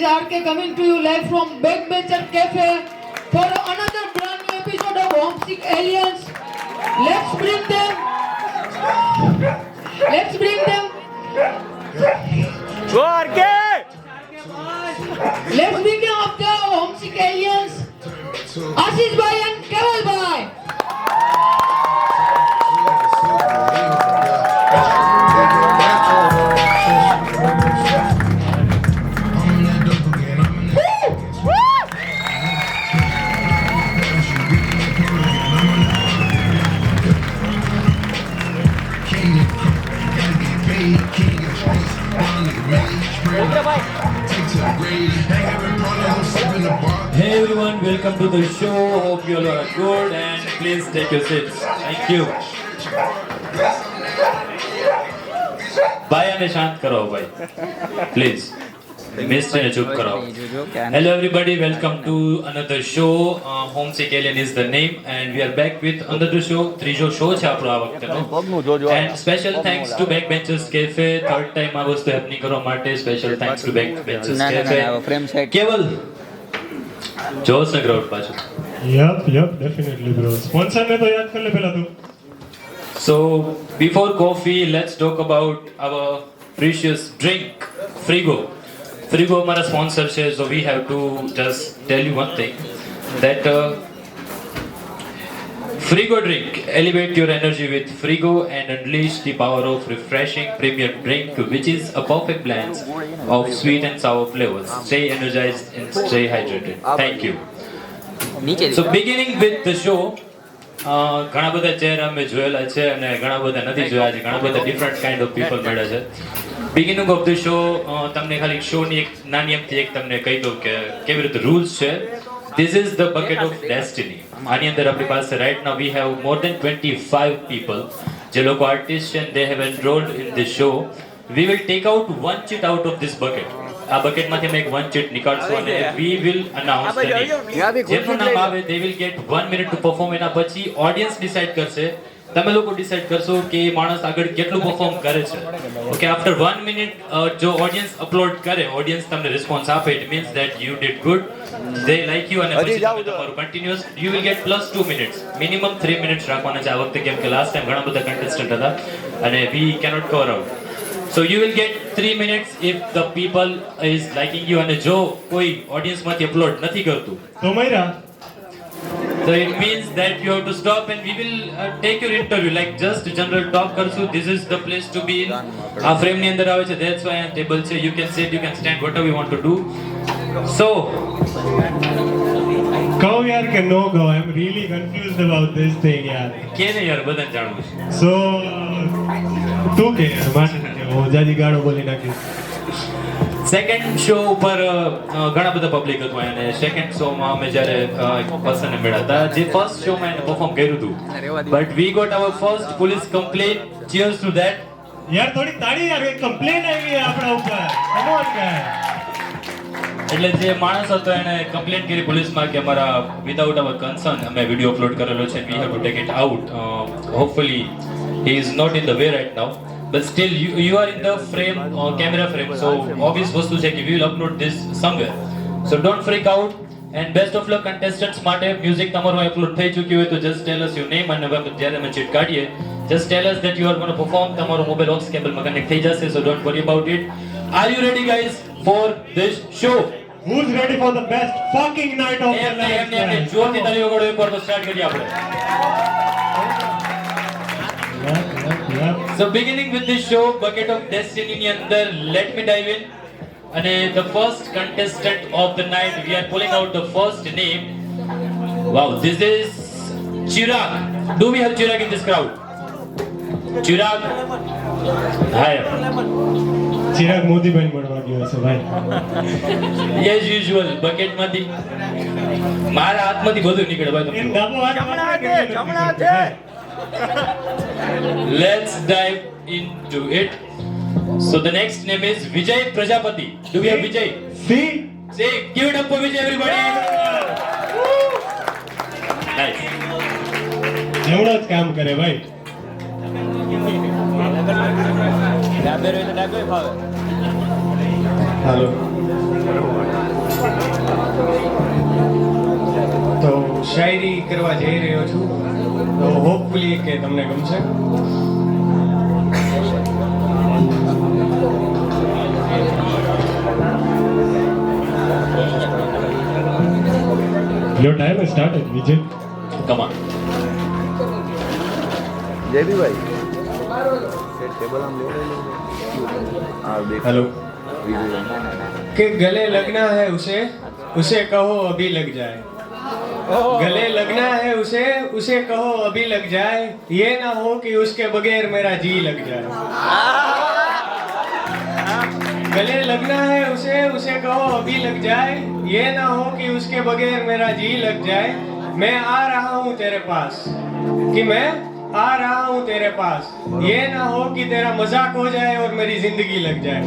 RK coming to you live from Backbencher Cafe for another brand new episode of Homesick Aliens. Let's bring them. Go RK! Let's bring them up the Homesick Aliens. Ashish bhai and Keval bhai. Hey everyone, welcome to the show. Hope you all are good and please take your seats. Thank you. ભાઈ આને શાંત કરો ભાઈ please મિસ્ટરને ચૂપ કરો. Hello everybody, welcome to another show. Homesick Alien is the name and we are back with another show. ત્રીજો show છે આપણો આ વખતેનો. And special thanks to Backbenchers Cafe. Third time આ વસ્તુ હેપનિંગ કરવા માટે special thanks to Backbenchers Cafe. કેવલ જોશ ને ગ્રાઉન્ડ પાછું. Yep, definitely bro. Sponsor ને તો યાદ કર લે પહેલા તું. So before coffee, let's talk about our precious drink, Frigo. Frigo हमारा sponsor है, so we have to just tell you one thing that Frigo drink, elevate your energy with Frigo and unleash the power of refreshing premium drink, which is a perfect blend of sweet and sour flavors. Stay energized and stay hydrated. Thank you. So beginning with the show. ઘણા બધા ચહેરા અમે જોયેલા છે અને ઘણા બધા નથી જોયા છે. ઘણા બધા ડિફરન્ટ કાઇન્ડ ઓફ પીપલ મળ્યા છે. બિગિનિંગ ઓફ ધ શો તમને ખાલી શોની એક નાની એમથી એક તમને કહી દઉં કે કેવી રીતે રૂલ્સ છે. This is the bucket of destiny. આની અંદર આપણી પાસે right now we have more than 25 people જે લોકો આર્ટિસ્ટ છે they have enrolled in this show. We will take out one chit out of this bucket. આ બકેટમાંથી અમે એક વન ચીટ નીકાળશું અને we will announce the name. જેનું નામ આવે they will get 1 minute to perform. એના પછી ઓડિયન્સ ડિસાઈડ કરશે, તમે લોકો ડિસાઈડ કરશો કે એ માણસ આગળ કેટલું પરફોર્મ કરે છે. ઓકે, આફ્ટર 1 મિનિટ જો ઓડિયન્સ અપલોડ કરે, ઓડિયન્સ તમને રિસ્પોન્સ આપે, it means that you did good, they like you, અને પછી તમે તમારું continuous you will get plus 2 minutes. Minimum 3 minutes રાખવાના છે આ વખતે, કેમ કે લાસ્ટ ટાઈમ ઘણા બધા કન્ટેસ્ટન્ટ હતા અને વી cannot cover out. So you will get 3 minutes if the people is liking you, અને જો કોઈ ઓડિયન્સ માંથી અપલોડ નથી કરતું તો મયરા, so it means that you have to stop and we will take your interview, like just general talk કરશું. This is the place to be in. આ frame ની અંદર આવે છે, that's why આ ટેબલ છે. You can sit, you can stand, whatever you want to do. So કહો યાર કે નો કહો? I am really confused about this thing યાર. કે ને યાર, બધાને જાણવું છે. So તું કે યાર, માને કે હું જાજી ગાળો બોલી નાખીશ. સેકન્ડ શો ઉપર ઘણા બધા પબ્લિક હતું અને સેકન્ડ શોમાં અમે જ્યારે એક પર્સનને મળ્યા હતા જે ફર્સ્ટ શોમાં એને પરફોર્મ કર્યું હતું, but we got our first police complain. Cheers to that. યાર થોડી તાળી યાર, એક કમ્પ્લેન આવી આપણા ઉપર. Come on guy. એટલે જે માણસ હતો એને કમ્પ્લેન કરી પોલીસમાં કે અમારા વિધાઉટ અવર કન્સર્ન અમે વિડીયો અપલોડ કરેલો છે, we have to take it out. Hopefully he is not in the way right now, but still you are in the frame, camera frame, so obvious vastu છે કે we will upload this somewhere, so don't freak out and best of luck contestants માટે. music તમારું upload થઈ ચૂક્યું હોય તો just tell us your name અને જ્યારે અમે ચીટ કાઢીએ just tell us that you are going to perform. તમારો મોબાઈલ aux cable માં કનેક્ટ થઈ જશે, so don't worry about it. Are you ready guys for this show? Who's ready for the best fucking night of their life? એમને જોરથી તાળી વગાડો, એકવાર તો સ્ટાર્ટ કરીએ આપણે. So beginning with this show, Bucket of Destiny ની અંદર let me dive in. અને the first contestant of the night, we are pulling out the first name. Wow, this is Chirag. Do we have Chirag in this crowd? Chirag. Hi. Chirag Modibhai મળવા ગયો છે ભાઈ. As usual, bucket માંથી મારા હાથમાંથી બધું નીકળે ભાઈ. એમ ડાબો હાથ જમણા છે. Let's dive into it. So the next name is Vijay Prajapati. Do we have Vijay? C Say, give it up for Vijay, everybody. Nice. એવડો જ કામ કરે ભાઈ. ડાબે રહે તો ડાબે ફાવે. હાલો કરવા જઈ રહ્યો છું, તો હોપફુલી કે તમને ગમશે. Your time has started, Vijay. Come on. જેબી ભાઈ ટેબલ આમ લે આ દેખ हेलो. वीडियो कि गले लगना है उसे कहो अभी लग जाए. गले लगना है उसे कहो अभी लग जाए. ये ना हो कि उसके बगैर मेरा जी लग जाए. गले लगना है उसे कहो अभी लग जाए. ये ना हो कि उसके बगैर मेरा जी लग जाए. मैं आ रहा हूँ तेरे पास, कि मैं आ रहा हूँ तेरे पास. ये ना हो कि तेरा मजाक हो जाए और मेरी जिंदगी लग जाए.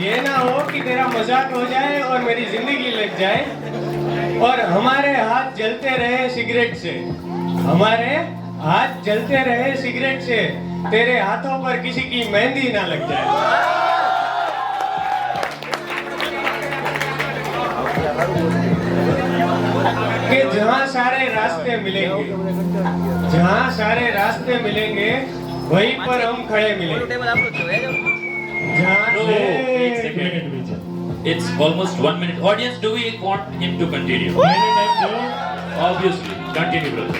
ये ना हो कि तेरा मजाक हो जाए और मेरी जिंदगी लग जाए. और हमारे हाथ जलते रहे सिगरेट से, हमारे हाथ जलते रहे सिगरेट से. तेरे हाथों पर किसी की मेहंदी ना लग जाए. कि जहाँ सारे रास्ते मिलेंगे, जहाँ सारे रास्ते मिलेंगे, वहीं पर हम खड़े मिलेंगे. जहाँ No, से- एक second. It's almost 1 minute. Audience, do we want him to continue? Obviously. Continue, brother.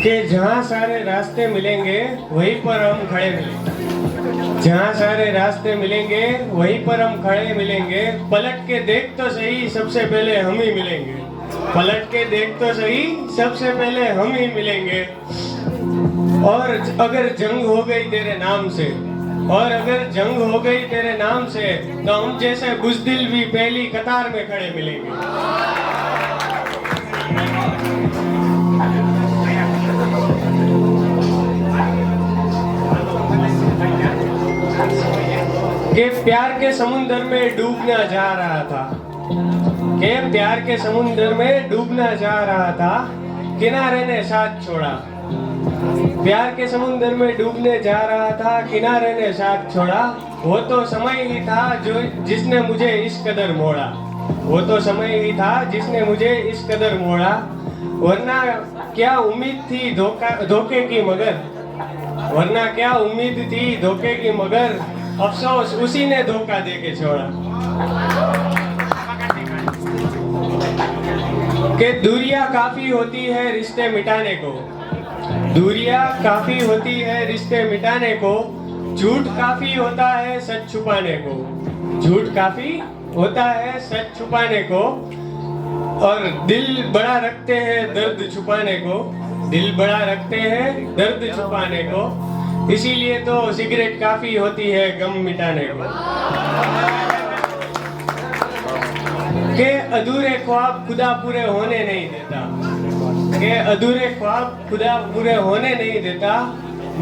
कि जहाँ सारे रास्ते मिलेंगे वहीं पर हम खड़े मिलेंगे. जहाँ सारे रास्ते मिलेंगे वहीं पर हम खड़े मिलेंगे. पलट के देख तो सही, सबसे पहले हम ही मिलेंगे. पलट के देख तो सही, सबसे पहले हम ही मिलेंगे. और अगर जंग हो गई तेरे नाम से, और अगर जंग हो गई तेरे नाम से, तो हम जैसे बुज़दिल भी पहली कतार में खड़े मिलेंगे. कि प्यार के समुंदर में डूबना जा रहा था, कि प्यार के समुंदर में डूबना जा रहा था. किनारे ने साथ छोड़ा. प्यार के समुंदर में डूबने जा रहा था, किनारे ने साथ छोड़ा. वो तो समय ही था जो जिसने मुझे इस कदर मोड़ा. वो तो समय ही था जिसने मुझे इस कदर मोड़ा. वरना क्या उम्मीद थी धोखे की मगर, वरना क्या उम्मीद थी धोखे की मगर. अफसोस उसी ने धोखा दे के छोड़ा. कि दूरियां काफी होती है रिश्ते मिटाने को, दूरियां काफी होती है रिश्ते मिटाने को. झूठ काफी होता है सच छुपाने को, झूठ काफी होता है सच छुपाने को. और दिल बड़ा रखते हैं दर्द छुपाने को, दिल बड़ा रखते हैं दर्द छुपाने को. इसीलिए तो सिगरेट काफी होती है गम मिटाने को. के अधूरे ख्वाब खुदा पूरे होने नहीं देता, के अधूरे ख्वाब खुदा पूरे होने नहीं देता.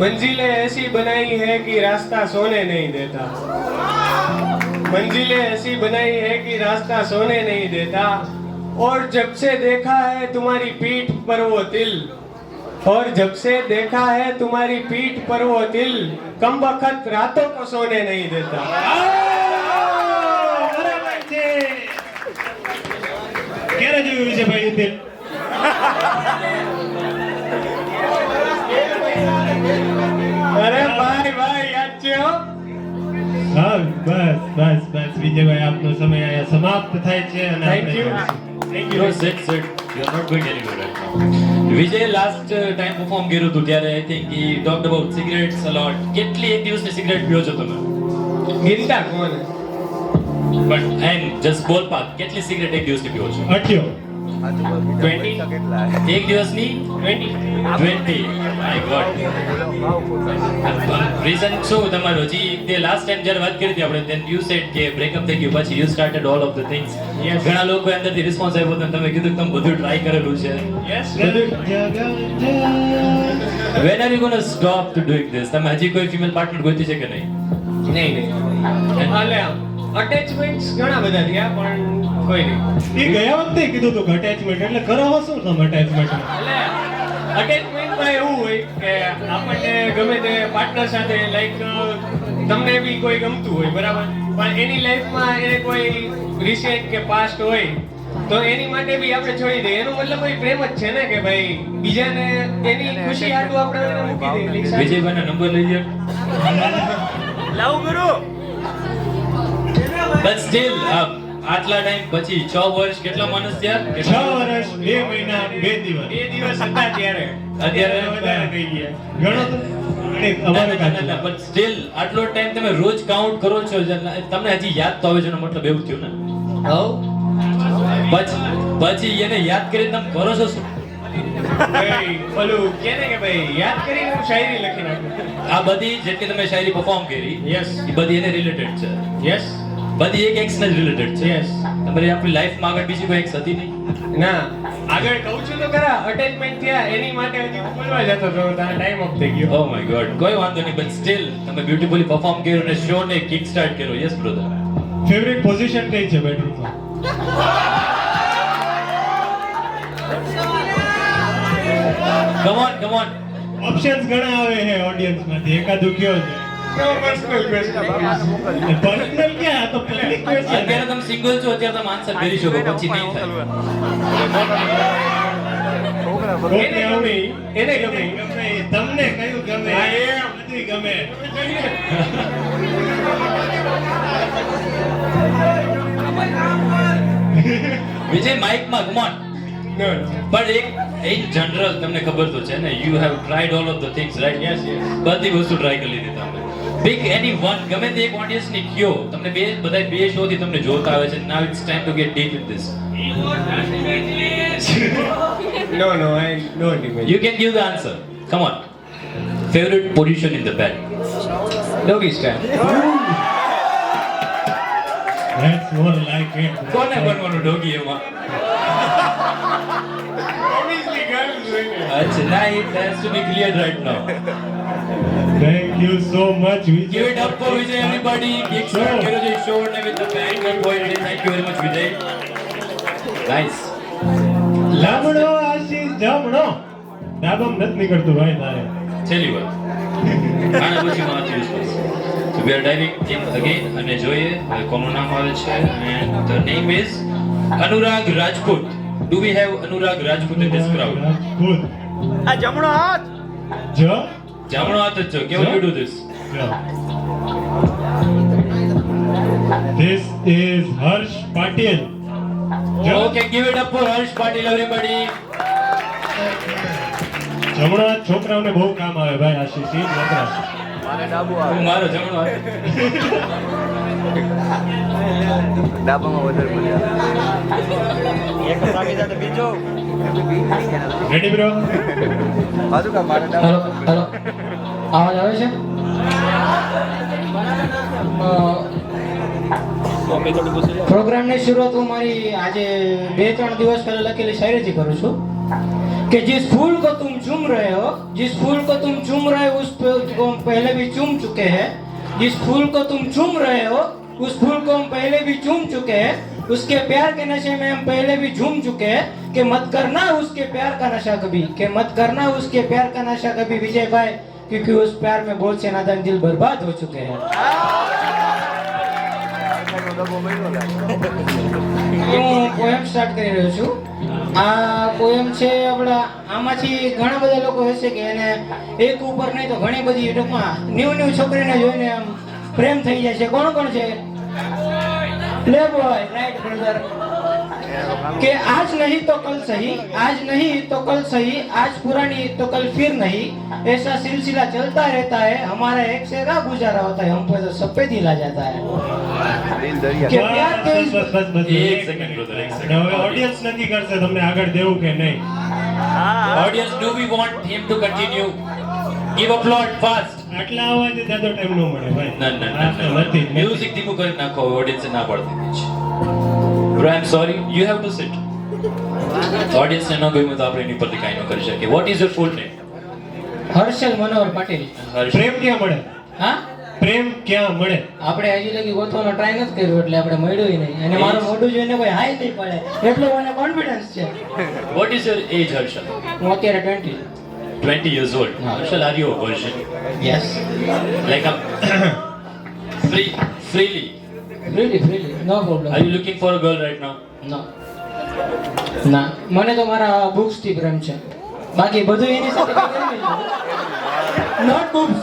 मंजिलें ऐसी बनाई है कि रास्ता सोने नहीं देता. मंजिलें ऐसी बनाई है कि रास्ता सोने नहीं देता. और जब से देखा है तुम्हारी पीठ पर वो तिल, और जब से देखा है तुम्हारी पीठ पर वो तिल, कम वक्त रातों को सोने नहीं देता. બરાબર છે. ક્યારે જોયું વિજયભાઈ તે? अरे भाई भाई याद છે હો. હા બસ વિજયભાઈ આપનો સમય અહીંયા સમાપ્ત થાય છે અને Thank આપણે you. Thank No, you. sit. You're not going anywhere right now. Vijay last time perform કર્યું હતું ત્યારે I think he talked about cigarettes a lot. કેટલી એક દિવસની સિગરેટ પીઓ છો તમે? ગિનતા કોણ? બટ એન્ડ જસ્ટ બોલ પાક કેટલી સિગરેટ એક દિવસની પીઓ છો? અટ્યો. 20 કેટલા એક દિવસની 20. My God. રીઝન શું તમારું? હજી તે લાસ્ટ ટાઈમ જ્યારે વાત કરી હતી આપણે then you said કે બ્રેકઅપ થઈ ગયું પછી you started all of the things. Yes. ઘણા લોકો અંદરથી રિસ્પોન્સ આવ્યો હતો અને તમે કીધું કે તમે બધું ટ્રાય કરેલું છે. Yes. When are you going to stop to doing this? તમે હજી કોઈ ફિમેલ પાર્ટનર ગોતી છે કે નહીં? નહીં એટલે અટેચમેન્ટ્સ ઘણા બધા થયા પણ કોઈ નહીં. એ ગયા વખતે કીધું હતું કે અટેચમેન્ટ એટલે કરો શું તમે અટેચમેન્ટમાં? એટલે અટેચમેન્ટમાં એવું હોય કે આપણને ગમે તે પાર્ટનર સાથે લાઈક તમને બી કોઈ ગમતું હોય બરાબર, પણ એની લાઈફમાં એને કોઈ રિસેન્ટ કે પાસ્ટ હોય તો એની માટે બી આપણે છોડી દઈએ. એનો મતલબ ભાઈ પ્રેમ જ છે ને કે ભાઈ બીજાને એની ખુશી હાટું આપણે એને મૂકી દઈએ. like સાચું. વિજયભાઈનો નંબર લઈ લો. But still, આટલા ટાઈમ પછી 6 વર્ષ કેટલા માણસ થયા? 6 વર્ષ 2 મહિના 2 દિવસ 2 દિવસ હતા ત્યારે અત્યારે વધારે થઈ ગયા. ઘણો તો અમારે કાચું. બટ સ્ટીલ આટલો ટાઈમ તમે રોજ કાઉન્ટ કરો છો, તમને હજી યાદ તો આવે છે એનો મતલબ એવું થયું ને. પછી એને યાદ કરી તમે કરો છો શું? ભાઈ ઓલું કે ને કે ભાઈ યાદ કરીને હું શાયરી લખી નાખું. આ બધી જેટલી તમે શાયરી પરફોર્મ કરી, Yes. એ બધી એને રિલેટેડ છે. યસ બધી એક એક્સ ને રિલેટેડ છે. Yes. તમારી આપણી લાઈફમાં આગળ બીજી કોઈ એક્સ હતી નહીં? ના આગળ કહું છું તો ખરા અટેચમેન્ટ થયા એની માટે હજી હું બોલવા જતો હતો તારા ટાઈમ અપ થઈ ગયો. ઓ માય ગોડ, કોઈ વાંધો નહીં. બટ સ્ટીલ તમે બ્યુટીફુલી પરફોર્મ કર્યો અને શો ને કિક સ્ટાર્ટ કર્યો. Yes brother. ફેવરિટ પોઝિશન કઈ છે બેડરૂમમાં? Come on. ઓપ્શન્સ ઘણા આવે છે ઓડિયન્સ માંથી, એકાદું કયો છે? No personal question. પર્સનલ ક્યાં? આ તો પબ્લિક ક્વેશ્ચન. અત્યારે તમે સિંગલ છો, અત્યારે તમે આન્સર કરી શકો, પછી નહીં થાય. એને ગમે એને ગમે ગમે એ. તમને કયું ગમે? હા, એમ. બધુંય ગમે. વિજય માઇકમાં કમ ઓન. No. પણ એક ઇન જનરલ તમને ખબર તો છે ને, you have tried all of the things, right? Yes, yes. બધી વસ્તુ ટ્રાય કરી લીધી તમે. પિક એની વન, ગમે તે એક ઓડિયન્સ ની કયો. તમને બધા બે શો થી તમને જોતા આવે છે. Now it's time to get deep with this. No, I don't imagine. You can give the answer. Come on. Favorite position in the bed? Doggy style. That's more like it. કોને બનવાનું doggy એમાં? Obviously girls doing it. અચ્છા, ના, it has to be cleared right now. Thank you so much, Vijay. Give it up for Vijay, everybody. Big start કર્યો છે show ને with the bang and point. Thank you very much, Vijay. Nice. લામડો આશીષ જમણો. ડાબમ નથી નીકળતું ભાઈ તારે. છેલ્લી વાર. આના પછી વાંચ્યું છે. So we are diving in again અને જોઈએ હવે કોનું નામ આવે છે. And the name is Anurag Rajput. Do we have Anurag Rajput in this crowd? Good. આ જમણો હાથ. જો જમણો હાથ જ છો. Can you do this? જો. This is Harsh Patil. જો. Okay, give it up for Harsh Patil, everybody. જમણો હાથ છોકરાઓને બહુ કામ આવે ભાઈ આશીષ. ઈ જ વપરાશ. મારે ડાબુ આવે. મારો જમણો હાથ. ડાબામાં વધારે મજા રેડી બ્રો? આવે. કા મારે હેલો ડાબુ. હેલો અવાજ આવે છે? પ્રોગ્રામની શરૂઆત હું મારી આજે 2-3 દિવસ પહેલા લખેલી શાયરીથી કરું છું कि जिस फूल को तुम चूम रहे हो, जिस फूल को तुम चूम रहे हो उस फूल को हम पहले भी चूम चुके हैं. जिस फूल को तुम चूम रहे हो उस फूल को हम पहले भी चूम चुके हैं. उसके प्यार के नशे में हम पहले भी झूम चुके हैं. कि मत करना उसके प्यार का नशा कभी, कि मत करना उसके प्यार का नशा कभी विजय भाई, क्योंकि उस प्यार में बहुत से नादान दिल बर्बाद हो चुके हैं. ડબ્બો મળ્યો લાગે. હું પોએમ સ્ટાર્ટ કરી રહ્યો છું. આ પોએમ છે આપણા, આમાંથી ઘણા બધા લોકો હશે કે એને એક ઉપર નહીં તો ઘણી બધી ટૂંકમાં ન્યૂ છોકરીને જોઈને આમ પ્રેમ થઈ જાય છે. કોણ કોણ છે? Play boy, right brother. कि आज नहीं तो कल सही, आज नहीं तो कल सही, आज पुरानी तो कल फिर नहीं, ऐसा सिलसिला चलता रहता है. हमारा एक से का गुजारा होता है, हम पे तो सब पे दिला जाता है. દિલ દરિયા. કે પ્યાર કે બસ બસ બસ બસ. એક સેકન્ડ બ્રધર, એક અને સેકન્ડ. હવે ઓડિયન્સ નક્કી કરશે તમને આગળ દેવું કે નહીં. Audience, do we want him to continue? Give applaud fast. આટલા અવાજે જાજો ટાઈમ ન મળે ભાઈ. ના આ તો નથી. મ્યુઝિક ધીમું કરી નાખો. ઓડિયન્સ ના પડતી છે. Bro, I'm sorry. You have to sit. Audience ને ન ગમ્યું તો આપણે એની પરથી કાંઈ ન કરી શકીએ. What is your full name? Harshal મનોહર પાટીલ. હર્ષ. પ્રેમ ક્યાં મળે? હા, પ્રેમ ક્યાં મળે? આપણે હજી લગી ગોતવાનો ટ્રાય નથી કર્યો એટલે આપણે મળ્યું નહીં. અને મારું મોઢું જોઈને કોઈ હાઈ નહીં પડે એટલો મને કોન્ફિડન્સ છે. What is your age, Harshal? હું અત્યારે 20. 20 years old. Yeah. Harshal, are you a virgin? Yes, Like a freely. Freely, no problem. Are you looking for a girl right now? No. ના મને તો મારા બુક્સ થી પ્રેમ છે બાકી બધું એની સાથે નોટ બુક્સ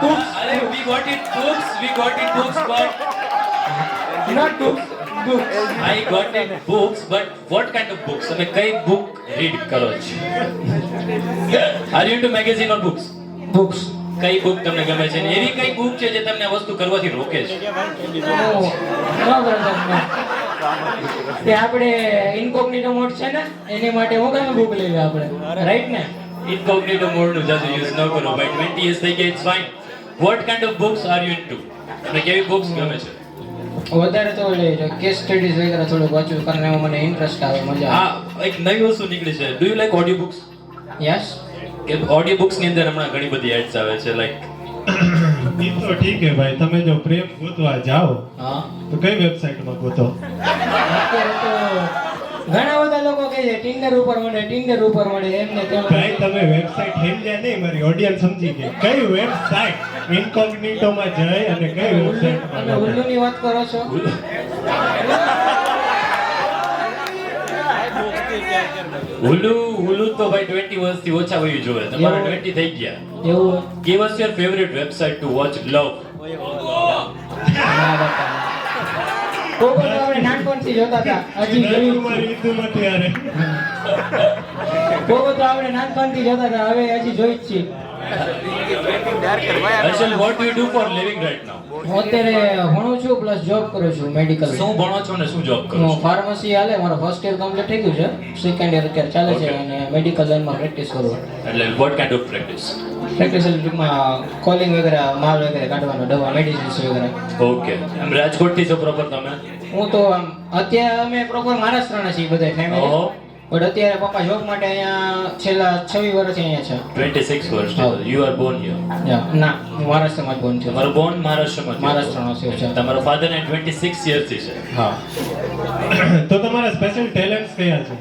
બુક્સ અરે we got it books but notebooks books I got it books but what kind of books તમે કઈ book read કરો છો are you into magazine or books books કઈ book તમને ગમે છે ને એવી કઈ book છે જે તમને આ વસ્તુ કરવાથી રોકે છે તે આપણે ઇનકોગ્નિટો મોડ છે ને એની માટે હું કઈ બુક લેવી આપણે રાઈટ ને incognito mode નું જાજુ યુઝ ન કરો by 20 years થઈ ગયા it's fine what kind of books are you into તમને કેવી books ગમે છે વધારે તો કેસ સ્ટડીઝ વગેરે થોડું વાંચું કારણ એમાં મને ઇન્ટરેસ્ટ આવે મજા આવે હા એક નવી વસ્તુ નીકળી છે do you like audio books yes કે ઓડિયો બુક્સ ની અંદર હમણાં ઘણી બધી એડ્સ આવે છે લાઈક ઈ તો ઠીક હે ભાઈ, તમે જો પ્રેમ ગોતવા જાઓ હા તો કઈ વેબસાઇટમાં ગોતો? અત્યારે તો ઘણા બધા લોકો કહે છે ટિન્ડર ઉપર મળે એમને તેમ ભાઈ તમે વેબસાઇટ સમજ્યા નહીં, મારી ઓડિયન્સ સમજી ગઈ. કઈ વેબસાઇટ ઇન્કોગ્નિટોમાં જઈ અને કઈ વેબસાઇટમાં તમે ઉલ્લુની વાત કરો છો હુલુ તો ભાઈ 20 વર્ષથી ઓછા વયું જોવે તમારા 20 થઈ ગયા એવું give us your favorite website to watch love ના બતા કોકો તો આપણે નાનપણથી જોતા હતા હજી જોયું તમારી હિન્દુમાંથી હારે. કોકો તો આપણે નાનપણથી જોતા હતા હવે હજી જોઈ જ છીએ Arshal, what do you do for living right now હું અત્યારે ભણું છું પ્લસ જોબ કરું છું મેડિકલ શું ભણો છો ને શું જોબ કરો હું છો ફાર્મસી હાલે મારો ફર્સ્ટ યર કમ્પ્લીટ થઈ ગયું છે સેકન્ડ યર અત્યારે ચાલે છે Okay. અને મેડિકલ લાઈનમાં પ્રેક્ટિસ કરું એટલે what kind of practice practice ટૂંકમાં કોલિંગ વગેરે માલ વગેરે કાઢવાનો દવા મેડિસિન્સ વગેરે okay આમ રાજકોટ થી છો પ્રોપર તમે હું તો આમ અત્યારે અમે પ્રોપર મહારાષ્ટ્રના છીએ બધા ફેમિલી ઓહો પણ અત્યારે પપ્પા જોબ માટે અહીંયા છેલ્લા 26 વર્ષથી અહીંયા છે 26 વર્ષ હા. you are born here ના હું મહારાષ્ટ્રમાં જ બોન છું તમારો born મહારાષ્ટ્રમાં છે? મહારાષ્ટ્રનો છે તમારો father ને 26 years થી છે હા તો તમારા સ્પેશિયલ ટેલેન્ટ્સ કયા છે?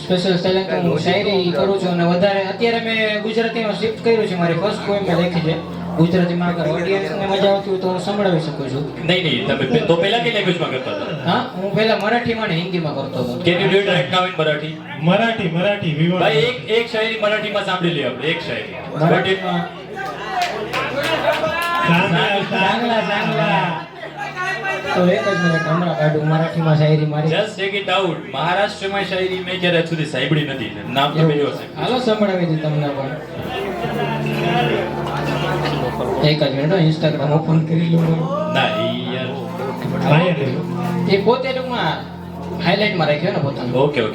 સ્પેશિયલ ટેલેન્ટ હું શાયરી કરું છું અને વધારે અત્યારે મેં ગુજરાતીમાં શિફ્ટ કર્યું છે મારી ફર્સ્ટ પોએમ મેં લખી છે ગુજરાતીમાં અગર ઓડિયન્સને મજા આવતી હોય તો હું સંભળાવી શકું છું નહીં તમે તો પહેલા કઈ લેંગ્વેજમાં કરતા હતા હા હું પહેલા મરાઠીમાં ને હિન્દીમાં કરતો હતો can you do it right now in Marathi Marathi વિવાહ. ભાઈ એક શાયરી મરાઠીમાં સાંભળી લઈએ આપણે એક શાયરી મરાઠીમાં ચાંગલા, ચાંગલા તો એક જ મિનિટ હમણાં કાઢું મરાઠીમાં શાયરી મારી જસ્ટ ટેક ઇટ આઉટ મહારાષ્ટ્રમાં શાયરી મેં ક્યારે સુધી સાંભળી નથી નામ તો મેં હશે હાલો સંભળાવી દી તમને પણ એક જ મિનિટ ઇન્સ્ટાગ્રામ ઓપન કરી લઉં ના ઈ યાર એ પોતે ટૂંકમાં હાઇલાઇટમાં રાખ્યો ને પોતાનું okay do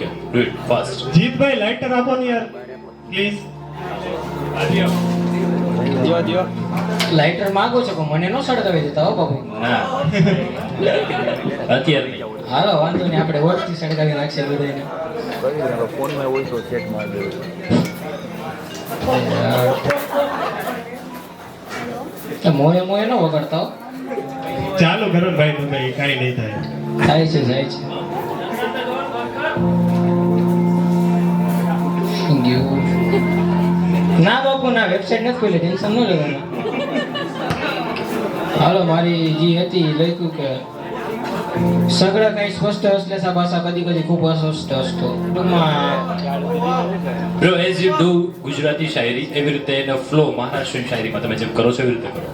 it fast Jitbhai lighter આપો ને યાર પ્લીઝ. લાઇટર માંગો છો પણ મને નો સળગાવી દેતા હો બાબુ ના અત્યારે નહીં હાલો વાંધો નહીં આપણે વોટથી સળગાવી નાખશે બધાને ફોનમાં હોય તો ચેક મારી દેવું. મોએ મોએ નો વગાડતા હો ચાલુ કરો ને ભાઈ, તમે કાંઈ નહીં થાય. જાય છે ગયું. ના બાપુ ના વેબસાઇટ નથી ખોલી ટેન્શન ન લેવાનું હાલો મારી જે હતી લખ્યું કે સગળા કઈ સ્પષ્ટ અશ્લેષા ભાષા કદી કદી ખૂબ અસ્પષ્ટ અસ્તો ટૂંકમાં bro as you do Gujarati શાયરી એવી રીતે એનો ફ્લો મહારાષ્ટ્રની શાયરીમાં તમે જેમ કરો છો એવી રીતે કરો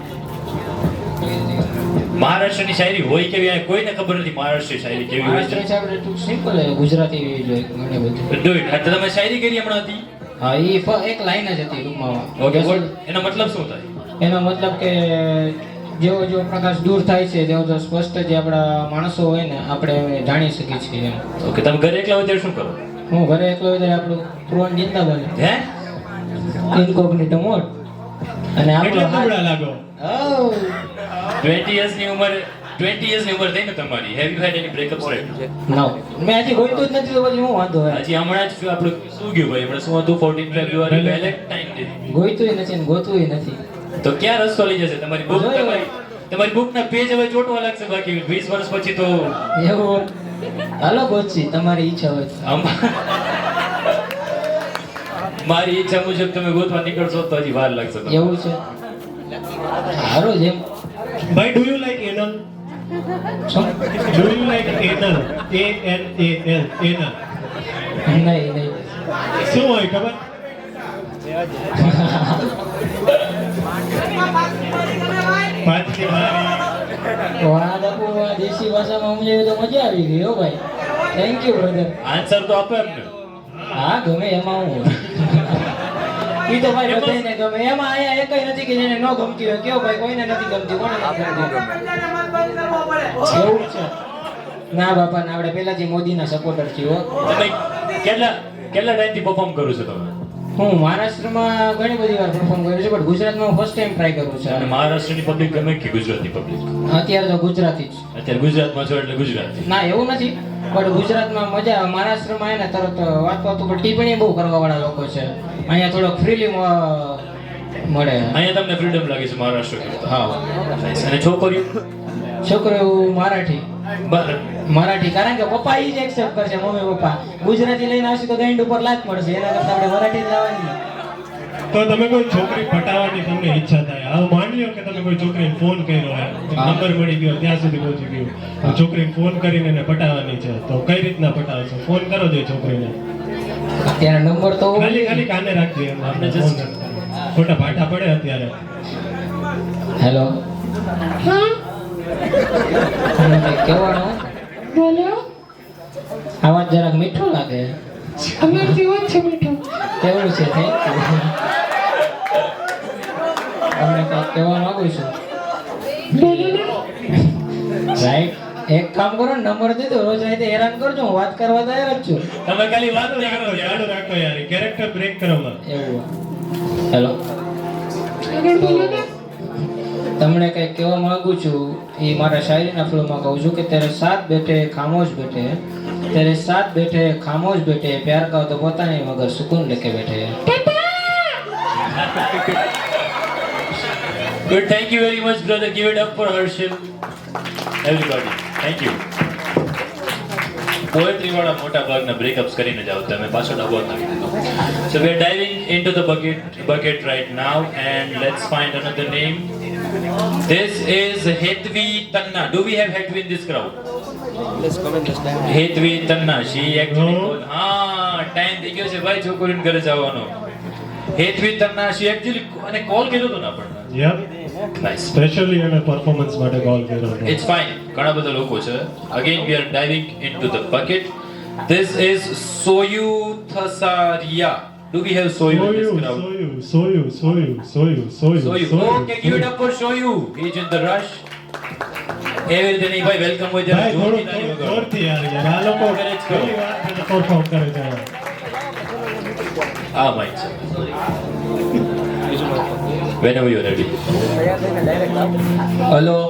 મહારાષ્ટ્રની શાયરી હોય કેવી આ કોઈને ખબર નથી મહારાષ્ટ્રની શાયરી કેવી હોય છે મહારાષ્ટ્ર આપણે ટૂંક સિમ્પલ ગુજરાતી જોઈએ ઘણી બધી ડુ ઇટ તમે શાયરી કરી હમણાં હતી હા એ એક લાઈન જ હતી ટૂંકમાં ઓકે એનો મતલબ શું થાય એનો મતલબ કે જેવો જેવો પ્રકાશ દૂર થાય છે તેવો તો સ્પષ્ટ જે આપણા માણસો હોય ને આપણે જાણી શકીએ છીએ એમ ઓકે તમે ઘરે એકલા હોય ત્યારે શું કરો હું ઘરે એકલો હોય ત્યારે આપણું પ્રોન ચિંતા બને હે ઇનકોગ્નિટો મોડ અને એટલે આપણો દુબળા લાગો. 20 yearsની ઉંમર થઈ ને તમારી have you had any breakups right no મેં હજી ગોઈતું જ નથી તો પછી હું વાંધો હોય હજી હમણાં જ આપણું શું ગયું ભાઈ હમણાં શું હતું 14 ફેબ્રુઆરી વેલેન્ટાઇન ડે ગોઈતુંય નથી ને ગોતુંય નથી તો ક્યાં રસ્તો લઈ જશે તમારી બુક તમારી બુકના પેજ હવે ચોટવા લાગશે બાકી 20 વર્ષ પછી તો એવું હાલો ગોચી તમારી ઈચ્છા હોય તો. મારી ઈચ્છા મુજબ તમે ગોતવા નીકળશો તો હજી વાર લાગશે તમને. એવું છે સારું જેમ ભાઈ do you like anal? Do you like anal? ANAL anal. નહીં નહીં શું હોય ખબર? પાછલી બારી. વાહ બાપુ વાહ, દેશી ભાષામાં સમજાવ્યું તો મજા આવી ગઈ હો ભાઈ. Thank you brother. આન્સર તો આપો એમને. હા ગમે એમાં હું ઈ તો ભાઈ બધાને ગમે એમાં આયા એકઈ નથી કે જેને ન ગમતી હોય. કયો ભાઈ કોઈને નથી ગમતી, કોને નથી ગમતી? એવું છે? ના બાપા ના, આપણે પહેલાથી મોદીના સપોર્ટર છીએ હો. તમે કેટલા ટાઈમથી પરફોર્મ કરો છો તમે? હું મહારાષ્ટ્રમાં ઘણી બધી વાર પરફોર્મ કર્યું છે, પણ ગુજરાતમાં ફર્સ્ટ ટાઈમ ટ્રાય કરું છું. અને મહારાષ્ટ્રની પબ્લિક ગમે કે ગુજરાતી પબ્લિક? અત્યારે તો ગુજરાતી જ. અત્યારે ગુજરાતમાં છો એટલે ગુજરાતી. ના એવું નથી, પણ ગુજરાતમાં મજા આવે. મહારાષ્ટ્રમાં એને તરત વાત પર ટિપ્પણી બહુ કરવા વાળા લોકો છે. અહીંયા થોડોક ફ્રીલી મળે. અહીંયા તમને ફ્રીડમ લાગે છે મહારાષ્ટ્ર કરતા? હા. Nice. અને છોકરીઓ? છોકરો મરાઠી બરાબર. મરાઠી, કારણ કે પપ્પા ઈ જ એક્સેપ્ટ કરશે. મમ્મી પપ્પા ગુજરાતી લઈને આવશે તો ગાંડ ઉપર લાત મળશે, એના કરતા આપણે મરાઠી જ લાવવાની. તો તમે કોઈ છોકરી પટાવવાની તમને ઈચ્છા થાય, હવે માની લો કે તમે કોઈ છોકરીને ફોન કર્યો હોય, નંબર મળી ગયો, ત્યાં સુધી પહોંચી ગયું, તો છોકરીને ફોન કરીને એને પટાવવાની છે, તો કઈ રીતના પટાવશો? ફોન કરો જોઈએ છોકરીને, અત્યારે નંબર તો ખાલી કાને રાખજો એમ, આપણે ફોન ખોટા ભાટા પડે અત્યારે. હેલો કેવાનું બોલો, આવાજ જરાક મીઠો લાગે. અમાર જીવન છે મીઠું. કેવું છે? Thank you. તમને કંઈક કહેવા માંગુ છું. બોલો ને. રાઈટ, એક કામ કરો ને, નંબર દે દો, રોજ રાતે હેરાન કરજો, હું વાત કરવા તૈયાર જ છું. તમે ખાલી વાત ચાલુ રાખો યાર, કેરેક્ટર બ્રેક કરો માં. એવું. હેલો, આગળ બોલો ને. તમને કંઈક કહેવા માંગુ છું, એ મારા શાયરીના ફ્લોમાં કહું છું કે તેરે સાથ બેઠે ખામોશ બેઠે, તેરે સાથ બેઠે ખામોશ બેઠે, પ્યાર કા તો પોતા નહીં મગર સુકૂન લેકે બેઠે. Good, thank you very much, brother. Give it up for Harshil. Everybody, thank you. Poetry વાળા મોટા ભાગના બ્રેકઅપ્સ કરીને જાઓ તમે, પાછો ડબો નાખી દીધો. So we are diving into the bucket right now, and let's find another name. This is Hetvi Tanna. Do we have Hetvi in this crowd? Hetvi Tanna. She actually called. Time થઈ ગયો છે ભાઈ છોકરીને ઘરે જવાનો. Hetvi Tanna. She actually અને call કર્યો તો ના પણ. Yup, Nice. સ્પેશિયલી એને પરફોર્મન્સ માટે કોલ કર્યો હતો. It's fine. ઘણા બધા લોકો છે. Again we are diving into the bucket. This is Soyu Thasaria. Do we have Soyu in this crowd? Soyu. Soyu. Okay, give it up for Soyu. He's in the rush. એવી રીતે નહીં ભાઈ, welcome હોય ત્યારે ભાઈ જોરથી તાળી થોડું વગાડો. જોરથી યાર, આ લોકો Encourage કરો. પહેલી વાર પરફોર્મ કરે છે. આ mic છે. Whenever you're ready. હેલો,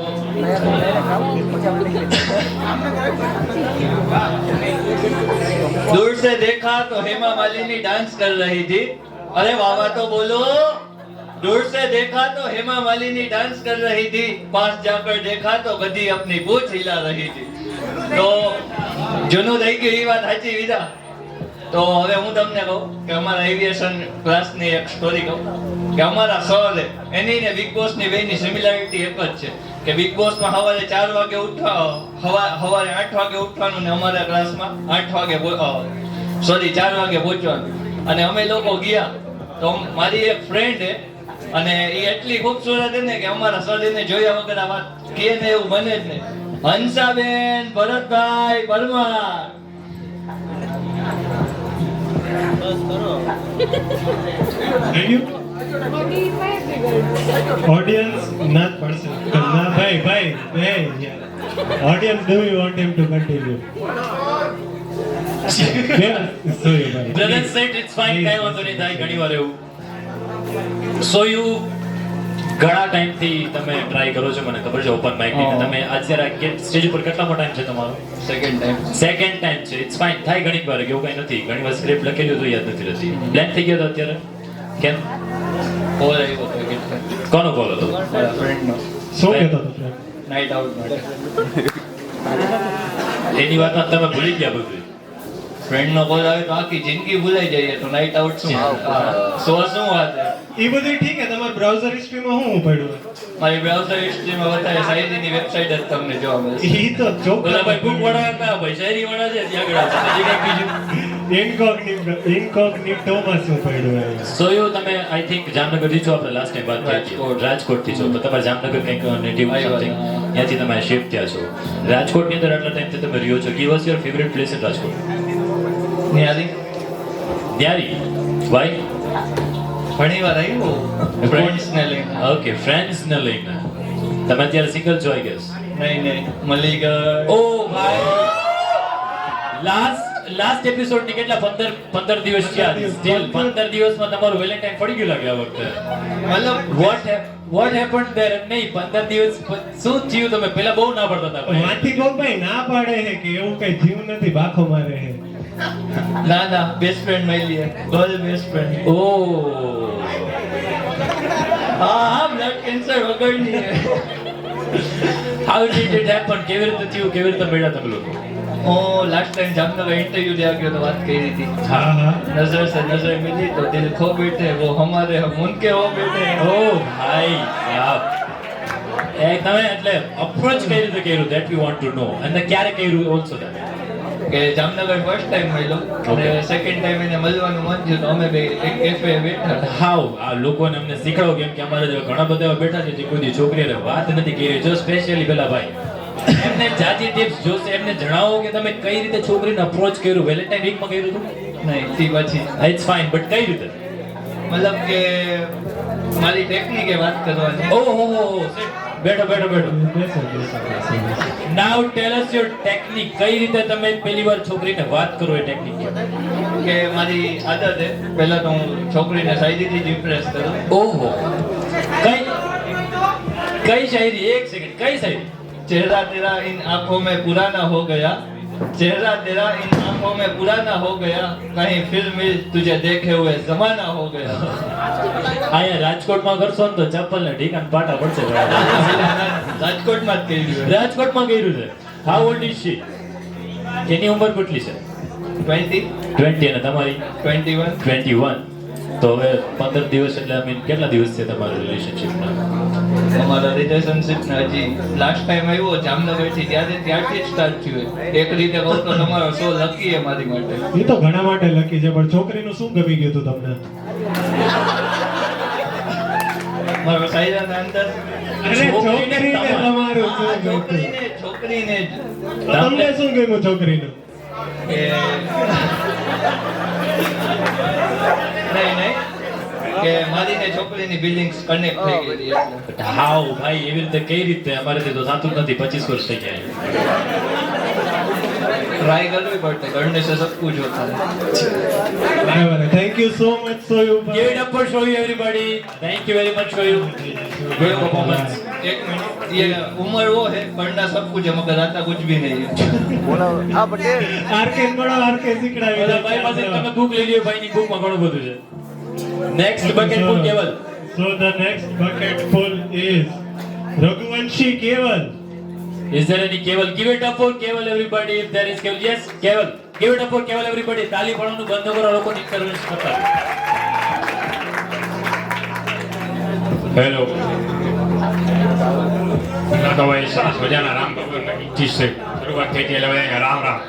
दूर से देखा तो हेमा मालिनी डांस कर रही थी. अरे वाह तो बोलो. दूर से देखा तो हेमा मालिनी डांस कर रही थी. पास जाकर देखा तो गधी अपनी पूंछ हिला रही थी. તો જૂનું થઈ ગયું એ વાત સાચી વિદા. તો હવે હું તમને કહું કે અમારા એવિએશન ક્લાસની એક સ્ટોરી કહું કે અમારા સર એની ને બિગ બોસ ની બેની સિમિલારિટી એક જ છે કે બિગ બોસ માં સવારે 4 વાગે ઉઠવા, સવારે 8 વાગે ઉઠવાનું ને અમારા ક્લાસમાં 8 વાગે 4 વાગે પહોંચવાનું. અને અમે લોકો ગયા તો મારી એક ફ્રેન્ડ હે અને એ એટલી ખૂબસૂરત હે ને કે અમારા સર એને જોયા વગર આ વાત કે ને એવું બને જ નહીં. Hansaben Bharatbhai Parmar. Audience not person. ના ભાઈ audience, do you want him to continue? Sorry ભાઈ. Brother said it's fine, કાંઈ વાંધો નહીં થાય, ઘણી વાર એવું. Soyu, ઘણા ટાઈમથી તમે ટ્રાય કરો છો, મને ખબર છે ઓપન માઇક ની. તમે અત્યારે સ્ટેજ ઉપર કેટલામો ટાઈમ છે તમારો? સેકન્ડ ટાઈમ છે. ઇટ્સ ફાઇન, થાય ઘણી વાર, એવું કઈ નથી. ઘણી વાર સ્ક્રિપ્ટ લખેલી તો યાદ નથી રહેતી. બ્લેન્ક થઈ ગયો તો અત્યારે કેમ? કોલ આવ્યો હતો કે કોનો કોલ હતો? મારા ફ્રેન્ડનો શું કહેતો હતો friend? નાઇટ આઉટ માટે. એની વાતમાં તમે ભૂલી ગયા બધું. ફ્રેન્ડનો કોલ આવે તો આખી જિંદગી ભૂલાઈ જાય. તો નાઇટ આઉટ શું શું વાત છે? એ બધું ઠીક છે, તમારા બ્રાઉઝર હિસ્ટ્રીમાં શું પડ્યું? મારી બ્રાઉઝર હિસ્ટ્રીમાં વધારે શાયરીની વેબસાઇટ જ તમને જોવા મળશે. ઈ તો જોક ઓલા ભાઈ બુક વાળા હતા, ભાઈ શાયરી વાળા છે, ત્યાં આગળ છે. બીજું કાંઈ બીજું ઇન્કોગ્નિટોમાં શું પડ્યું એમ? સોયું તમે આઈ થિંક જામનગરથી છો, આપણે લાસ્ટ ટાઈમ વાત કરી હતી. રાજકોટથી છો, તો તમારે જામનગર કંઈક નેટિવ સમથિંગ ત્યાંથી તમે શિફ્ટ થયા છો. રાજકોટની અંદર આટલા ટાઈમથી તમે રહ્યો છો. Give us your favourite place in Rajkot. Nyari Nyari. Why? ઘણી વાર આવ્યું ફ્રેન્ડ્સને લઈને. ઓકે, ફ્રેન્ડ્સને લઈને. તમે અત્યારે સિંગલ છો આઈ ગેસ. નહીં મળી ગઈ. ઓ ભાઈ, લાસ્ટ એપિસોડ ની કેટલા 15 દિવસ થયા. સ્ટીલ 15 દિવસમાં તમારું વેલેન્ટાઇન પડી ગયું લાગે આ વખતે. મતલબ વોટ હેપન્ડ ધેર? નહીં, 15 દિવસ શું થયું? તમે પહેલા બહુ ના પડતા હતા ભાઈ. માથી ગોપાઈ ના પાડે છે કે એવું કઈ થયું નથી, બાખો મારે છે. ના બેસ્ટ ફ્રેન્ડ મળી લે. Girl best friend. ઓ હા બ્લડ કેન્સર વગરની. How did it happen? કેવી રીતે થયું? કેવી રીતે મળ્યા તમે લોકો? लास्ट टाइम जामनगर इंटरव्यू दिया गया तो बात कही थी. હા હા नजर से नजर मिली तो दिल खो बैठे, वो हमारे हम उनके हो बैठे. ઓ ભાઈ સાહેબ, તમે એટલે અપ્રોચ કઈ રીતે કર્યું? ધેટ વી વોન્ટ ટુ નો. અને ક્યારે કર્યું ઓલસો ધેટ? કે જામનગર ફર્સ્ટ ટાઈમ મળ્યો અને સેકન્ડ ટાઈમ એને મળવાનું મન થયું તો અમે બે એક કેફે બેઠા. હાઉ આ લોકોને અમને શીખવાડો, કેમ કે અમારે જો ઘણા બધા એવા બેઠા છે જે કોઈ દી છોકરીઓને વાત નથી કરી. જો સ્પેશિયલી પેલા ભાઈ એમને જાજી ટિપ્સ જોશે. એમને જણાવો કે તમે કઈ રીતે છોકરીને અપ્રોચ કર્યું. વેલેન્ટાઇન વીકમાં કર્યું હતું? નહીં તે પછી ઇટ્સ ફાઇન, બટ કઈ રીતે? મતલબ કે મારી ટેકનિકે વાત કરવાની. ઓહો, બેઠો. બેસો. નાઉ ટેલ અસ યોર ટેકનિક. કઈ રીતે તમે પહેલી વાર છોકરીને વાત કરો એ ટેકનિક? કે મારી આદત છે પહેલા તો હું છોકરીને શાયરીથી જ ઇમ્પ્રેસ કરું. ઓહો, કઈ શાયરી? એક સેકન્ડ, કઈ શાયરી? चेहरा तेरा इन आंखों में पुराना हो गया, चेहरा तेरा इन आंखों में पुराना हो गया, कहीं फिर मिल तुझे देखे हुए जमाना हो गया. અહીંયા રાજકોટમાં કરશો ને તો ચપ્પલ ને ઢીકાને પાટા પડશે. રાજકોટમાં જ કર્યું. રાજકોટમાં કર્યું છે. How old is she? એની ઉંમર કેટલી છે? 20, 20. અને તમારી? 21. 21. તો હવે 15 દિવસ એટલે આઈ મીન કેટલા દિવસ છે તમારા રિલેશનશિપના? અમારા રિલેશનશિપ ને હજી લાસ્ટ ટાઈમ આવ્યો જામનગર થી ત્યારથી જ સ્ટાર્ટ થયું. એક રીતે કહું તો તમારો શો લકી છે મારી માટે. એ તો ઘણા માટે લકી છે, પણ છોકરીનું શું ગમી ગયું હતું તમને? મારો સાયરાના અંદર અરે છોકરીને તમારું શું ગમ્યું? છોકરીને જ. તમને શું ગમ્યું છોકરીનું? કે નહીં કે મારી ને છોકરીની બિલિંગ્સ કનેક્ટ થઈ ગઈ એટલે. હાઉ ભાઈ, એવી રીતે કઈ રીતે? અમારેથી તો થતું જ નથી. 25 વર્ષ થઈ ગયા. ટ્રાય કરવી પડશે, કરને સે સબ કુછ હોતા है. બરાબર. થેન્ક યુ સો મચ સોયુ. Give it up for Shoyu, everybody. Thank you very much, Shoyu. Great performance. एक मिनट, ये उम्र वो है करना सब कुछ है मगर आता कुछ भी नहीं है. બોલાવો આ પટેલ. આરકે મળો, આરકે શીખડાવી. ઓલા ભાઈ પાસે તમે બુક લઈ લ્યો. ભાઈની બુકમાં ઘણું બધું છે. નેક્સ્ટ બકેટ ફૂલ કેવલ. So the next bucket full is Raghuvanshi Keval. Is there any Keval? Give it up for Keval, everybody. If there is Keval, yes, Keval. Give it up for Keval, everybody. તાલી પાડવાનું બંધ કરો, લોકોની ઇન્ટરવેન્સ કરતા. Hello. ના તો ભાઈ સરસ મજાના રામ ભગવાનના ગીત છે. શરૂઆત થઈ એટલે બધા રામ રામ.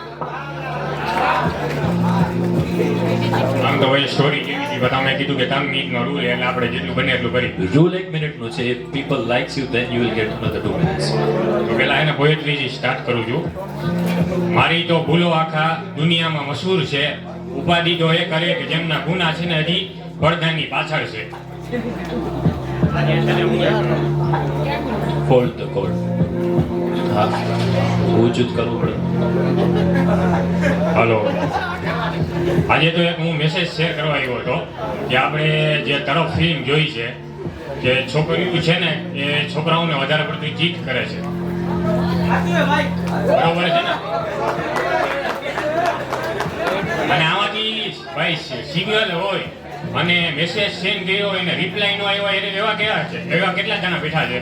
આમ તો ભાઈ સ્ટોરી કેવી હતી પણ તમે કીધું કે 3 મિનિટનો રૂલ એટલે આપણે જેટલું બને એટલું કરી. Rule 1 મિનિટનો છે. If people likes you, then you will get another 2 minutes. તો પહેલા એને પોએટ્રી સ્ટાર્ટ કરું છું. મારી તો ભૂલો આખા દુનિયામાં મશહૂર છે. ઉપાધિ તો એ કરે કે જેમના ગુના છે ને હજી પડદાની પાછળ છે. Fold the cord. હા, ઓછું જ કરવું પડે. હલો. આજે તો એક હું મેસેજ શેર કરવા આવ્યો હતો કે આપણે જે તરફ ફિલ્મ જોઈ છે કે છોકરીઓ છે ને એ છોકરાઓને વધારે પડતું ચીટ કરે છે. બરોબર છે ને? અને આમાંથી ભાઈ સિગ્નલ હોય અને મેસેજ સેન્ડ કર્યો એને રિપ્લાય નો આવ્યો એને એવા કેવા છે? એવા કેટલા જણા બેઠા છે?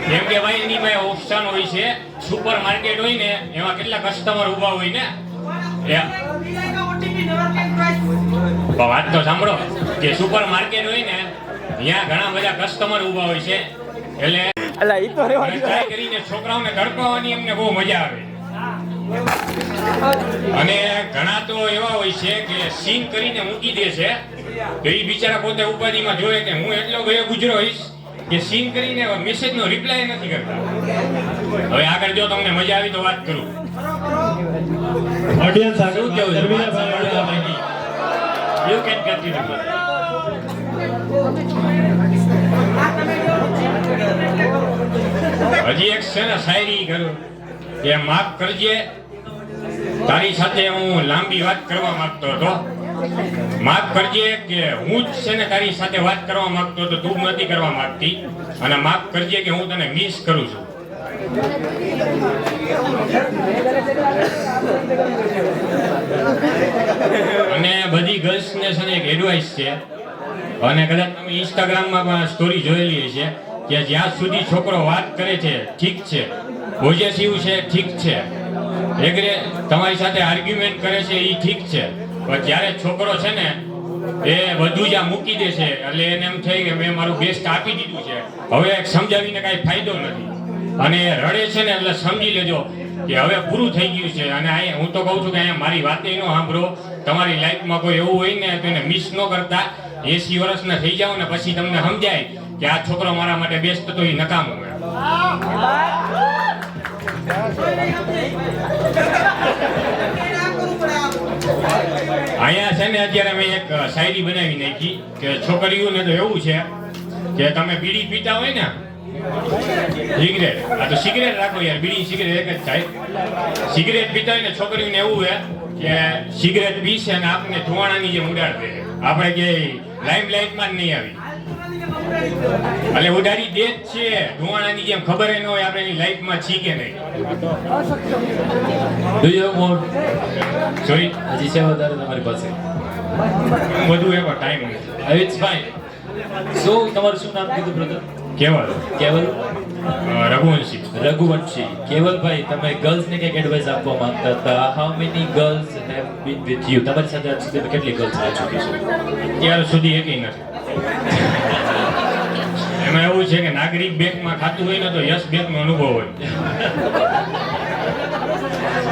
જેમ કે ભાઈ એની પાસે ઓપ્શન હોય છે. સુપર માર્કેટ હોય ને એમાં કેટલા કસ્ટમર ઊભા હોય ને વાત તો સાંભળો કે સુપર માર્કેટ હોય ને ત્યાં ઘણા બધા કસ્ટમર ઊભા હોય છે એટલે ટ્રાય કરીને છોકરાઓને ધડકાવવાની એમને બહુ મજા આવે. અને ઘણા તો એવા હોય છે કે સીન કરીને મૂકી દે છે તો એ બિચારા પોતે ઉપાધિમાં જોવે કે હું એટલો ગયો ગુજરો હોઈશ કે સીન કરીને મેસેજનો રિપ્લાય નથી કરતા. હવે આગળ જો તમને મજા આવી તો વાત કરું. ઓડિયન્સ શું આગળ કેવું છે? ધર્મીલા વાત ભાઈ સાંભળવા માંગી. You can continue. હજી એક છે ને શાયરી કરું કે માફ કરજે તારી સાથે હું લાંબી વાત કરવા માંગતો હતો. માફ કરજે કે હું જ છે ને તારી સાથે વાત કરવા માંગતો હતો, તું નથી કરવા માંગતી. અને માફ કરજે કે હું તને મિસ કરું છું. અને બધી ગર્લ્સને છે ને એક એડવાઇસ છે, અને કદાચ તમે ઇન્સ્ટાગ્રામમાં પણ સ્ટોરી જોયેલી હશે કે જ્યાં સુધી છોકરો વાત કરે છે ઠીક છે, પોઝેસિવ છે ઠીક છે, એગ્રે તમારી સાથે આર્ગ્યુમેન્ટ કરે છે એ ઠીક છે, પણ જ્યારે છોકરો છે ને એ બધું જ આ મૂકી દે છે એટલે એને એમ થાય કે મેં મારું બેસ્ટ આપી દીધું છે, હવે સમજાવીને કાંઈ ફાયદો નથી. અને રડે છે ને એટલે સમજી લેજો કે હવે પૂરું થઈ ગયું છે. અને અહીંયા હું તો કહું છું કે અહીંયા મારી વાતે ન સાંભળો. તમારી લાઈફમાં કોઈ એવું હોય ને તો એને મિસ ન કરતા. 80 વર્ષના થઈ જાવ ને પછી તમને સમજાય કે આ છોકરો મારા માટે બેસ્ટ હતો, એ નકામો. અહીંયા છે ને અત્યારે મેં એક શાયરી બનાવી નાખી કે છોકરીઓને તો એવું છે કે તમે બીડી પીતા હોય ને, સિગરેટ, આ તો સિગરેટ રાખો યાર, બીડી સિગરેટ એક જ થાય. સિગરેટ પીતા હોય ને છોકરીઓને એવું છે કે સિગરેટ પીશે અને આપણને ધુવાણાની જેમ ઉડાડ દે, આપણે કે લાઈમ લાઈટમાં જ નહીં આવી, એટલે ઉડાડી દે જ છે ધુવાણાની જેમ, ખબર ન હોય આપણે એની લાઈફમાં છીએ કે નહીં. Do you have more? Sorry, હજી છે વધારે તમારી પાસે? બધું એવો ટાઈમ નથી. It's fine. So તમારું શું નામ કીધું બ્રધર? કેવલ કેવલ રઘુવંશી. રઘુવંશી. કેવલભાઈ, તમે ગર્લ્સને કંઈક એડવાઇસ આપવા માંગતા હતા. How many girls have been with you? તમારી સાથે આજ સુધી કેટલી ગર્લ્સ રહી ચૂકી છે? અત્યાર સુધી એકેય નથી. એમાં એવું છે કે નાગરિક બેંકમાં ખાતું હોય ને તો યસ બેંકનો અનુભવ હોય.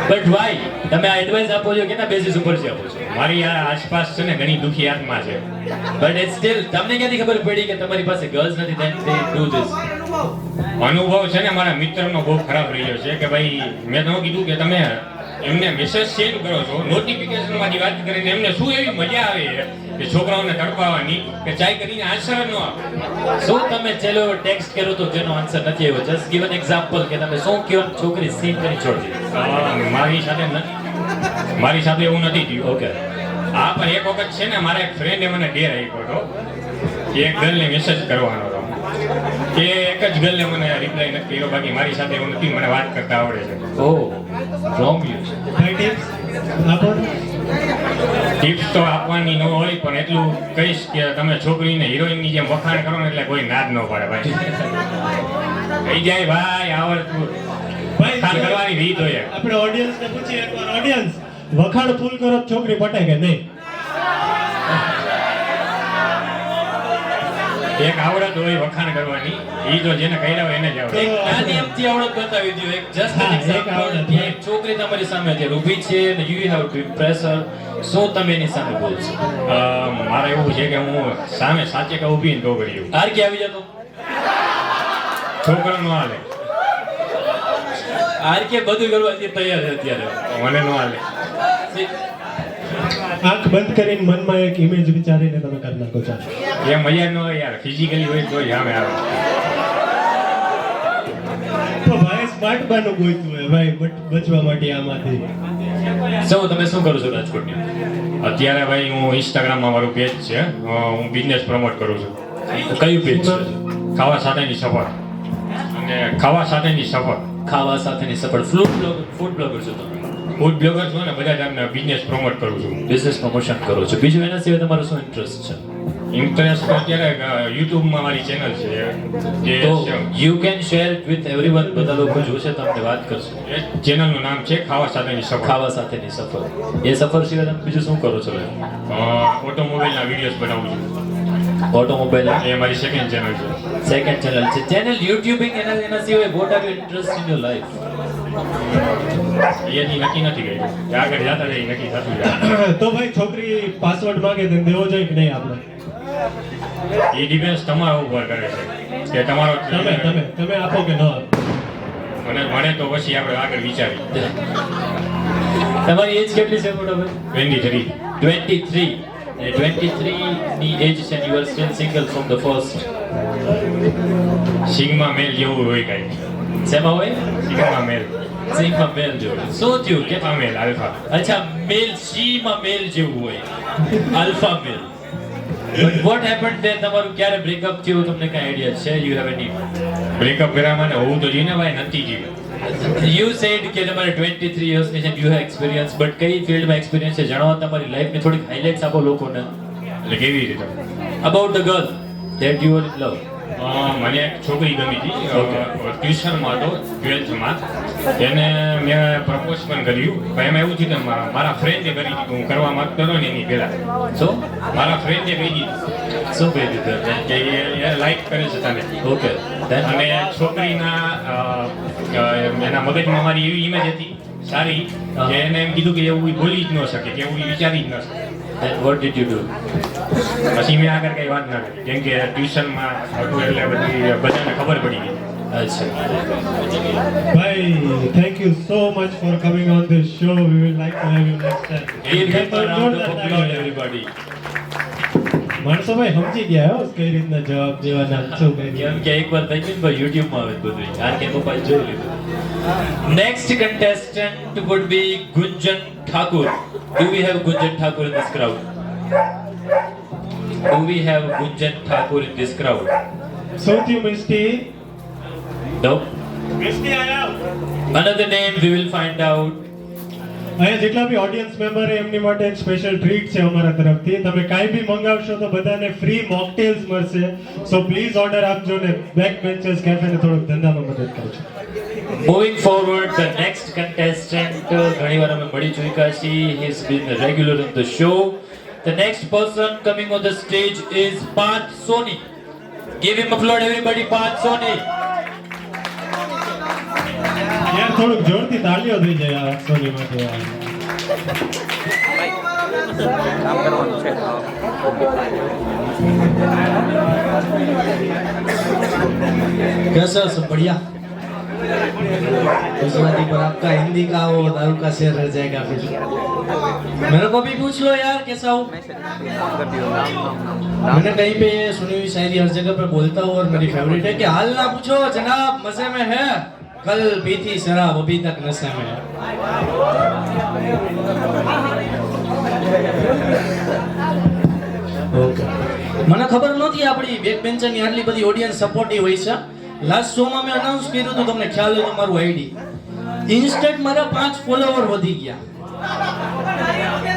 બટ વાય તમે આ એડવાઇસ આપો છો કેના બેસિસ ઉપર છે આપો છો? મારી આ આસપાસ છે ને ઘણી દુખી આત્મા છે. બટ ઇટ સ્ટીલ તમને ક્યાંથી ખબર પડી કે તમારી પાસે ગર્લ્સ નથી then they do this? અનુભવ છે ને મારા મિત્રનો બહુ ખરાબ રહ્યો છે કે ભાઈ મેં તો કીધું કે તમે એમને મેસેજ સેન્ડ કરો છો, નોટિફિકેશનમાંથી વાત કરીને એમને શું એવી મજા આવે છે કે છોકરાઓને તડપાવવાની કે ચાય કરીને આન્સર ન આપે. શું તમે ચેલો ટેક્સ્ટ કર્યો તો જેનો આન્સર નથી આવ્યો? જસ્ટ ગીવ એન એક્ઝામ્પલ કે તમે શું કયો છોકરી સીન કરી છોડી દીધી. મારી સાથે એવું નથી થયું. ઓકે. હા, પણ એક વખત છે ને મારા એક ફ્રેન્ડે મને ડેર આપ્યો હતો કે એક ગર્લને મેસેજ કરવાનો હતો, કે એક જ ગર્લને મને રિપ્લાય નથી કર્યો, બાકી મારી સાથે એવું નથી, મને વાત કરતા આવડે છે. ઓહ, રોંગ યુઝ. ભાઈ ટિપ્સ આપો. ટિપ્સ તો આપવાની ન હોય, પણ એટલું કહીશ કે તમે છોકરીને હિરોઈનની જેમ વખાણ કરો ને એટલે કોઈ ના જ ન પાડે ભાઈ. થઈ જાય ભાઈ, આવડતું વખાણ કરવાની રીત હોય. આપણે ઓડિયન્સને પૂછીએ એકવાર. ઓડિયન્સ, વખાણ ફૂલ કરો તો છોકરી પટે કે નહીં? એક આવડત હોય વખાણ કરવાની, ઈ તો જેને કર્યા હોય એને જ આવડે. એક નાની એમથી આવડત બતાવી દો. એક જસ્ટ હા, એક એક્ઝામ્પલ આવડત. કે એક છોકરી તમારી સામે અત્યારે ઊભી છે અને યુ હેવ ટુ ઇમ્પ્રેસ હર. શું તમે એની સામે બોલશો? મારે એવું છે કે હું સામે સાચે કે ઊભી ને તો કર્યું આર કે આવી જતો? છોકરો નો હાલે, આર કે બધું કરવા તૈયાર છે અત્યારે. મને નો હાલે. આંખ બંધ કરીને મનમાં એક ઇમેજ વિચારીને તમે કરી નાખો છો. એ મજા ન હોય યાર, ફિઝિકલી હોય તો સામે આવે. તો ભાઈ સ્માર્ટ બાનું ગોઈતું હોય ભાઈ બચવા માટે આમાંથી. શું તમે શું કરો છો રાજકોટની? અત્યારે ભાઈ હું ઇન્સ્ટાગ્રામમાં મારું પેજ છે, હું બિઝનેસ પ્રમોટ કરું છું. કયું પેજ છે? ખાવા સાથેની સફર. અને ખાવા સાથેની સફર. ખાવા સાથેની સફળ. ફૂડ બ્લોગર છો તમે? ફૂડ બ્લોગર છું ને બધા તમને બિઝનેસ પ્રમોટ કરું છું. બિઝનેસ પ્રમોશન કરો છો. બીજું એના સિવાય તમારો શું ઇન્ટરેસ્ટ છે? ઇન્ટરેસ્ટ તો અત્યારે યુટ્યુબમાં મારી ચેનલ છે જે તો you can share with everyone. બધા લોકો જોશે તમને વાત કરશે. ચેનલનું નામ છે ખાવા સાથેની સફર. ખાવા સાથેની સફર. એ સફર સિવાય તમે બીજું શું કરો છો? ઓટોમોબાઈલના વિડીયોઝ બનાવું છું. ઓટોમોબાઈલ. એ મારી સેકન્ડ ચેનલ છે. સેકન્ડ ચેનલ છે. ચેનલ યુટ્યુબિંગ એના સિવાય what are you interest in your life? એ હજી નક્કી નથી કર્યું. એ આગળ જતા જાય એ નક્કી થતું જાય. તો ભાઈ છોકરી પાસવર્ડ માંગે તો દેવો જોઈએ કે નહીં આપણે? એ ડિપેન્ડ તમારા ઉપર કરે છે કે તમારો તમે આપો કે ન આપો? મને તો પછી આપણે આગળ વિચારી. તમારી એજ કેટલી છે મોટાભાઈ? 23. 23. અને 23 ની એજ છે and you are still single from the first. સિંગમાં મેલ જેવું હોય કઈ. શેમાં હોય? સિંગમાં મેલ. સિંગમાં મેલ જેવું. શું થયું કે કેમાં મેલ આલ્ફા. અચ્છા મેલ માં મેલ જેવું હોય alpha male. But what happened there? તમારું ક્યારે બ્રેકઅપ થયું તમને કઈ આઈડિયા છે? You have any? બ્રેકઅપ કર્યા મને હોવું તો જોઈએ ને ભાઈ, નથી જીવ્યું. યુ સેડ કે તમારે 23 યર્સની છે યુ હેવ એક્સપિરિયન્સ, બટ કઈ ફિલ્ડમાં એક્સપિરિયન્સ છે જણાવો તમારી લાઈફની થોડીક હાઇલાઇટ્સ આપો લોકોને. એટલે કેવી રીતે? About the girl that you are in love. મને એક છોકરી ગમી હતી ટ્યુશનમાં હતો 12થમાં. એને મેં પ્રપોઝ પણ કર્યું. પણ એમાં એવું થયું કે મારા ફ્રેન્ડે કરી દીધું. હું કરવા માંગતો હતો ને એની પહેલા. શું મારા ફ્રેન્ડે કહી દીધું શું કહી દીધું? કે એ લાઈક કરે છે તને. ઓકે અને છોકરીના એના મગજમાં મારી એવી ઇમેજ હતી સારી કે એને એમ કીધું કે એવું ઈ બોલી જ ન શકે, કે એવું ઈ વિચારી જ ન શકે. then what did you do? પછી મેં આગળ કઈ વાત ના કરી, કેમ કે ટ્યુશનમાં હતું એટલે બધાને ખબર પડી ગઈ. અચ્છા ભાઈ thank you so much for coming on this show. We will like to have you next time. give him a round of applause everybody. માણસો ભાઈ સમજી ગયા હો કઈ રીતના જવાબ દેવાના શું કઈ કેમ કે એકવાર થઈ ગયું ને ભાઈ YouTube માં આવે બધું. આર કે મોબાઈલ જોઈ લીધું. Next contestant would be Gunjan Thakur. Do we have Gunjan Thakur in this crowd? Do we have Gunjan Thakur in this crowd? સૌથી મિસ્ટી No. મિસ્ટી આયા. Another name we will find out. અહીંયા જેટલા બી audience member એમની માટે એક special treat છે અમારા તરફથી. તમે કાંઈ બી મંગાવશો તો બધાને ફ્રી મોકટેલ્સ મળશે. સો પ્લીઝ ઓર્ડર આપજો ને બેક બેન્ચર્સ કેફેને થોડુંક ધંધામાં મદદ કરજો. Moving forward, the next contestant, ઘણી વાર અમે મળી ચૂક્યા છીએ. He's been a regular in the show. The next person coming on the stage is Parth Soni. Give him applause everybody, Parth Soni. યાર થોડુંક જોરથી તાળીઓ થઈ જાય આ સોની માટે. કામ કરવાનું છે. कैसा सब बढ़िया? गुजराती पर आपका हिंदी का वो दारू का शेर रह जाएगा फिर. मेरे को भी पूछ लो यार कैसा हूँ. मैंने कहीं पे ये सुनी हुई शायरी हर जगह पे बोलता हूँ और मेरी फेवरेट है कि हाल ना पूछो जनाब मजे में है, कल पी थी शराब अभी तक नशे में है. ઓકે મને ખબર નહોતી આપણી બેક બેન્ચરની આટલી બધી ઓડિયન્સ સપોર્ટિવ હોય છે. લાસ્ટ શોમાં મેં અનાઉન્સ કર્યું હતું, તમને ખ્યાલ હોય તો મારું આઈડી ઇન્સ્ટન્ટ મારા 5 ફોલોવર વધી ગયા.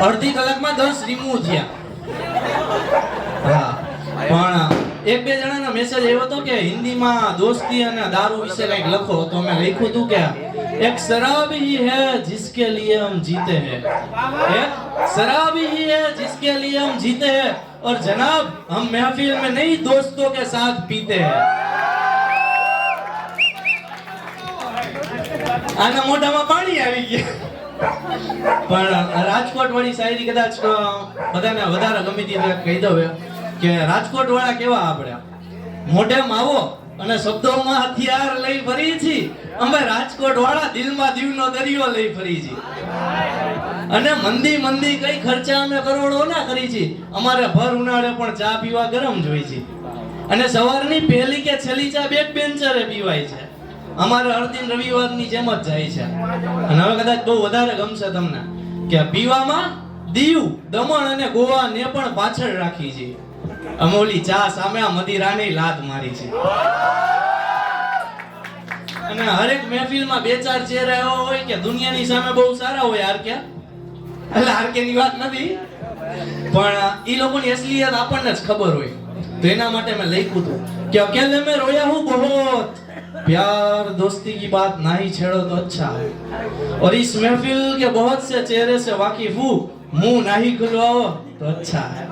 અડધી કલાકમાં 10 રિમૂવ થયા. હા પણ એક બે જણાનો મેસેજ આવ્યો હતો કે હિન્દીમાં દોસ્તી અને દારૂ વિશે કંઈક લખો. તો મેં લખ્યું હતું કે एक शराबी ही है जिसके लिए हम जीते हैं, एक शराबी ही है जिसके लिए हम जीते हैं और जनाब हम महफिल में नहीं दोस्तों के साथ पीते हैं. આના મોઢામાં પાણી આવી ગયા. પણ રાજકોટ વાળી શાયરી કદાચ બધાને વધારે ગમી હતી કહી દઉં કે રાજકોટ વાળા કેવા આપણે મોઢે માવો અને શબ્દોમાં હથિયાર લઈ ફરી છી. અમે રાજકોટ વાળા દિલમાં દીવનો દરિયો લઈ ફરી છી. અને મંદી મંદી કઈ ખર્ચા અમે કરોડો ના કરી છી. અમારે ભર ઉનાળે પણ ચા પીવા ગરમ જોઈ છે. અને સવારની પહેલી કે છેલ્લી ચા બેક બેન્ચરે પીવાય છે. અમારે હર દિન રવિવારની જેમ જ જાય છે. અને હવે કદાચ બહુ વધારે ગમશે તમને કે પીવામાં દીવ, દમણ અને ગોવા ને પણ પાછળ રાખી છે. અમે ઓલી ચા સામે આ મદિરાની લાત મારી છે. અને હરેક મહેફિલમાં બે ચાર ચહેરા એવા હોય કે દુનિયાની સામે બહુ સારા હોય. આરકે એટલે આરકેની વાત નથી, પણ ઈ લોકોની અસલિયત આપણને જ ખબર હોય. તો એના માટે મેં લખ્યું હતું કે અકેલે મેં રોયા હું બહોત, प्यार दोस्ती की बात ना ही छेड़ो तो अच्छा है, और इस महफिल के बहुत से चेहरे से वाकिफ हूँ, मुंह ना ही खुलवाओ तो अच्छा है.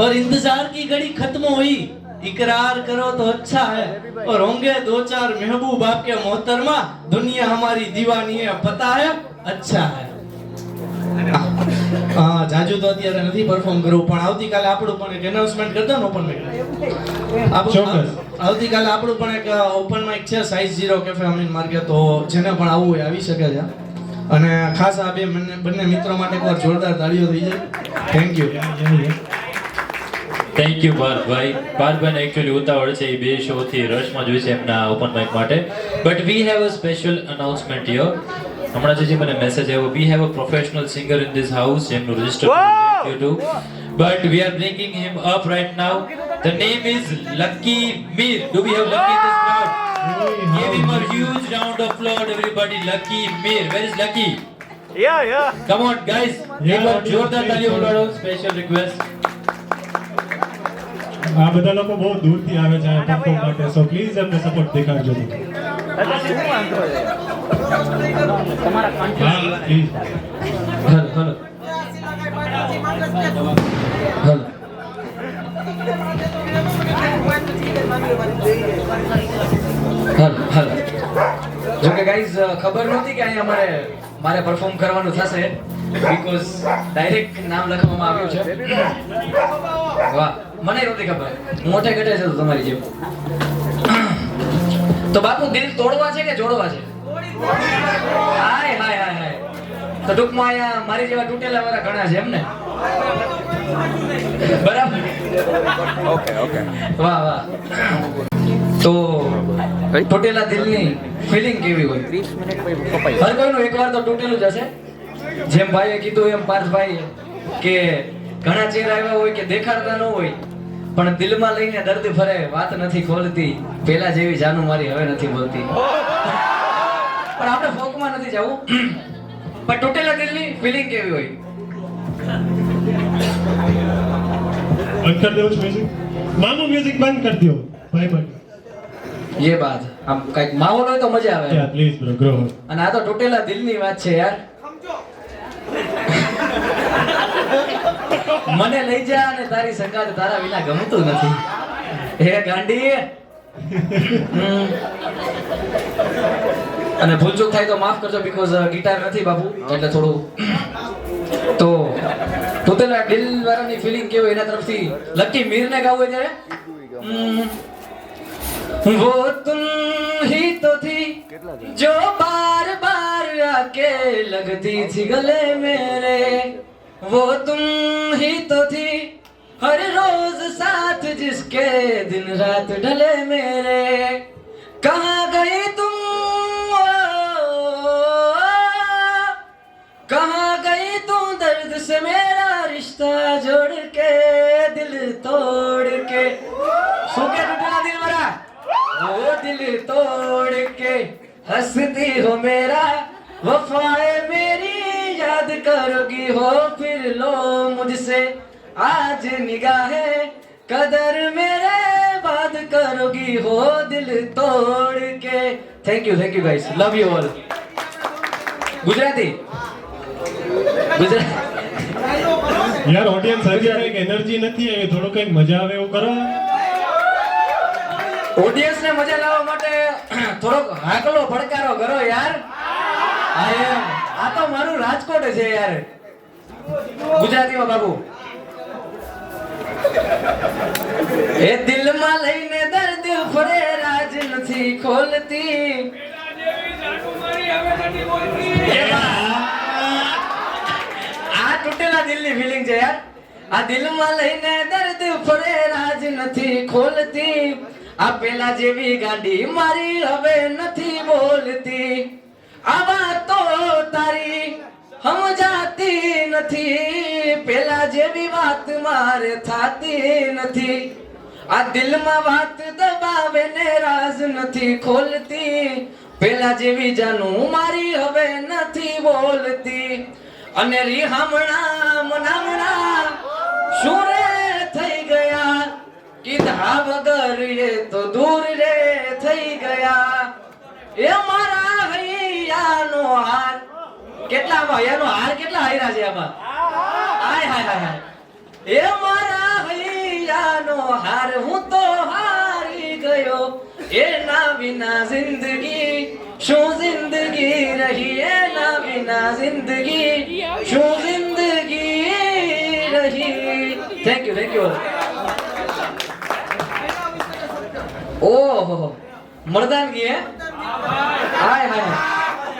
और इंतजार की घड़ी खत्म हुई इकरार करो तो अच्छा है और होंगे दो चार महबूब आपके मोहतरमा दुनिया हमारी दीवानी है पता है अच्छा है હા જાજુ તો અત્યારે નથી પરફોર્મ કરવું પણ આવતીકાલે આપણું પણ એક એનાઉન્સમેન્ટ કરતો ને ઓપન માઇક ચોક્કસ. આવતીકાલે આપણું પણ એક ઓપન માઇક છે સાઇઝ 0 કેફે અમીન માર્કેટ તો જેને પણ આવવું હોય આવી શકે છે અને ખાસ આ બંને મિત્રો માટે એકવાર જોરદાર તાળીઓ થઈ જાય thank you thank you Parthbhai. પાર્થભાઈને એકચ્યુઅલી ઉતાવળ છે, એ બે શોથી રશમાં જોઈ છે એમના ઓપન માઇક માટે. But we have a special announcement here. હમણાં જે મને મેસેજ આવ્યો, we have a professional singer in this house જેમનું register YouTube. But we are bringing him up right now. The name is Lucky Mir. Do we have Lucky in this crowd? Give him a huge round of applause, everybody. Lucky Mir. Where is Lucky? Come on, guys. એક વાર જોરદાર તાળીઓ વગાડો. Special request. આ બધા લોકો બહુ દૂરથી આવે છે પરફોર્મ માટે, સો પ્લીઝ એમને સપોર્ટ દેખાડજો. હા please. Hello hello hello hello જો કે ગાઈઝ ખબર નહોતી કે અહીંયા મારે પરફોર્મ કરવાનું થશે બીકોઝ ડાયરેક્ટ નામ લખવામાં આવ્યું છે. વાહ, મને નહોતી ખબર. મોટે ઘટે છે તમારી જેમ. તો બાપુ દિલ તોડવા છે કે જોડવા છે? હાય હાય હાય હાય. તો ટૂંકમાં અહીંયા મારી જેવા તૂટેલા વાળા ઘણા છે એમ ને? બરાબર. ઓકે. વાહ વાહ. તો તૂટેલા દિલની ફિલિંગ કેવી હોય? હર કોઈનું એકવાર તો તૂટેલું જ હશે. જેમ ભાઈએ કીધું એમ પાર્થભાઈએ કે ઘણા ચહેરા એવા હોય કે દેખાડતા ન હોય પણ દિલમાં લઈને દર્દ ફરે, વાત નથી ખોલતી, પેલા જેવી જાનું મારી હવે નથી બોલતી. પણ આપણે ફોકમાં નથી જવું. પણ તૂટેલા દિલની ફિલિંગ કેવી હોય? બંધ કરી દો મ્યુઝિક. મામુ મ્યુઝિક બંધ કરી દો ભાઈ માટે. ये बात આમ કઈક માહોલ હોય તો મજા આવે. યા પ્લીઝ બ્રો ગ્રો. અને આ તો તૂટેલા દિલની વાત છે યાર. મને લઈ જા અને તારી સંગાત તારા વિના ગમતું નથી. હે ગાંડી. અને ભૂલચૂક થાય તો માફ કરજો બીકોઝ ગિટાર નથી બાપુ એટલે થોડું. તો તૂટેલા દિલ વાળાની ફિલિંગ કેવી એના તરફથી લકી મીરને ગાવું હોય ત્યારે वो तुम ही तो थी जो बार बार आके लगती थी गले मेरे, वो तुम ही तो थी हर रोज साथ जिसके दिन रात ढले मेरे, कहाँ गई तुम कहाँ गई तुम दर्द से मेरा रिश्ता जोड़ के दिल तोड़ के. શું કે તૂટેલા દિલ મારા? वो दिल तोड़ के हंसती हो मेरा वफाए मेरी याद करोगी हो फिर लो मुझसे आज निगाहे कदर मेरे बात करोगी हो दिल तोड़ के. Thank you guys, love you all. Gujarati યાર ઓડિયન્સ હજી કઈક એનર્જી નથી આવી, થોડું કઈક મજા આવે એવું કરો. ઓડિયન્સ ને મજા લાવવા માટે થોડોક હાકલો ભડકારો કરો યાર. આ તો મારું રાજકોટ છે યાર. ગુજરાતીમાં બાબુ. એ દિલમાં લઈને દર્દ ફરે રાજ નથી ખોલતી. આ તૂટેલા દિલની ફિલિંગ છે યાર. આ દિલમાં લઈને દર્દ ફરે રાજ નથી ખોલતી. આ પેલા જેવી ગાડી મારી હવે નથી બોલતી. આ વાત તો તારી સમજાતી નથી. પેલા જેવી વાત મારે થાતી નથી. આ દિલમાં વાત દબાવે ને રાજ નથી ખોલતી. પેલા જેવી જાનું મારી હવે નથી બોલતી. અને રીહામણા મનામણા શું રે થઈ ગયા કીધા વગર એ તો દૂર રે થઈ ગયા. એ મારા હૈયાનો હાર કેટલા હૈયાનો હાર કેટલા હાર્યા છે આમાં. હાય હાય હાય હાય. એ મારા હૈયા હીરાનો હાર હું તો હારી ગયો એના વિના જિંદગી શું જિંદગી રહી એના વિના જિંદગી શું જિંદગી રહી. Thank you. ઓહો મરદાનગી હે હાય.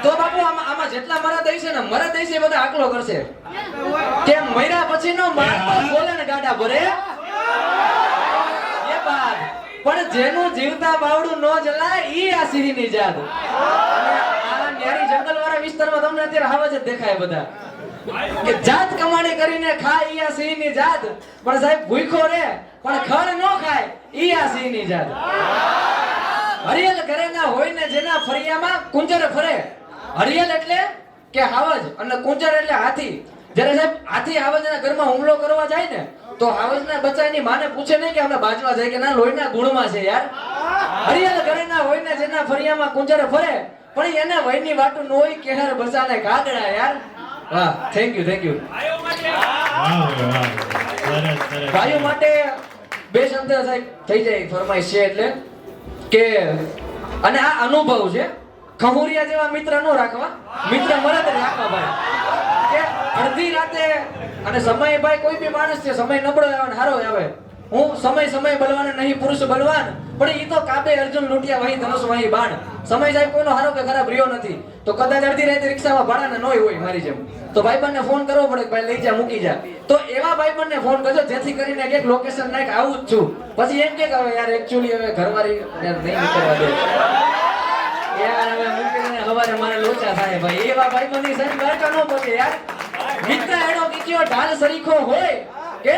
તો બાપુ આમાં જેટલા મરદ હશે ને મરદ હશે એ બધા આકલો કરશે કે મર્યા પછી નો માણસો બોલે ને ગાડા ભરે એ બાદ પણ જેનું જીવતા બાવડું નો જલાય ઈ આ સીરીની જાત. આ ન્યારી જંગલ વાળા વિસ્તારમાં તમને અત્યારે હાવ જ દેખાય બધા કે જાત કમાણી કરીને ખાય ઈ આ સિંહની જાત. પણ સાહેબ ભૂખો રે પણ ખડ નો ખાય ઈ આ સિંહની જાત. હરિયલ ઘરેના હોય ને જેના ફરિયામાં કુંજર ફરે. હરિયલ એટલે કે હાવજ અને કુંજર એટલે હાથી. જ્યારે સાહેબ હાથી હાવજના ઘરમાં હુમલો કરવા જાય ને તો હાવજના બચ્ચાની માને પૂછે નહીં કે આપણે બાજવા જાય કે ના લોહીના ગુણમાં છે યાર. હરિયલ ઘરેના હોય ને જેના ફરિયામાં કુંજર ફરે પણ એના વયની વાટું ન હોય કેહર બચાને કાગડા યાર. વાહ થેન્ક યુ. ભાઈઓ માટે બે શબ્દ સાહેબ થઈ જાય ફરમાઈશ છે એટલે કે અને આ અનુભવ છે. ખમુરિયા જેવા મિત્ર નો રાખવા, મિત્ર મરદ રાખવા ભાઈ. કે અડધી રાતે અને સમય ભાઈ કોઈ બી માણસ છે સમય નબળો આવે ને હારો આવે. હું સમય બલવાન નહીં પુરુષ બલવાન પણ ઈ તો કાબે અર્જુન લૂંટિયા વહી ધનુષ વહી બાણ. સમય સાહેબ કોઈનો હારો કે ખરાબ રહ્યો નથી. તો કદાચ અડધી રાતે રિક્ષામાં ભાડાને નોય હોય મારી જેમ તો ભાઈબંધને ફોન કરવો પડે કે ભાઈ લઈ જા મૂકી જા. તો એવા ભાઈબંધને ફોન કરજો જેથી કરીને એક લોકેશન નાખ આવું જ છું. પછી એમ કે હવે યાર એકચ્યુઅલી હવે ઘરવાળી યાર નહીં નીકળવા દે યાર હવે મૂકીને સવારે મારે લોચા થાય ભાઈ. એવા ભાઈબંધની સાહેબ ગાડકા નો પગે યાર. મિત્ર એડો કીજીઓ ઢાલ સરીખો હોય કે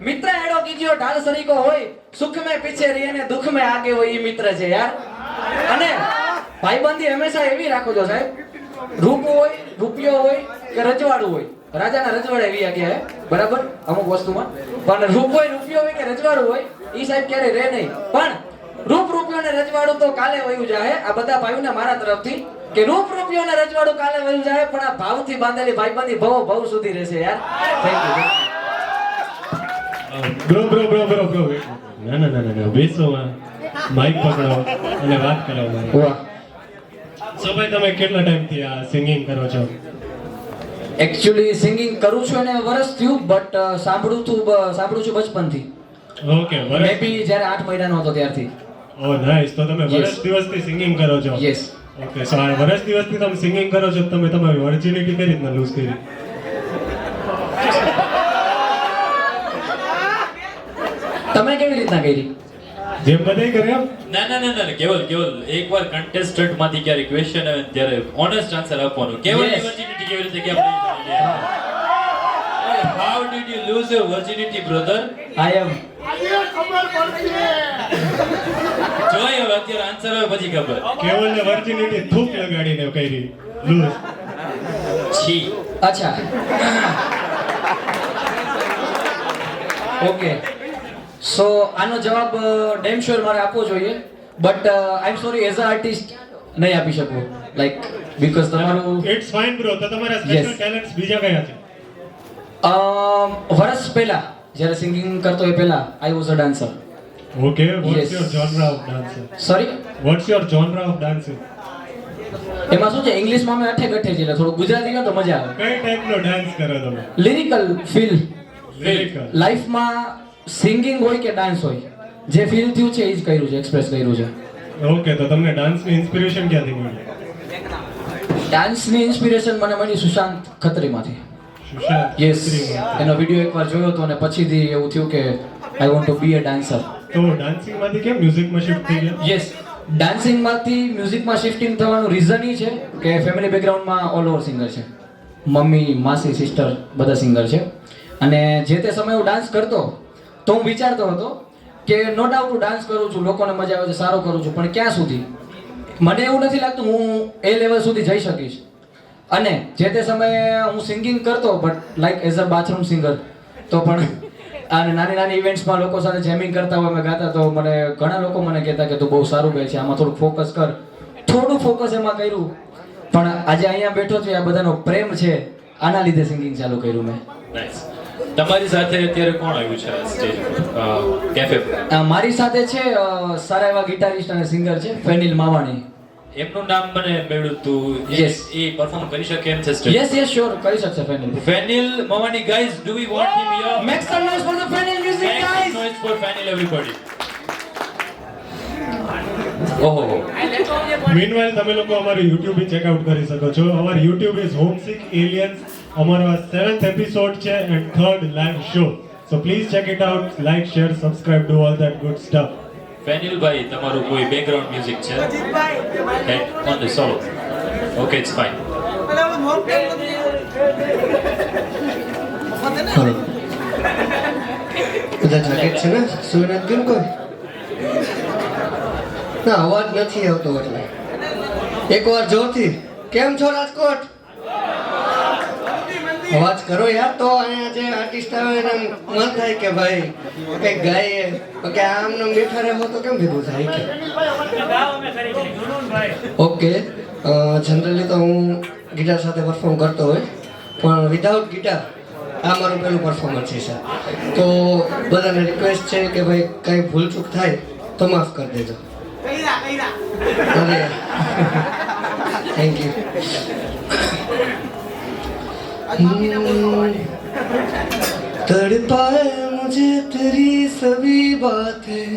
મિત્ર એડો કીજીઓ ઢાલ સરીખો હોય સુખ में पीछे रही અને દુઃખ में आगे હોય ઈ મિત્ર છે યાર. અને ભાઈબંધી હંમેશા એવી રાખો છો સાહેબ. રૂપ હોય રૂપિયો હોય કે રજવાડું હોય. રાજાના રજવાડા એવી આગે હે બરાબર અમુક વસ્તુમાં. પણ રૂપ હોય રૂપિયો હોય કે રજવાડું હોય ઈ સાહેબ ક્યારે રહે નહીં. પણ રૂપ રૂપિયો ને રજવાડું તો કાલે વયું જાય. આ બધા ભાઈઓને મારા તરફથી કે રૂપ રૂપિયો ને રજવાડું કાલે વયું જાય પણ આ ભાવથી બાંધેલી ભાઈબંધી ભવ સુધી રહેશે યાર. Thank you. બ્રો ના બેસો માઇક પકડો અને વાત કરો. વાહ સો ભાઈ તમે કેટલા ટાઈમ થી આ સિંગિંગ કરો છો? એકચ્યુઅલી સિંગિંગ કરું છું અને વર્ષ થયું બટ સાંભળું છું બચપનથી. ઓકે મે બી જ્યારે 8 મહિનાનો હતો ત્યારથી. Oh nice. તો તમે વર્ષ દિવસથી સિંગિંગ કરો છો? યસ. ઓકે સો આ વર્ષ દિવસથી તમે સિંગિંગ કરો છો તમે તમારી વર્જિનિટી કઈ રીતના લૂઝ કરી? તમે કેવી રીતના કરી? જેમ બધાય કરે એમ? ના કેવલ એકવાર contestant માંથી ક્યારે ક્વેશ્ચન આવે ત્યારે ઓનેસ્ટ આન્સર આપવાનો. કેવલ Yes. virginity કેવી રીતે કે how did you lose your virginity brother? આઈ એમ જોઈ હવે અત્યારે આન્સર આવે પછી ખબર. કેવલને વર્જિનિટી થૂક લગાડીને કરી લૂઝ. છી. અચ્છા ઓકે સો આનો જવાબ ડેમ શ્યોર મારે આપવો જોઈએ but I am sorry as a artist નહીં આપી શકું લાઈક બીકોઝ તમારું ઇટ્સ ફાઇન બ્રો. તો તમારા સ્પેશિયલ Yes. ટેલેન્ટ્સ બીજા કયા છે? વર્ષ પહેલા જ્યારે સિંગિંગ કરતો એ પહેલા I was a dancer. Okay what's Yes. Your genre of dance? Sorry what's your genre of dance? એમાં શું છે ઇંગ્લિશમાં અમે અઠે ગઠે છે એટલે થોડું ગુજરાતી કહો તો મજા આવે. કઈ ટાઈપનો ડાન્સ કરો તમે? Lyrical feel lyrical. લાઈફમાં સિંગિંગ હોય કે ડાન્સ હોય જે ફીલ થયું છે એ જ કર્યું છે એક્સપ્રેસ કર્યું છે. ઓકે તો તમને ડાન્સની ઇન્સ્પિરેશન ક્યાંથી મળી? ડાન્સની ઇન્સ્પિરેશન મને મળી સુશાંત ખત્રીમાંથી. સુશાંત યસ ખત્રીમાંથી. એનો વિડીયો એકવાર જોયો હતો અને પછીથી એવું થયું કે I want to be a dancer. તો ડાન્સિંગમાંથી કેમ મ્યુઝિકમાં શિફ્ટ થઈ ગયા? યસ ડાન્સિંગમાંથી મ્યુઝિકમાં શિફ્ટિંગ થવાનું રીઝન એ છે કે ફેમિલી બેકગ્રાઉન્ડમાં ઓલ ઓવર સિંગર છે. મમ્મી માસી સિસ્ટર બધા સિંગર છે અને જે તે સમયે હું ડાન્સ કરતો તો હું વિચારતો હતો કે નો ડાઉટ હું ડાન્સ કરું છું લોકોને મજા આવે છે સારું કરું છું પણ ક્યાં સુધી? મને એવું નથી લાગતું હું એ લેવલ સુધી જઈ શકીશ. અને જે તે સમયે હું સિંગિંગ કરતો but like as a bathroom singer તો પણ અને નાની ઇવેન્ટ્સમાં લોકો સાથે જેમિંગ કરતા હોય મેં ગાતા તો મને ઘણા લોકો મને કહેતા કે તું બહુ સારું ગાય છે આમાં થોડું ફોકસ કર. થોડું ફોકસ એમાં કર્યું પણ આજે અહીંયા બેઠો છું આ બધાનો પ્રેમ છે આના લીધે સિંગિંગ ચાલુ કર્યું મેં. Nice. તમારી સાથે અત્યારે કોણ આવ્યું છે આ સ્ટેજ કેફે પર? મારી સાથે છે સારા એવા ગિટારિસ્ટ અને સિંગર છે ફેનિલ માવાણી. એમનું નામ મને મળ્યું તું. Yes. એ પરફોર્મ કરી શકે એમ છે સ્ટેજ? યસ શ્યોર કરી શકશે Fenil. Fenil Mawani, guys, do we want him here? Make some noise for the Fenil music, Make some guys. noise for Fenil, everybody. Oh. Meanwhile તમે લોકો અમારું YouTube બી ચેક આઉટ કરી શકો છો. અવર YouTube is Homesick Aliens. અમારો આ 7th episode છે and 3rd live show. So please check it out, like, share, subscribe, do all that good stuff. Fenil ભાઈ, તમારું કોઈ બેકગ્રાઉન્ડ મ્યુઝિક છે? Head on the solo. Okay, it's fine. બધા જાગેટ છે ને? સુઈ નથી ગયું કોઈ? ના, અવાજ નથી આવતો એટલે એકવાર જોરથી કેમ છો રાજકોટ? અવાજ કરો યાર, તો અહીંયા જે આર્ટિસ્ટ આવે એને મન થાય કે ભાઈ કંઈક ગાઈએ. કે આમને મીઠા રહો તો કેમ ભેગું થાય કે? ઓકે, જનરલી તો હું ગિટાર સાથે પરફોર્મ કરતો હોય, પણ વિધાઉટ ગિટાર આ મારું પહેલું પરફોર્મન્સ છે. તો બધાને રિક્વેસ્ટ છે કે ભાઈ કંઈ ભૂલચૂક થાય તો માફ કરી દેજો. અરે થેન્ક યુ. तड़पाए मुझे तेरी सभी बातें,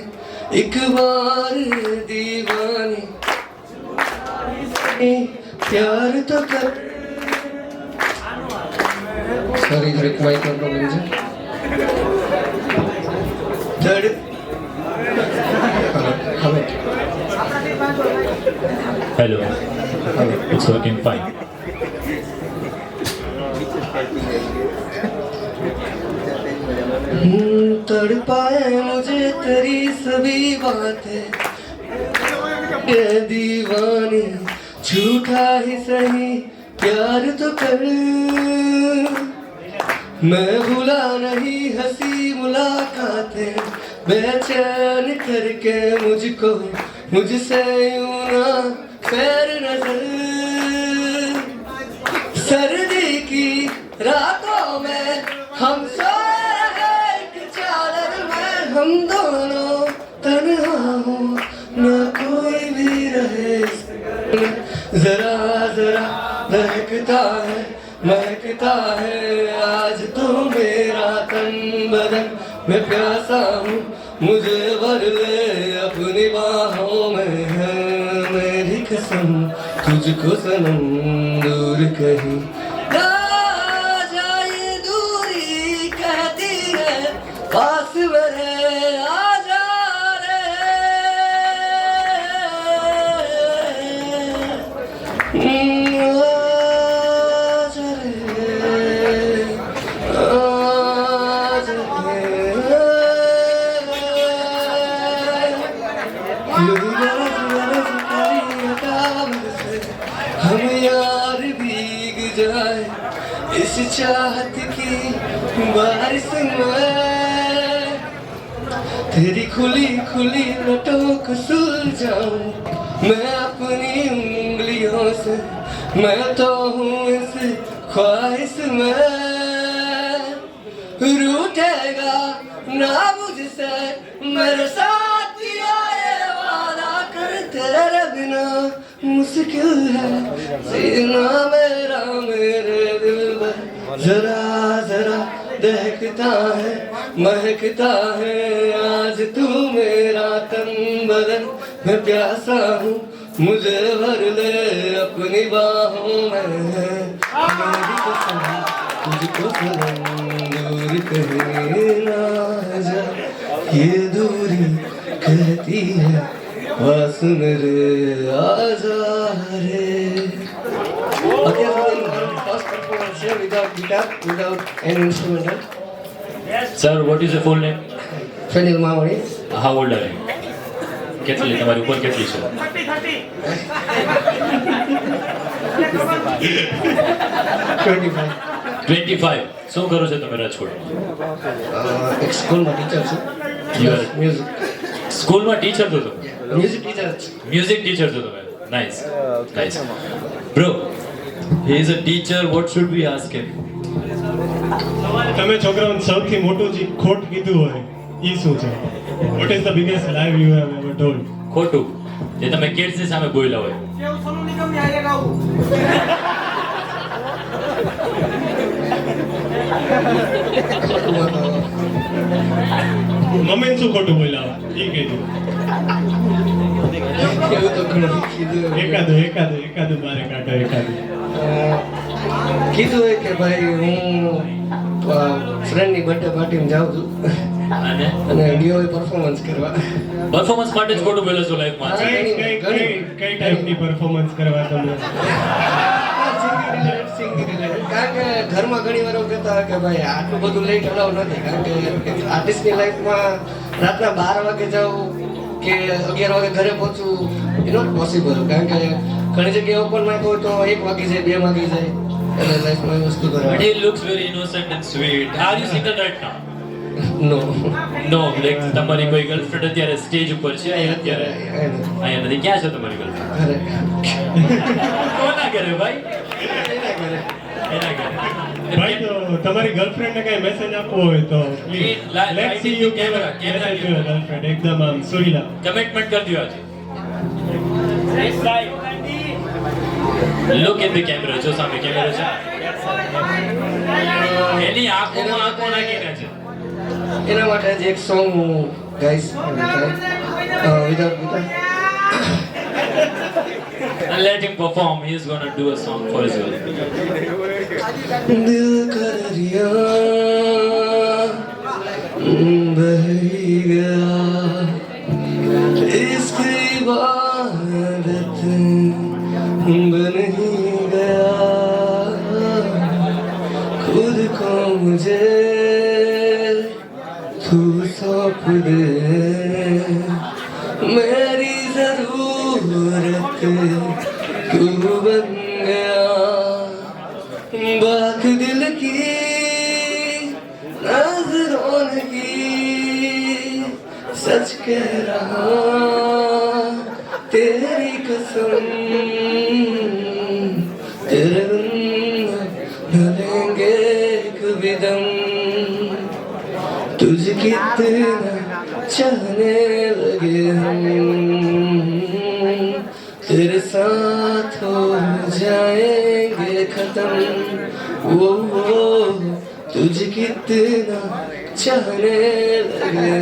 एक बार दीवानी प्यार तो कर. सॉरी, थोड़ी माइक में प्रॉब्लम है. Hello. It's working fine. तड़पाए मुझे तेरी सभी बातें, ये दीवानी झूठा ही सही प्यार तो कर. मैं भूला नहीं हंसी मुलाकातें, बेचैन करके मुझको मुझसे यूं ना फेर नजर. सर्दी की रातों में हम सो रहे एक चादर में, हम दोनों तन्हा हो न कोई भी रहे. जरा जरा महकता है आज तो मेरा तन बदन. मैं प्यासा हूँ, मुझे भर ले अपनी बाहों में. है मेरी कसम तुझको सनम दूर कहीं ना जाए. दूरी कहती है पास मेरे आ जा रे. आ जा रे, आ जा रे. हम यार भीग जाए इस चाहत की बारिश में. तेरी खुली खुली लटों को सुलझाऊं मैं अपनी उंगलियों से. मैं तो हूँ इस ख्वाहिश में. रूठेगा ना मुझसे मेरे साथ ये वादा कर. तेरे बिना मुश्किल है जीना मेरा मेरे दिल में. जरा जरा दहकता है महकता है आज तू मेरा तन बदन. मैं प्यासा हूँ, मुझे भर ले अपनी बाहों में. मेरी कसम तुझको सनम दूर कहीं ना जा. ये दूरी कहती है पास मेरे आजा रे. First performance here without guitar, without any instrumental. Sir, what is your full name? Fenil Mawani. How old are you? કેટલી તમારી ઉંમર કેટલી છે? 25. 25. શું કરો છો તમે રાજકોટ? એક સ્કૂલમાં ટીચર છું. You are- મ્યુઝિક સ્કૂલમાં ટીચર છો તમે? મ્યુઝિક ટીચર છું. મ્યુઝિક ટીચર છો તમે? Nice nice. Bro, he is a teacher. What should we ask him? તમે છોકરાઓને સૌથી મોટું જે ખોટ કીધું હોય ઈ શું છે? What is the biggest live you have ever told? ખોટું જે તમે kids ની સામે બોલ્યા હોય. મમ્મીને શું ખોટું બોલ્યા ઈ કહેજો. એવું તો ઘણું કીધું. એકાદું બારે કાઢો એકાદું. કીધું હોય કે ભાઈ હું ફ્રેન્ડની બર્થડે પાર્ટીમાં જાઉં છું અને અને ડીઓએ પરફોર્મન્સ કરવા. પરફોર્મન્સ માટે જ ખોટું બોલ્યો છો લાઈફમાં. કઈ ટાઈપની પરફોર્મન્સ કરવા તમે? કારણ કે ઘરમાં ઘણી વાર એવું કહેતા હોય કે ભાઈ આટલું બધું લેટ અલાઉ નથી, કારણ કે આર્ટિસ્ટની લાઈફમાં રાતના 12 વાગે જાઉં કે 11 વાગે ઘરે પહોંચવું એ નોટ પોસિબલ, કારણ કે ઘણી જગ્યાએ ઓપન માઇક હોય તો 1 વાગી જાય 2 વાગી જાય, એટલે લાઈફમાં એ વસ્તુ But કરવા. he looks very innocent and sweet. Are you single right now? No No, like તમારી કોઈ ગર્લફ્રેન્ડ અત્યારે સ્ટેજ ઉપર છે અત્યારે? અહીંયા નથી. ક્યાં છે તમારી ગર્લફ્રેન્ડ? ઘરે કોના ઘરે ભાઈ? એના ઘરે. ભાઈ તો તમારી ગર્લફ્રેન્ડને કઈ મેસેજ આપવો હોય તો please let's see you Camera. Girlfriend એકદમ આમ સુરીલા. કમિટમેન્ટ કરી દો આજે. Look in the camera. જો સામે કેમેરો છે. એની આંખોમાં આંખો નાખીને છે. એના માટે જ એક સોંગ હું ગાઈશ without And let him perform. He is going to do a song for his girl. दिल कर रिया बह गया इसकी इबादत बन ही गया खुद को मुझे तू सौंप दे मेरी जरूरत तू बन गया बात दिल की नजरों की सच कह रहा तेरी कसम तेरे बिन ढलेंगे कभी दम तुझे कितना चाहने लगे हम तेरे साथ हो जाएंगे खत्म वो तुझे कितना चाहने लगे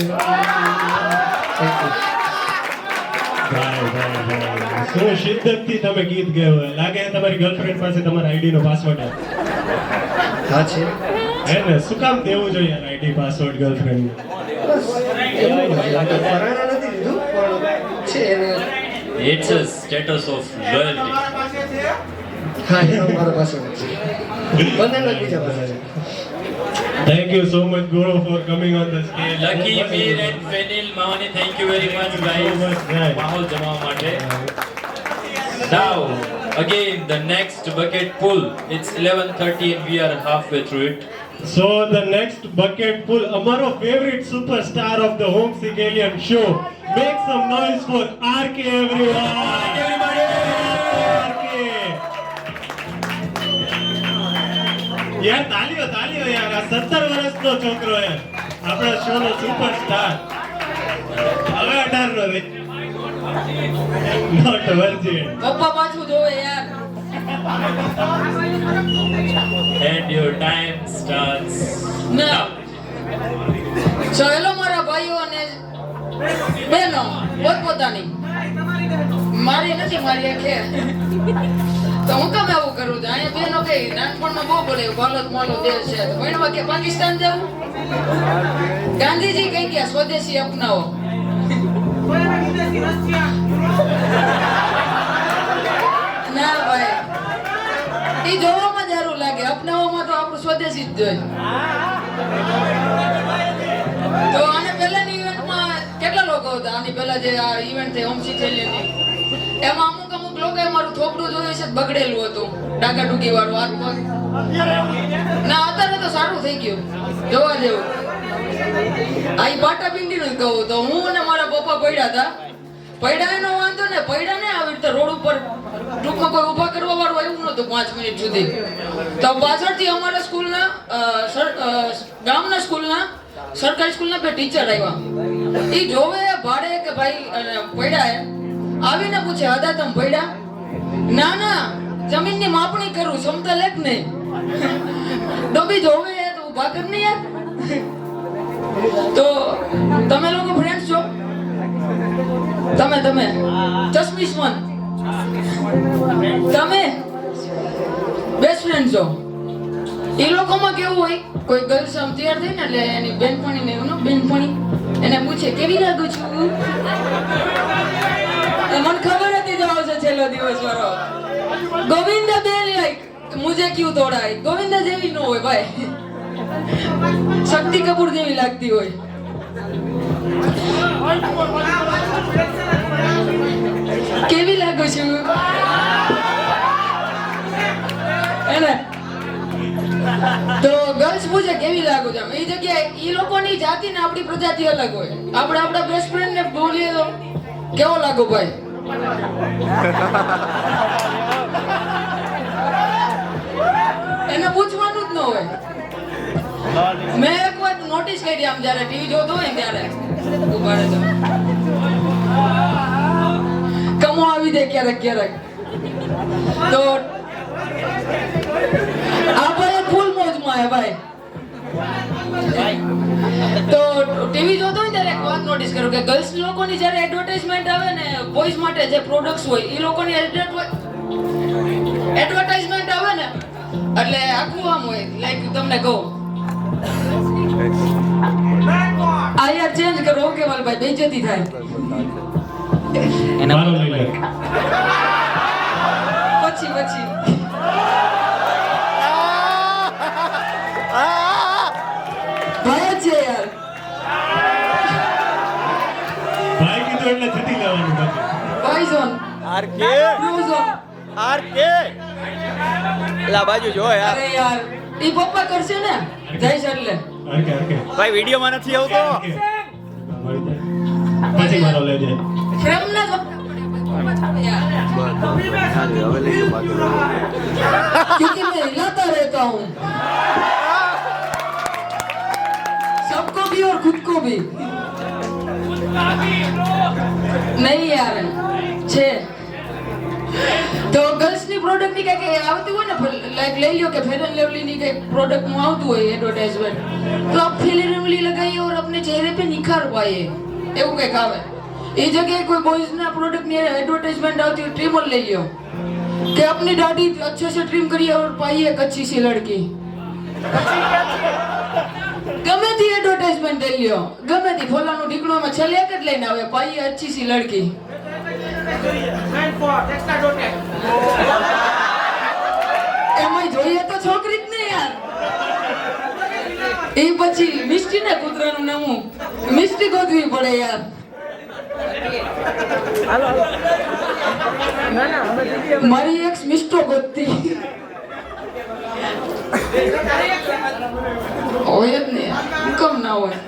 શું શિદ્દતથી તમે ગીત ગાયો હોય. લાગે છે તમારી ગર્લફ્રેન્ડ પાસે તમારા આઈડી નો પાસવર્ડ હા છે હે ને? શું કામ દેવું જોઈએ યાર આઈડી પાસવર્ડ ગર્લફ્રેન્ડ? ફરાણા નથી લીધું પણ છે એને It's a status of loyalty. હા એનો મારા પાસે છે બંનેના બીજા પાસે છે. Thank you so much Guru for coming on the stage. Lucky, Mir and Fenil, Mahani, thank you very much guys. So much, guys. Mahol jamawa માટે. Now, again the next bucket pull. It's 11:30 and we are halfway through it. So the next bucket full, અમારો favorite superstar of the Homesick Alien show. Make some noise for RK everyone. RK. યાર તાલીઓ યાર. આ 17 વર્ષનો છોકરો હે આપણા show નો superstar. હવે 18 નો રે. Not virgin. પપ્પા પાછું જોવે યાર. And your time starts ના ચાલો મારા ભાઈઓ અને બહેનો પોતપોતાની મારી નથી મારી આખે તો હું કેમ આવું કરું છું? અહીંયા બહેનો કે નાનપણમાં બહુ બોલે ભારત મારો દેશ છે તો ભણવા કે પાકિસ્તાન જવું? ગાંધીજી કઈ ગયા સ્વદેશી અપનાવો. ના ભાઈ ઈ જોવામાં સારું લાગે, અપનાવવામાં તો આપણું સ્વદેશી જ જોઈએ. તો આને પહેલાની ઇવેન્ટમાં કેટલા લોકો હતા? આની પહેલા જે આ ઇવેન્ટ થઈ હોમસિક એલિયનની, એમાં અમુક લોકોએ મારું થોપડું જોયું છે બગડેલું હતું, ડાકા ડૂકી વાળું હાથ પગ. ના અત્યારે તો સારું થઈ ગયું, જોવા જેવું. આ પાટા પિંડીનું જ કહું તો હું અને મારા પપ્પા પડ્યા એનો વાંધો ને, પડ્યા ને આવી રીતે રોડ ઉપર ટૂંકમાં કોઈ ઊભા કરવા વાળું એવું નહોતું 5 મિનિટ સુધી. તો પાછળથી અમારા સ્કૂલના ગામના સ્કૂલના સરકારી સ્કૂલના બે ટીચર આવ્યા. એ જોવે ભાડે કે ભાઈ પડ્યા એમ આવીને પૂછે આદા તમે પડ્યા? ના ના જમીનની માપણી કરું સમતલ એક નહીં. ડોબી જોવે તો ઊભા કર નહીં યાર. તો તમે લોકો ફ્રેન્ડ્સ છો? તમે ચશ્મિશમન તમે બેસ્ટ ફ્રેન્ડ છો? એ લોકોમાં કેવું હોય, કોઈ ગર્લ્સ આમ તૈયાર થઈ ને એટલે એની બેનપણી ને બેનપણી એને પૂછે કેવી લાગુ છું? મને ખબર હતી જો આવશે છેલ્લો દિવસ મારો. ગોવિંદા બેન લાઈક મુझे क्यों तोड़ा है? ગોવિંદા જેવી ન હોય ભાઈ, શક્તિ કપૂર જેવી લાગતી હોય. કેવી લાગુ છું એને? તો ગર્લ્સ પૂછે કેવી લાગુ છે. એ જગ્યાએ એ લોકોની જાતિ ને આપણી પ્રજાતિ અલગ હોય. આપણે આપણા બેસ્ટ ફ્રેન્ડ ને બોલીએ તો કેવો લાગુ ભાઈ? એને પૂછવાનું જ ન હોય. મેં એક વાત નોટિસ કરી આમ જ્યારે ટીવી જોતો હોય ને ત્યારે ઉભા રહેતો કમો આવી જાય ક્યારેક તો આ ભાઈ ફૂલ મોજમાં હે ભાઈ. તો ટીવી જોતો હોય ત્યારે એક વાત નોટિસ કરું કે ગર્લ્સ લોકોની જ્યારે એડવર્ટાઇઝમેન્ટ આવે ને બોયઝ માટે જે પ્રોડક્ટ્સ હોય એ લોકોની એડવર્ટાઇઝમેન્ટ આવે ને એટલે આખું આમ હોય લાઈક તમને કહું આ યાર ચેન્જ કરો ઓકે ભાઈ બેઇજ્જતી થાય. મારો લઈ લે. પછી ભાઈ છે યાર. ભાઈ કીધું એટલે છતી લેવાનું બાકી. ભાઈ zone RK blue zone. RK લા બાજુ જો યાર. અરે યાર ઈ પપ્પા કરશે ને જઈશ એટલે આરકે ભાઈ વિડિયો માં નથી આવતો. પછી મારો લેજે. ફ્રેમ ના क्योंकि मैं हिलाता रहता हूँ सबको भी और खुद को भी. नहीं यार છે તો ગર્લ્સ ની પ્રોડક્ટ ની કઈ આવતી હોય ને લાઈક લઈ લ્યો કે ફેર એન્ડ લવલી ની કઈ પ્રોડક્ટ નું આવતું હોય એડવર્ટાઇઝમેન્ટ તો આપ ફેર એન્ડ લવલી लगाइए और अपने चेहरे पे निखार पाइए એવું કઈક આવે. એ જગ્યાએ કોઈ બોયઝ ના પ્રોડક્ટ ની એડવર્ટાइजमेंट આવતી હોય ટ્રીમર લઈ લ્યો कि अपनी दाढ़ी अच्छे से ट्रिम करिए और पाइए एक अच्छी सी लड़की. गमे ती एडवर्टाइजमेंट ले लियो गमे ती फलानु ढीकणो में छले एक ज लईने आवे पाइए अच्छी सी लड़की. એમાં જોઈએ તો છોકરી જ ને યાર. એ પછી મિસ્ટી ને કૂતરાનું નામું મિસ્ટી ગોતવી પડે યાર. મારી એક્સ મિસ્ટો ગોતતી હોય જ ને કમ ના હોય.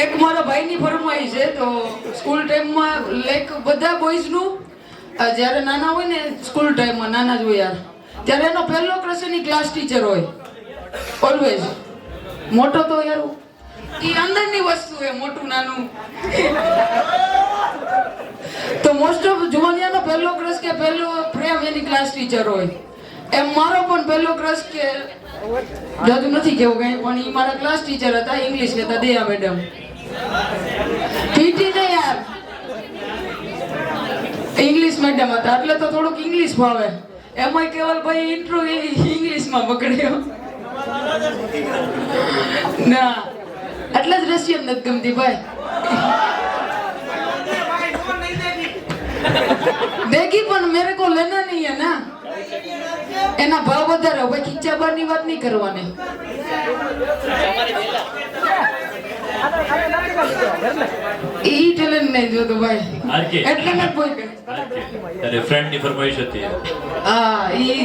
એક મારા ભાઈની ફરમાઈશ છે તો સ્કૂલ ટાઈમમાં લાઈક બધા બોયઝ નું જ્યારે નાના હોય ને સ્કૂલ ટાઈમમાં નાના જ હોય યાર ત્યારે એનો પહેલો ક્રશ એની ક્લાસ ટીચર હોય ઓલવેઝ. મોટો તો યાર ઈ અંદરની વસ્તુ છે મોટું નાનું. તો મોસ્ટ ઓફ જુવાનિયાનો પહેલો ક્રશ કે પહેલો પ્રેમ એની ક્લાસ ટીચર હોય. એમ મારો પણ પહેલો ક્રશ કે જાદુ નથી કેવું કઈ પણ ઈ મારા ક્લાસ ટીચર હતા ઇંગ્લિશ લેતા દયા મેડમ. પીટી ને યાર ઇંગ્લિશ મેડમ હતા એટલે તો થોડુંક ઇંગ્લિશ ફાવે. એમાંય કેવલભાઈ ઇન્ટ્રો ઇંગ્લિશમાં પકડ્યો ના એટલે જ રશિયન નથી ગમતી ભાઈ. દેખી પણ મેરે કો લેના નહીં હે ના. એના ભાવ વધારે ભાઈ ખીચા બાર ની વાત નહીં કરવાની. ઈ ટેલેન્ટ નહીં જોતો ભાઈ એટલે ન કોઈ કરે. તારે ફ્રેન્ડ ની ફરમાઈશ હતી. હા ઈ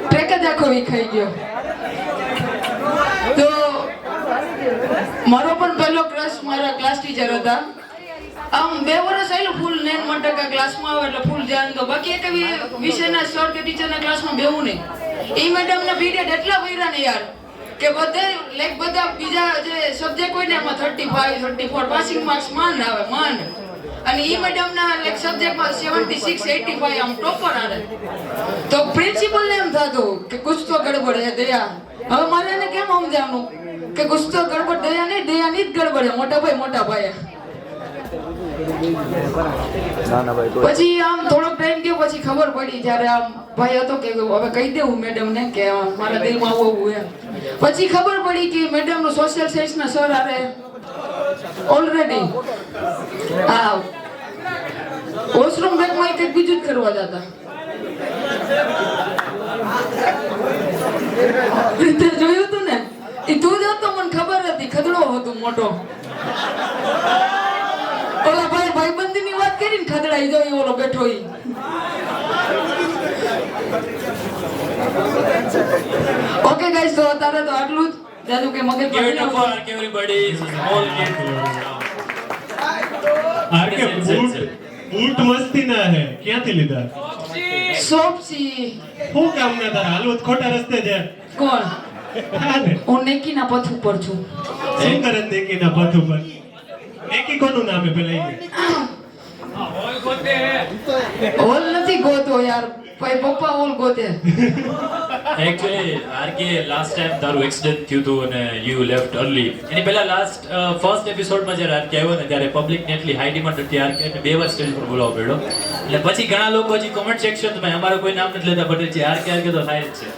ટ્રેક જ આખો વિખાઈ ગયો. તો મારો પણ પહેલો ક્રશ મારા ક્લાસ ટીચર હતા આમ 2 વર્ષ આયલું ફૂલ 9% ક્લાસમાં આવે એટલે ફૂલ ધ્યાન દો. બાકી એક વિષયના સર કે ટીચરના ક્લાસમાં બેવું નહીં. એ મેડમના પીરિયડ એટલા ભર્યા ને યાર કે બધા બીજા જે સબ્જેક્ટ હોય ને એમાં 35 34 પાસિંગ માર્ક્સ માંડ આવે માંડ. અને ઈ મેડમના સબ્જેક્ટમાં 76 85 આમ ટોપર આવે. તો પ્રિન્સિપલને એમ થતું કે કુછ તો ગડબડ હે દયા. હવે મારે એને કેમ સમજાવવાનું કે કુછ તો ગડબડ દયાની જ ગડબડ હે મોટા ભાઈ. પછી આમ થોડોક ટાઈમ ગયો પછી ખબર પડી જ્યારે આમ ભાઈ હતો કે હવે કહી દેવું મેડમ ને કે મારા દિલમાં આવું એમ. પછી ખબર પડી કે મેડમ નું સોશિયલ સાયન્સ ના સર આરે ઓલરેડી આ વોશરૂમ બ્રેક માં કંઈક બીજું જ કરવા જતા. તે જોયું તું ને એ તું જ હતો મને ખબર હતી. ખદડો હતો મોટો. ઓલા ભાઈબંધી ની વાત કરીને ખદડાઈ જો ઓલો બેઠો ઈ. ઓકે ગાઈસ તો અત્યારે તો આટલું જ. જાદુ કે મગજ Give it up for everybody. It's a small kid. RK બૂટ મસ્તી ના હે ક્યાંથી લીધા? સોપસી હું કામ ના તારા હાલત ખોટા રસ્તે છે. કોણ? હા ને હું નેકીના પથ ઉપર છું. શું કરે નેકીના પથ ઉપર? નેકી કોનું નામ હે પેલા ઈ? હોલ નથી ગોતો યાર. ભાઈ પપ્પા હોલ ગોતે. Actually, RK, last time તારું એક્સિડન્ટ થયું હતું અને you left early. એની પહેલા first episode માં જ્યારે RK આવ્યો ને ત્યારે public ને એટલી high demand હતી RK ને 2 વાર સ્ટેજ પર બોલાવવો પડ્યો. એટલે પછી ઘણા લોકો હજી comment section માં અમારું કોઈ નામ નથી લેતા but છે RK તો થાય જ છે.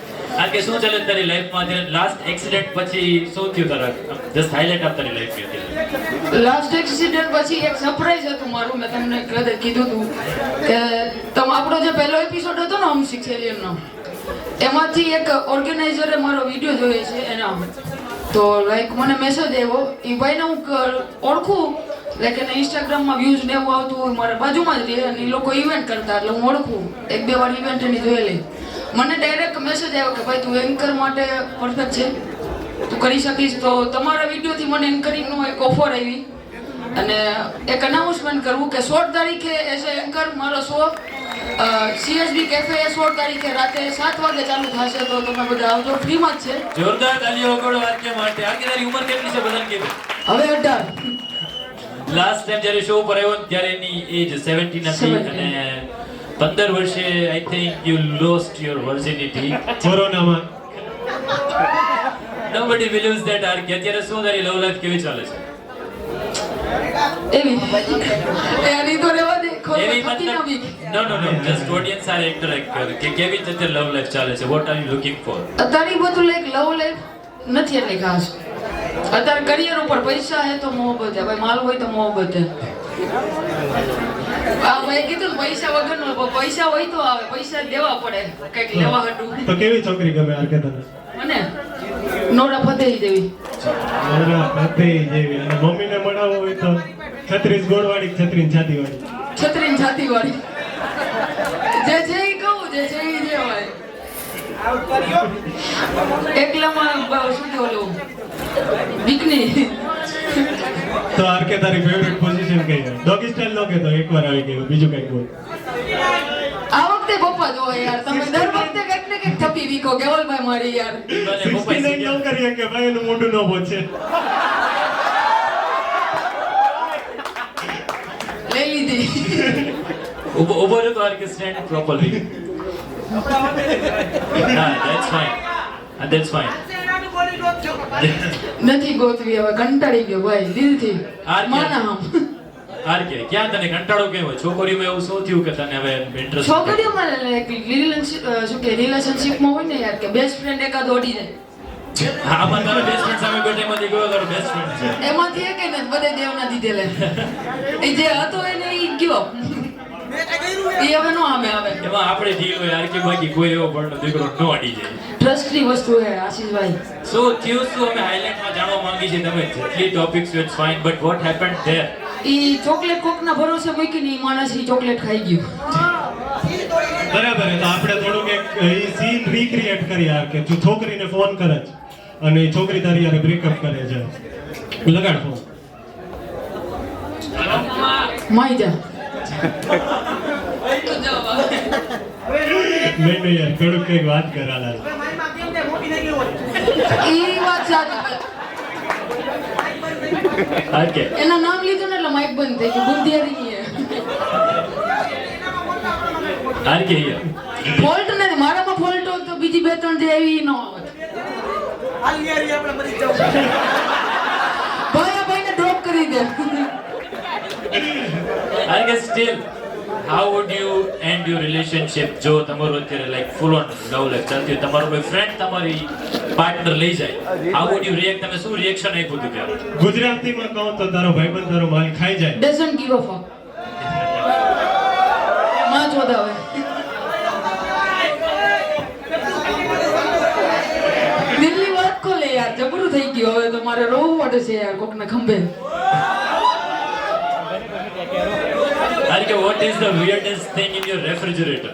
RK શું ચાલે તારી લાઈફમાં અત્યારે લાસ્ટ એક્સિડન્ટ પછી શું થયું તારા? જસ્ટ હાઇલાઇટ આપ તારી લાઈફની અત્યારે. લાસ્ટ એક્સિડન્ટ પછી એક સરપ્રાઈઝ હતું મારું. મેં તમને કદાચ કીધું હતું કે આપણો જે પહેલો એપિસોડ હતો ને હોમ સિક્સ એલિયનનો એમાંથી એક ઓર્ગેનાઇઝરે મારો વિડીયો જોયો છે એના. તો લાઈક મને મેસેજ આવ્યો. એ ભાઈને હું ઓળખું લાઈક એને ઇન્સ્ટાગ્રામમાં વ્યૂઝ ને એવું આવતું હોય મારા બાજુમાં જ રહે અને એ લોકો ઇવેન્ટ કરતા એટલે હું ઓળખું. 1-2 વાર ઇવેન્ટ એની જોયેલી. મને ડાયરેક્ટ મેસેજ આવ્યો કે ભાઈ તું એન્કર માટે પરફેક્ટ છે, તું કરી શકીશ. તો તમારા વિડીયોથી મને એન્કરિંગનો એક ઓફર આવી અને એક અનાઉન્સમેન્ટ કરવું કે 16 તારીખે એઝ એ એન્કર મારો શો CSB કેફે 16 તારીખે રાતે 7 વાગે ચાલુ થશે. તો તમે બધા આવજો, ફ્રીમાં જ છે. જોરદાર તાલીઓ વગાડો RK માટે. RK તારી ઉંમર કેટલી છે બધાને કીધું? હવે 18. લાસ્ટ ટાઈમ જ્યારે શો પર આવ્યો ત્યારે એની એજ 17 હતી અને 15 વર્ષે I think you lost your virginity કોરોનામાં. Nobody believes that RK. અત્યારે શું તારી લવ લાઈફ કેવી ચાલે છે? એવી એની તો રહેવા દે. એવી ખોટી ના બીક. નો જસ્ટ ઓડિયન્સ આર ઇન્ટરેક્ટ કે કેવી રીતે લવ લાઈફ ચાલે છે? Vote are you looking for? અત્યારે બધું લાઈક લવ લાઈફ નથી એટલી ખાસ. અત્યારે કરિયર ઉપર પૈસા હે તો મોહબ્બત હે. ભાઈ માલ હોય તો મોહબ્બત હે. આ ભાઈ કીધું ને પૈસા વગરનો પૈસા હોય તો આવે. પૈસા દેવા પડે કંઈક લેવા હતું. તો કેવી છોકરી ગમે આરકે તને? મને નોરા ફતેહી જેવી. નોરા ફતેહી જેવી. અને મમ્મીને મળાવો હોય તો 36 ગોળવાળી 36 છાતીવાળી. 36 છાતીવાળી. જે છે એ કહું જે છે એ જે હોય. એકલામાં શું કે ઓલું બીકની. તો આરકે તારી ફેવરેટ પોઝિશન કઈ છે? ડોગી સ્ટાઇલ નો કે તો એકવાર આવી ગયું બીજું કઈ બોલ. આ વખતે પપ્પા જો યાર તમે દર વખતે કંઈક ને કંઈક થપી વીકો કેવલભાઈ મારી યાર. 69 નો કરીએ કે ભાઈ એનું મોઢું ન પહોંચે. લઈ લીધી. ઉભો રહો તો RK stand properly. That's fine. That's fine. નથી ગોતવી હવે કંટાળી ગયો ભાઈ દિલથી. માના હમ RK ક્યાં તને કંટાળો કેમ હોય? છોકરીઓમાં એવું શું થયું કે તને હવે ઇન્ટરેસ્ટ? છોકરીઓમાં રિલેશનશિપમાં હોય ને યાર કે બેસ્ટ ફ્રેન્ડ એકાદ ઓડી જાય. આમાં તારો બેસ્ટ ફ્રેન્ડ સામે કોઈ ટાઈમ ગયો તારો બેસ્ટ ફ્રેન્ડ છે એમાંથી એક ને બધે દેવના દીધેલે. એ જે હતો એને ઈ ગયો. એ હવે નો આમે આવે. એમાં આપણે ડીલ હોય RK બાકી કોઈ એવો પણ દીકરો ન અડી જાય. ટ્રસ્ટની વસ્તુ હે આશીષભાઈ. સો થયું શું અમે હાઇલાઇટમાં જાણવા માંગી છે તમે જેટલી topics it's fine but what happened there? ઈ ચોકલેટ કોકના ભરોસે મૂકીને ઈ માણસ ઈ ચોકલેટ ખાઈ ગયું. બરાબર. તો આપણે થોડુંક એક સીન રીક્રિએટ કરીએ આરકે. તું છોકરીને ફોન કરે છે અને એ છોકરી તારી યારે બ્રેકઅપ કરે છે. લગાડ ફોન. માઈ જા નહીં યાર થોડુંક કંઈક વાત કરાલા એ વાત સાચી આરકે એના નામ લીધું ને એટલે માઇક બંધ થઈ ગયું બુદ્ધિયારી આરકે હિયર ફોલ્ટ નથી મારામાં ફોલ્ટ હોત તો બીજી બે ત્રણ જે આવી ન આવત ભાઈ ભાઈને ડ્રોપ કરી દે RK steel how would you end your relationship જો તમારું અત્યારે like full on love life ચાલતી હોય તમારો કોઈ friend તમારી પાર્ટનર લઈ જાય how would you react તમે શું રિએક્શન આપ્યું હતું ત્યારે ગુજરાતીમાં કહું તો તારો ભાઈબંધ તારો માલ ખાઈ જાય ડઝન્ટ ગીવ અ ફક માં ચોદાવે દિલ્હી વાત ખોલે યાર જબરું થઈ ગયું હવે તો મારે રોવું પડે છે યાર કોકના ખંભે RK what is the weirdest thing in your refrigerator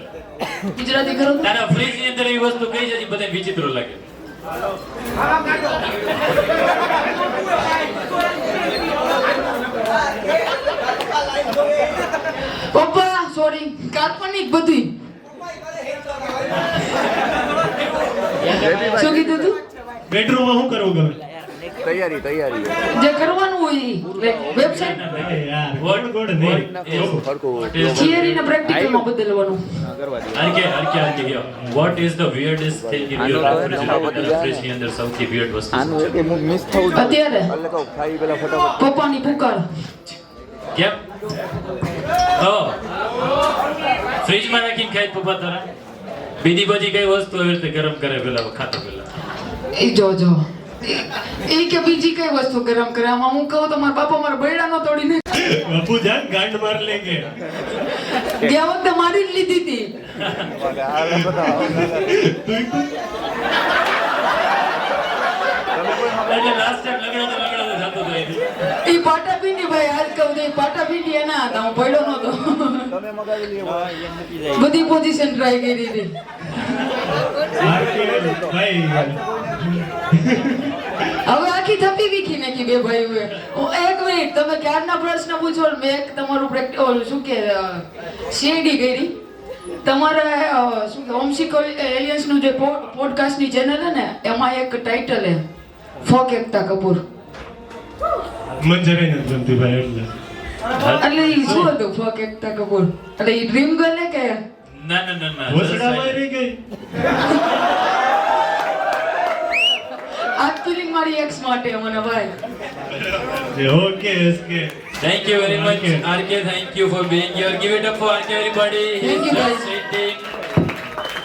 Gujarati ખરો તો? તારા ફ્રીજ ની અંદર એવી વસ્તુ કઈ છે જે બધાને વિચિત્ર લાગે પપ્પા સોરી કાલ્પનિક બધું શું કીધું તું બેડરૂમમાં શું કરવું ગમે જે કરવાનું હોય વેબસાઈટ અરે યાર ગોડ ગોડ નહીં થિયરી ને પ્રેક્ટિકલ માં બદલવાનું RK here what is the weirdest thing in your refrigerator તારા ફ્રીજ ની અંદર સૌથી weird વસ્તુ શું છે અત્યારે પપ્પાની પુકાર કેમ ફ્રીજમાં રાખીને ખાય પપ્પા તારા બીજી બધી કઈ વસ્તુ આવી રીતે ગરમ કરે પેલા ખાતો પેલા એ જો એ કે બીજી કઈ વસ્તુ ગરમ કરે આમાં હું કહું તો મારા બાપા મારા બૈડા નો તોડીને બાપુ જાન ગાંડ માર લેંગે ગયા વખતે મારી જ લીધી હતી એટલે લાસ્ટ ટાઈમ લગડો જાતો તો એ પાટા પીંડી ભાઈ આજ કહું તો એ પાટા પીંડી એના હતા હું પડ્યો નતો બધી પોઝિશન ટ્રાય કરી હતી આરકે ભાઈ હવે આખી થપી વીખી નાખી બે ભાઈઓએ એક મિનિટ તમે ક્યારના પ્રશ્ન પૂછો ને મેં એક તમારું ઓલું શું કે સીઆઈડી કરી તમારે શું કે હોમસિક એલિયન્સ નું જે પોડકાસ્ટ ની ચેનલ છે ને એમાં એક ટાઇટલ છે ફોક એકતા કપૂર મન જરાય નથી ગમતી ભાઈ એટલે એટલે ઈ શું હતું ફોક એકતા કપૂર એટલે ઈ ડ્રીમ ગર્લ કે ના ભોસડામાં રહી ગઈ આ ફિલિંગ મારી એક્સ માટે મને ભાઈ okay SK Thank you very much, RK. Thank you for being here. Give it up for RK, everybody. Thank you, guys. Waiting.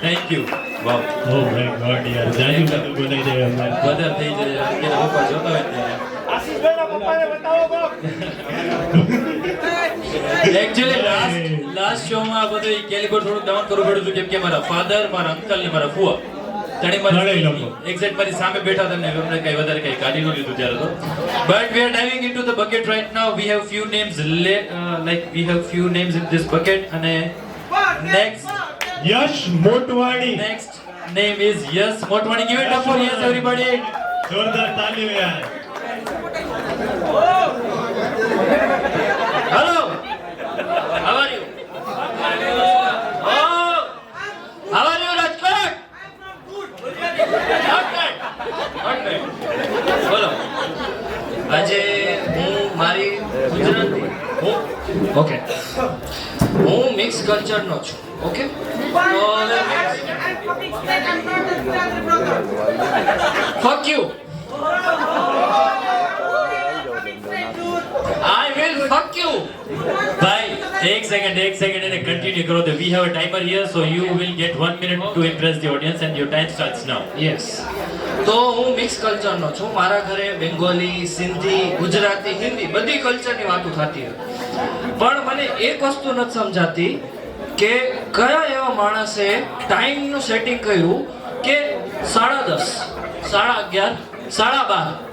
Thank you. Wow. Oh my God યાર જાજુ બધું બોલાઈ જાય અમારે બધા થઈ જાય RK ના પપ્પા જોતા હોય ત્યારે એકચ્યુઅલી લાસ્ટ શો માં આ બધું કેલિબર થોડું ડાઉન કરવું પડ્યું હતું કેમ કે મારા ફાધર મારા અંકલ ને મારા ફુવા એક્ઝેક્ટ મારી સામે બેઠા હતા ને એમને કઈ વધારે કઈ કાઢી ન લીધું ત્યારે તો but we are diving into the bucket right now we have few names in this bucket અને next Yash Motwani name is Yes Motwani. Give it up for Yes everybody. જોરદાર તાલીઓ યાર Hello. How are you? Oh. How are you Rajkot? Not bad. બોલો આજે હું મારી Gujarati okay હું mix કલ્ચરનો છું okay તો ફક you I will fuck you. ભાઈ એક સેકન્ડ એને કન્ટિન્યુ કરો તો we have a timer here so you will get 1 minute to impress the audience and your time starts now. Yes તો હું મિક્સ કલ્ચરનો છું મારા ઘરે બેંગોલી સિંધી ગુજરાતી હિન્દી બધી કલ્ચરની વાતો થતી હોય પણ મને એક વસ્તુ નથી સમજાતી કે કયા એવા માણસે ટાઈમનું સેટિંગ કર્યું કે 10:30 11:30 12:30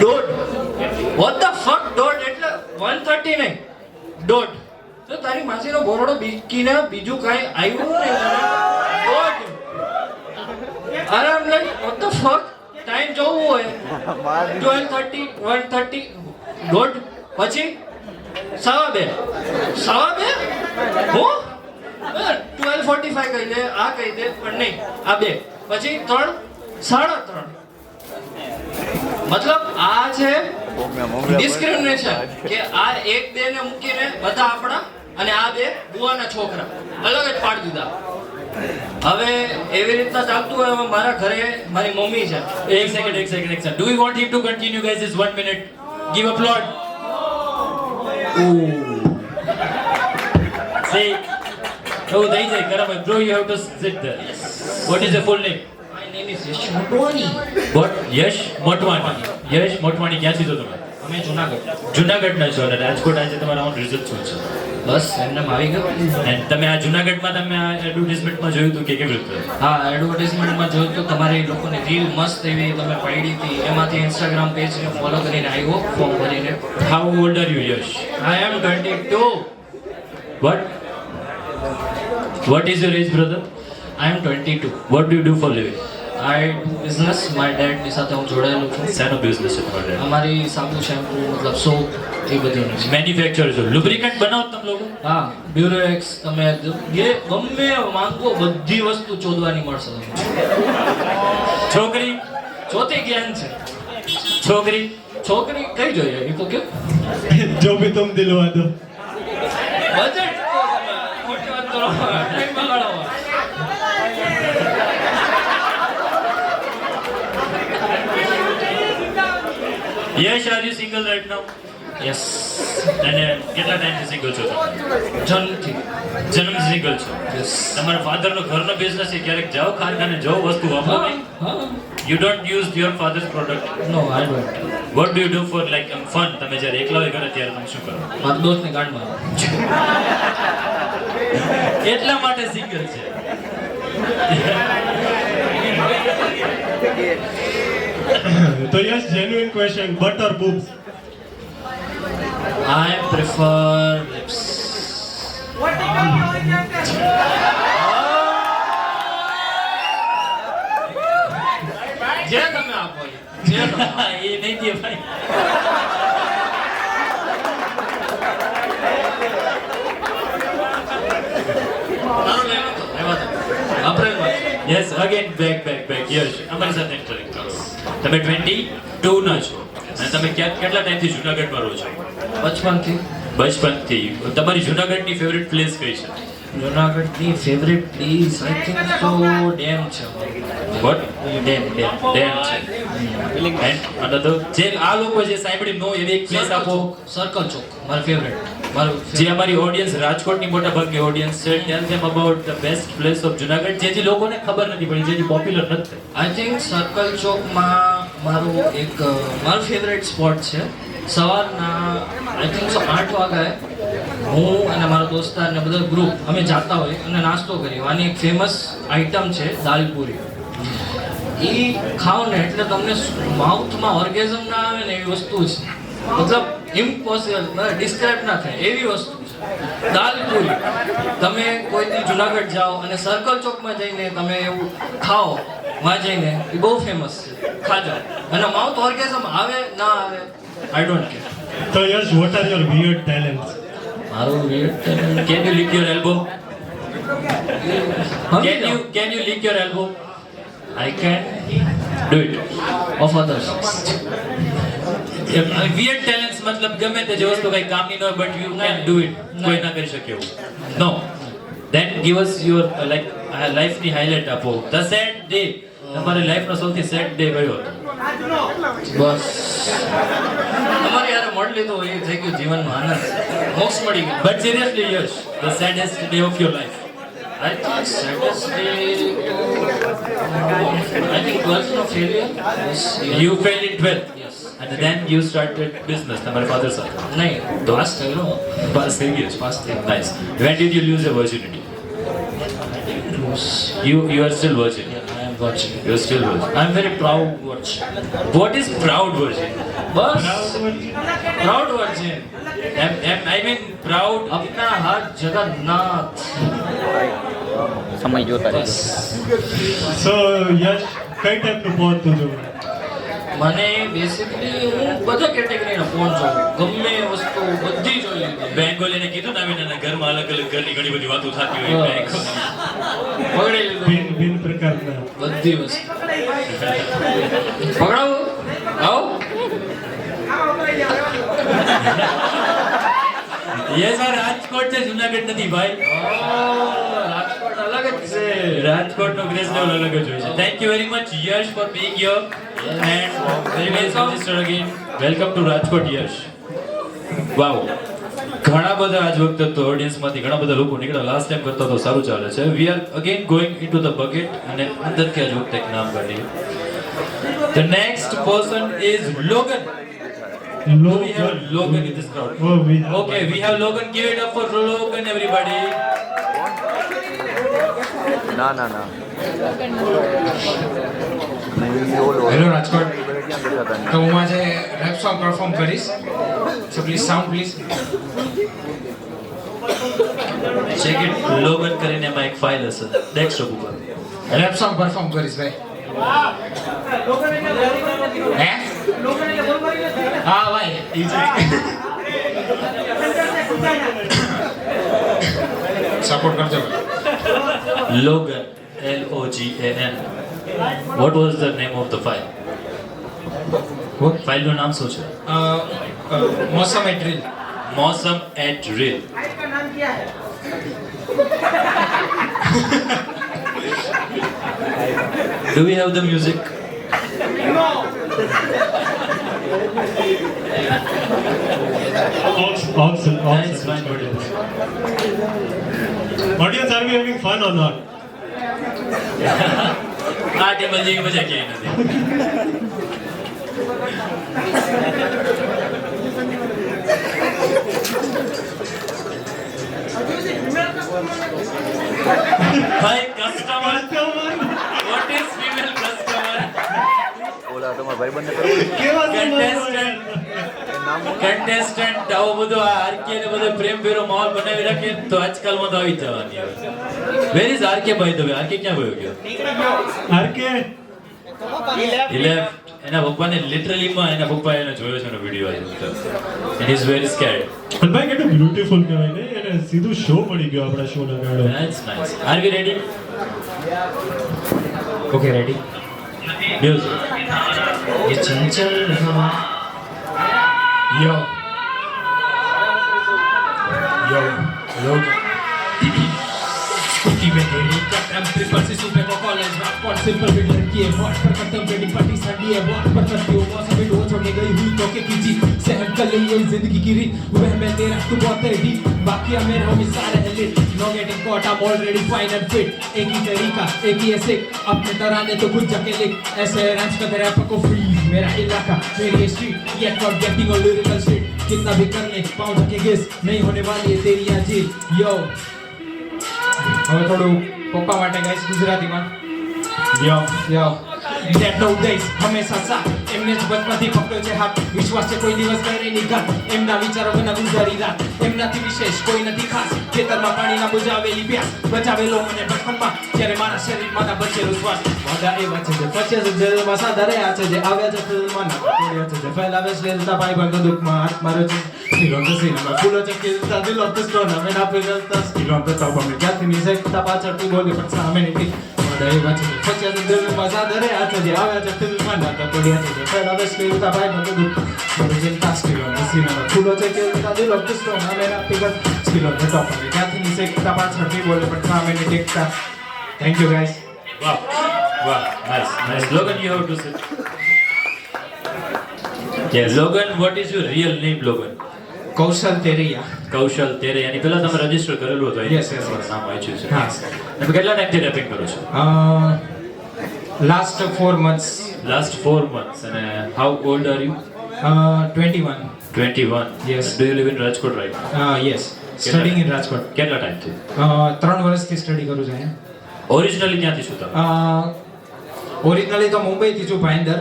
દોઢ વોટ ધ ફક દોઢ એટલે 1:30 નહીં દોઢ તો તારી માસીનો બોરડો બીકીને બીજું કાંઈ આવ્યું નહીં દોઢ આરામ લઈ વોટ ધ ફક ટાઈમ જોવું હોય 12:30 1:30 દોઢ પછી સવા 2 હું 12:45 કહી દે, આ કહી દે, પણ નહીં, આ 2 પછી 3 3:30. મતલબ આ છે ડિસ્ક્રિમિનેશન કે આ 1-2 ને મૂકીને બધા આપણા અને આ 2 બુવાના છોકરા અલગ જ પાડી દીધા. હવે એવી રીતના ચાલતું હોય. હવે મારા ઘરે મારી મમ્મી છે. એક second. Do you want him to continue, guys? It's 1 minute. Give applaud. Say, oh, they say, Karama, bro, you have to sit there. What is your full name? My name is Yash Motwani. What? Yash Motwani. Yash Motwani, ક્યાંથી છો તમે? અમે જુનાગઢ. જુનાગઢના છો અને રાજકોટ આજે તમારા on result શું છે? બસ એમને આવી ગયો. And તમે આ જુનાગઢમાં તમે આ એડવર્ટાઇઝમેન્ટમાં જોયું હતું કે કેવી રીતે? હા, એડવર્ટાઇઝમેન્ટમાં જોયું તો તમારી લોકોની રીલ મસ્ત એવી તમે પાડી હતી. એમાંથી ઇન્સ્ટાગ્રામ પેજને ફોલો કરીને આવ્યો ફોર્મ ભરીને. How old are you, Yash? I am 22. What? What is your age, brother? I am 22. What do you do for living? I do business. My dad ની સાથે હું જોડાયેલો છું. શાનો બિઝનેસ છે તમારે? અમારી સાબુ શેમ્પૂ મતલબ સોપ એ બધું છે. મેન્યુફેક્ચર છો. લુબ્રિકન્ટ બનાવો તમે લોકો? હા, બ્યુરેક્સ તમે જે ગમે માંગો બધી વસ્તુ ચોદવાની મળશે તમને. છોકરી? ચોથી જ્ઞાન છે. છોકરી? છોકરી કઈ જોઈએ એ તો કે जो भी तुम दिलवा दो. બજેટ મોટી વાત કરો. ટાઈમ બગાડો. Yash, are you single right now? Yes. અને કેટલા ટાઈમથી સિંગલ છો તમે? જન્મથી. જન્મ સિંગલ છો. યસ. તમારા ફાધરનો ઘરનો બિઝનેસ છે, ક્યારેક જાઓ કારખાને જો વસ્તુ વાપરો નહીં? હા. You don't use your father's product. No I don't. What do you do for like fun? તમે જ્યારે એકલા હોય ઘરે ત્યારે તમે શું કરો? મારા દોસ્તને ગાંડમાં. એટલા માટે સિંગલ છે. तो yes, genuine question, butt or boobs? I prefer lips. જે તમે આપો એ. જે તમે આપો. એ નહીં દે ભાઈ. તારું લેવું તો રહેવા દો. અપ્રિલમાં. Yes, again back. Yes, અમારી સાથે interact કરો. તમે 22 ના છો અને તમે કેટલા ટાઈમથી જુનાગઢમાં રહો છો? બચપનથી. બચપનથી. તમારી જુનાગઢની ફેવરિટ પ્લેસ કઈ છે? જુનાગઢની ફેવરેટ પ્લેસ આઈ થિંક તો ડેમ છે. What? ડેમ. ડેમ છે. And another જે આ લોકો જે સાંભળી નો એવી એક પ્લેસ આપો. સર્કલ ચોક મારું ફેવરેટ. મારું જે અમારી ઓડિયન્સ રાજકોટની મોટા ભાગની ઓડિયન્સ છે, tell them about the best place of Junagadh જેથી લોકોને ખબર નથી પડી, જેથી પોપ્યુલર નથી. આઈ થિંક સર્કલ ચોકમાં મારું ફેવરેટ સ્પોટ છે. સવારના આઈ થિંક 8 વાગે હું અને મારા દોસ્તાર ને બધા ગ્રુપ અમે જાતા હોય અને નાસ્તો કરીએ. આની એક ફેમસ આઈટમ છે દાલપુરી. એ ખાઓ ને એટલે તમને માઉથમાં ઓર્ગેઝમ ના આવે ને એવી વસ્તુ છે. મતલબ ઇમ્પોસિબલ, ડિસ્ક્રાઇબ ના થાય એવી વસ્તુ છે દાલપુરી. તમે કોઈ દી જુનાગઢ જાઓ અને સર્કલ ચોકમાં જઈને તમે એવું ખાઓ, માં જઈને એ બહુ ફેમસ છે. ખાજો અને માઉથ ઓર્ગેઝમ આવે ના આવે I don't care. So yes, what are your weird talents? મારું weird Can you lick your elbow? Can you lick your elbow? I can Do it. of others. Weird talents મતલબ ગમે તે જે વસ્તુ કઈ કામની ન હોય but you can do it. કોઈ ના કરી શકે એવું. No. Then give us your like life ની highlight આપો. The sad day. તમારી લાઈફનો સૌથી સેડ ડે કયો હતો? બસ તમારી યાર મળલી તો એ થઈ ગયું જીવનનો આનંદ, મોક્ષ મળી ગયો. But seriously, Yash, the saddest day of your life. I think saddest day I think 12th no failure. Yes, yeah. You failed in 12th. Yes. And then you started business. તમારા father સાથે. નહીં pass થયેલો. Pass થઈ ગયો. Pass થઈ. Nice. When did you lose your virginity? You are still virgin. I am virgin. You are still virgin. I am very proud virgin. What is proud virgin? Bus proud virgin. I mean proud. अपना हाथ जगन्नाथ. સમય જોતા બસ So yes, કઈ ટાઈપનું પોત તું જોવે? મને બેસિકલી હું બધા કેટેગરીના ફોન જોઉં, ગમે એ વસ્તુ બધી જોઈ લીધી. બેંગોલીને કીધું ને આવીને ઘરમાં અલગ અલગ ઘરની ઘણી બધી વાતો થતી હોય બસ. પકડી લીધું ભિન્ન ભિન્ન પ્રકારના બધી વસ્તુ. પકડાવો આવો. યસ આ રાજકોટ છે, જુનાગઢ નથી ભાઈ. રાજકોટ અલગ જ છે. રાજકોટનો ગ્રેસ લેવલ અલગ જ હોય છે. Thank you very much Yash for being here and very welcome mister again. Welcome to Rajkot Yash. Wow, ઘણા બધા આજ વખતે તો ઓડિયન્સમાંથી ઘણા બધા લોકો નીકળ્યા. લાસ્ટ ટાઈમ કરતા તો સારું ચાલે છે. We are again going into the bucket અને અંદરથી આજ વખતે એક નામ કાઢીએ. The next person is Logan. Do we have Logan in this crowd? Oh, we have Okay, we have Logan. Give it up for Logan, everybody. ના ના ના હેલો રાજકોટ, તો હું આજે રેપ સોંગ પરફોર્મ કરીશ. So please sound please. Check it. Logan કરીને એમાં એક ફાઇલ હશે ડેસ્કટોપ ઉપર. રેપ સોંગ પરફોર્મ કરીશ ભાઈ. હે? હા ભાઈ, સપોર્ટ કરજો. Logan, Logan. What was the name of the file? ફાઇલનું નામ શું છે? મોસમ એટ્રીલ. Mosam at Real. Do we have the music? Nice, fine, audience. Audience, are we having fun or not? આ ટેબલ જેવી મજા ક્યાંય નથી. ભાઈ customer, what is female customer? ઓલા તમારા ભાઈબંધને કરવું કેવા Contestant આવો બધો આ આરકે ને બધો પ્રેમ ભેરો માહોલ બનાવી રાખે તો આજકાલમાં તો આવી જ જવાની હવે. Where is RK by the way? RK ક્યાં ગયો ગયો? RK He left. એના પપ્પાને લિટરલી માં એના પપ્પાએ એને જોયો છે એનો વિડિયો આવ્યો હતો. And he is very scared. પણ ભાઈ કેટલું બ્યુટીફુલ કહેવાય ને, એને સીધું શો મળી ગયો આપણા શો ના કારણે. That's nice. Are we ready? Okay ready. Music. ये चंचल हवा यो यो लोग स्कूटी में तेरी कटम ट्रिपल से सुबह को कॉलेज में पॉट सिंपल भी लड़की है वॉट पर खत्म बेटी पार्टी संडी है वॉट पर करती हो मौसम भी डो छोड़ के गई हुई तो के कीजी सहन कर ली ये जिंदगी की रीत वह मैं तेरा तू बहुत है डीप बाकी मेरे हम सारे है lit no getting caught I am already fine and fit एक ही तरीका एक ही ऐसे अपने तराने तो खुद जाके लिख ऐसे रैंच का तेरा को फ्रीज मेरा इलाका मेरी street yet not getting on lyrical street कितना भी कर ले पाँव ढके गेस नहीं होने वाली है तेरी आज यो હવે થોડું પપ્પા માટે ગાઈસ ગુજરાતીમાં યો યો That no days હંમેશા સાથ એમને જ બચપનથી પકડ્યો છે હાથ વિશ્વાસ છે કોઈ દિવસ કરે નહીં ઘાત એમના વિચારો વિના ગુજારી રાત એમનાથી વિશેષ કોઈ નથી ખાસ ખેતરમાં પાણીના બુજાવેલી પ્યાસ બચાવેલો મને બચપનમાં જ્યારે મારા શરીરમાં બચેલો શ્વાસ વાદા એવા છે જે પચે છે જેલમાં સાદા રહ્યા છે જે આવ્યા છે ફિલ્મમાં તોડ્યા છે જે ફેલાવે છે લેતા ભાઈ બંધ દુઃખમાં હાથ માર્યો છે સ્ટીલો તો સિનેમા ફૂલો છે કે દિલ ઓફ ધ સ્ટોન અમે આપી ગતા સ્ટીલો ઓફ ધ ટોપ અમે ક્યાંથી ની શકતા પાછળ તું બોલે પણ સામે નથી વાદા એવા છે જે પચે છે જેલમાં સાદા રહ્યા છે જે આવ્યા છે ફિલ્મમાં તોડ્યા છે જે ફેલાવે છે લેતા ભાઈ બંધ દુઃખ મારું ચિંતા સ્ટીલો ઓફ ધ સિનેમા ફૂલો છે કે દિલ ઓફ ધ સ્ટોન અમે આપી ગતા સ્ટીલો ઓફ ધ ટોપ અમે ક્યાંથી ની શકતા પાછળ તું બોલે પણ સામે નથી ટેકતા thank you guys Wow. Wow. Nice. Nice. Logan, you have to sit. Yes. Logan, what is your real name, Logan? કૌશલ તેરિયા કૌશલ તેરે યાની પહેલા તમે રજીસ્ટર કરેલું હતું Yes, yes, yes. નામ વાંચ્યું છે. હા. તમે કેટલા ટાઈમથી રેપિંગ કરો છો? Last 4 months Last 4 months. And how old are you? 21 21. Yes. Do you live in Rajkot right now? Yes studying in Rajkot કેટલા ટાઈમથી? 3 વર્ષથી સ્ટડી કરું છું અહીંયા ઓરિજિનલી ક્યાંથી છો તમે? ઓરિજિનલી તો મુંબઈથી છું ભાઈન્દર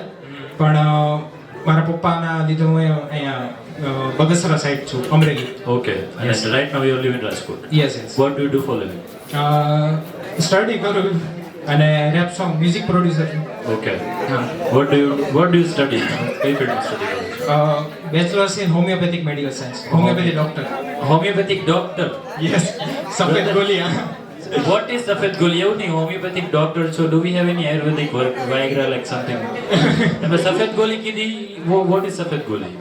પણ મારા પપ્પાના લીધે હું અહીંયા બગસરા સાઈડ છું Amreli Okay. And right now you live in Rajkot. Yes yes What do you do for living? Study કરું અને રેપ સોંગ મ્યુઝિક પ્રોડ્યુસર છું. Okay. What do you study? કઈ ફિલ્ડમાં સ્ટડી કરો છો? Bachelors in homeopathic medical science, homeopathy doctor. Homeopathic doctor. Yes, સફેદ ગોલિયા. What is સફેદ ગોલી? એવું નહીં, homeopathic doctor છો. Do we have any Ayurvedic work, Viagra like something? તમે સફેદ ગોલી કીધી. What is સફેદ ગોલી?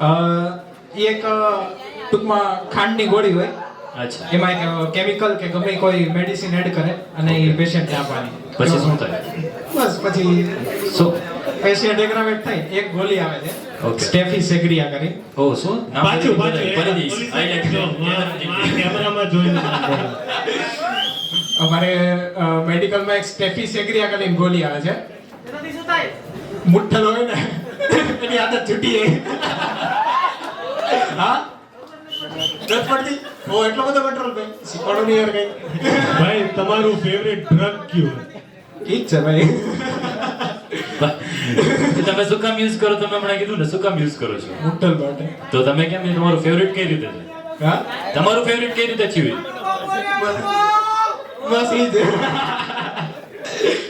એ એક ટૂંકમાં ખાંડની ગોળી હોય, અચ્છા. એમાં એક કેમિકલ કે ગમે કોઈ મેડિસિન એડ કરે અને એ પેશન્ટને આપવાની. પછી શું થાય? બસ પછી શું? પેશન્ટ એગ્રાવેટ થાય, એક ગોળી આવે છે Okay. સ્ટેફી સેગ્રિયા કરી. Oh, શું? નામ પાછું ફરી પાછું દઈશ. I like જો, કેમેરામાં જોઈને અમારે મેડિકલમાં એક સ્ટેફી સેગ્રિયા કરીને ગોળી આવે છે. મુઠ્ઠલ હોય ને એની આદત છૂટી જાય. હા નથી પડતી. ઓ એટલો બધો કંટ્રોલ ભાઈ શીખવાડો નહીં યાર કઈ. ભાઈ તમારું ફેવરેટ ડ્રગ કયું? ઠીક છે ભાઈ. તમે શું કામ યુઝ કરો? તમે હમણાં કીધું ને શું કામ યુઝ કરો છો? મુઠ્ઠલ માટે. તો તમે કેમ નહીં? તમારું ફેવરેટ કઈ રીતે છે? હા તમારું ફેવરેટ કઈ રીતે થયું? બસ એ જ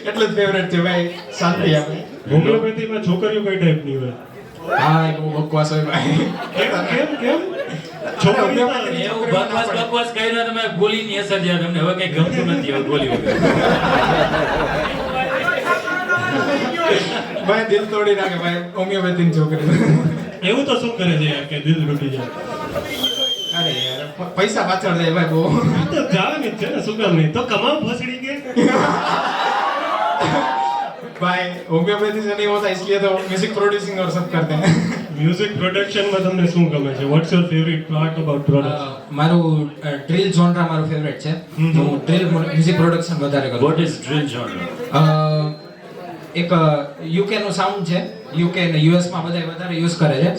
એટલું જ ફેવરેટ છે ભાઈ. શાંતિ આપે. હોમિયોપેથીમાં છોકરીઓ કઈ ટાઈપની હોય? હા એ બહુ બકવાસ હોય ભાઈ. કેમ છોકરીઓ એવું બકવાસ કર્યો તમે ગોલીની અસર જ્યાં તમને હવે કઈ ગમતું નથી હવે ગોલી વગર. ભાઈ દિલ તોડી નાખે ભાઈ હોમિયોપેથિક છોકરી. એવું તો શું કરે છે યાર કે દિલ તૂટી જાય? અરે યાર પૈસા પાછળ જાય ભાઈ બહુ. આ તો જવાની જ છે ને, શું કામ નહીં? તો કમાવ ભસડી કે भाई होम्योपैथी से नहीं होता इसलिए तो म्यूजिक प्रोड्यूसिंग और सब करते हैं. મ્યુઝિક પ્રોડક્શનમાં તમને શું ગમે છે? What's your favourite part about production? મારું ડ્રિલ જોનરા મારું ફેવરેટ છે. તો હું ડ્રિલ મ્યુઝિક પ્રોડક્શન વધારે કરું. What is drill genre? એક યુકે નું સાઉન્ડ છે. યુકે અને યુએસ માં બધા વધારે યુઝ કરે છે.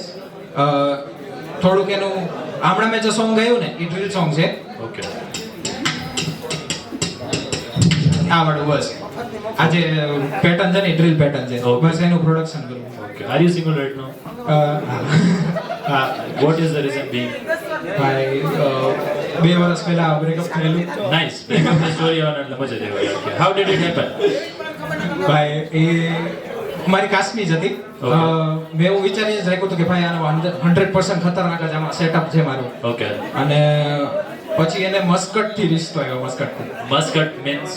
થોડુંક એનું હમણાં મેં જે સોંગ ગાયું ને એ ડ્રિલ સોંગ છે. Okay. આ વાળું બસ આ જે પેટર્ન છે ને ડ્રિલ પેટર્ન છે. Okay. બસ એનું પ્રોડક્શન કરું. Okay. Are you single right now? What is the reason being? ભાઈ 2 વર્ષ પહેલા બ્રેકઅપ થયેલું. Nice. Breakup the story on એટલે મજા જ આવી. Okay. How did it happen? ભાઈ એ મારી કાશ્મીર હતી. મેં એવું વિચારી જ રાખ્યું હતું કે ભાઈ આનો 100% ખતરનાક જ આમાં સેટઅપ છે મારું. Okay. અને પછી એને મસ્કટ થી રિશ્તો આવ્યો. મસ્કટ થી Muscat means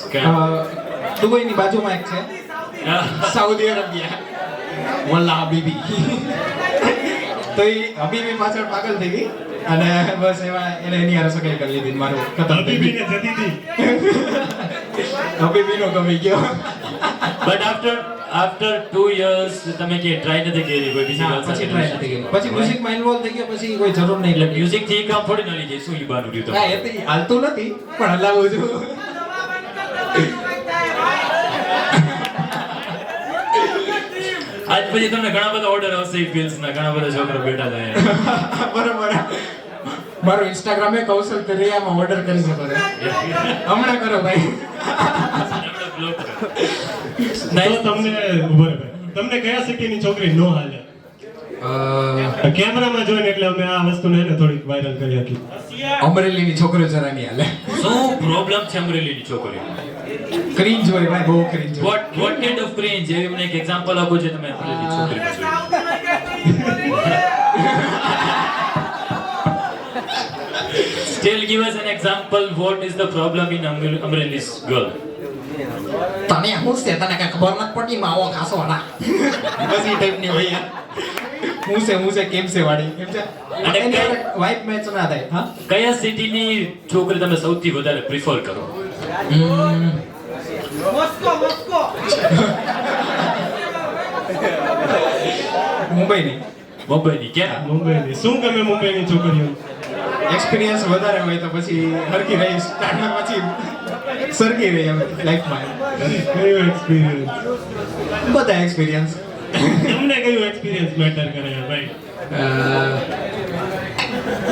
દુબઈની બાજુમાં એક છે સાઉદી અરેબિયા. વલ્લા હબીબી. તો એ હબીબી પાછળ પાગલ થઈ ગઈ અને બસ એમાં એને એની હારે સગાઈ કરી લીધી. મારું ખતમ થઈ ગયું. હબીબીને જતી હતી. હબીબીનો ગમી ગયો. But after 2 years તમે કે ટ્રાય નથી કરી કોઈ બીજી ના, girl પછી સાથે? ટ્રાય નથી કર્યું. પછી મ્યુઝિકમાં ઇન્વોલ્વ થઈ ગયો પછી કોઈ જરૂર નહીં એટલે લાગી. મ્યુઝિક થી કામ થોડી ના લીધે શું ઈ બાનું રહ્યું ના તમે? એ હાલતું નથી પણ હલાવું છું. આજ પછી તમને ઘણા બધા ઓર્ડર આવશે ઈ ફિલ્મ્સ ના, ઘણા બધા છોકરા બેઠા થાય અહીંયા. બરોબર. મારું ઇન્સ્ટાગ્રામ એ કૌશલ કરિયામાં ઓર્ડર કરી શકો છો. હમણાં કરો ભાઈ. આપણે બ્લોક કરો. તો તમને ઉભો રહે ભાઈ. તમને કયા સિટીની છોકરી નો હાલે? કેમેરામાં જોઈને એટલે અમે આ વસ્તુને એને થોડીક વાયરલ કરી હતી. અમરેલીની છોકરીઓ જરા નહીં હાલે. શું પ્રોબ્લેમ છે અમરેલીની છોકરીઓ? ક્રિંજ હોય ભાઈ, બહુ ક્રિંજ હોય. What kind of cringe? એવી મને એક એક્ઝામ્પલ આપો જે તમે અમરેલી છોકરીમાં જોયું. Still give us an example. What is the problem in Amreli's girl? તને શું છે? તને કઈ ખબર નથી પડતી? માવો ખાસો ના. બસ એ ટાઈપની હોય યાર. હું છે કેમ છે વાળી કેમ છે? અને કઈ- વાઇબ મેચ ના થાય. હા કયા સિટીની છોકરી તમે સૌથી વધારે પ્રિફર કરો? મુંબઈની. મુંબઈની. કેમ? મુંબઈની. શું ગમે મુંબઈની છોકરીઓ? એક્સપિરિયન્સ વધારે હોય તો પછી હરકી રહી સ્ટાર્ટમાં પછી સરકી રહી એમ લાઈફમાં. કયો એક્સપિરિયન્સ? બધા એક્સપિરિયન્સ. તમને કયું એક્સપિરિયન્સ મેટર કરે ભાઈ?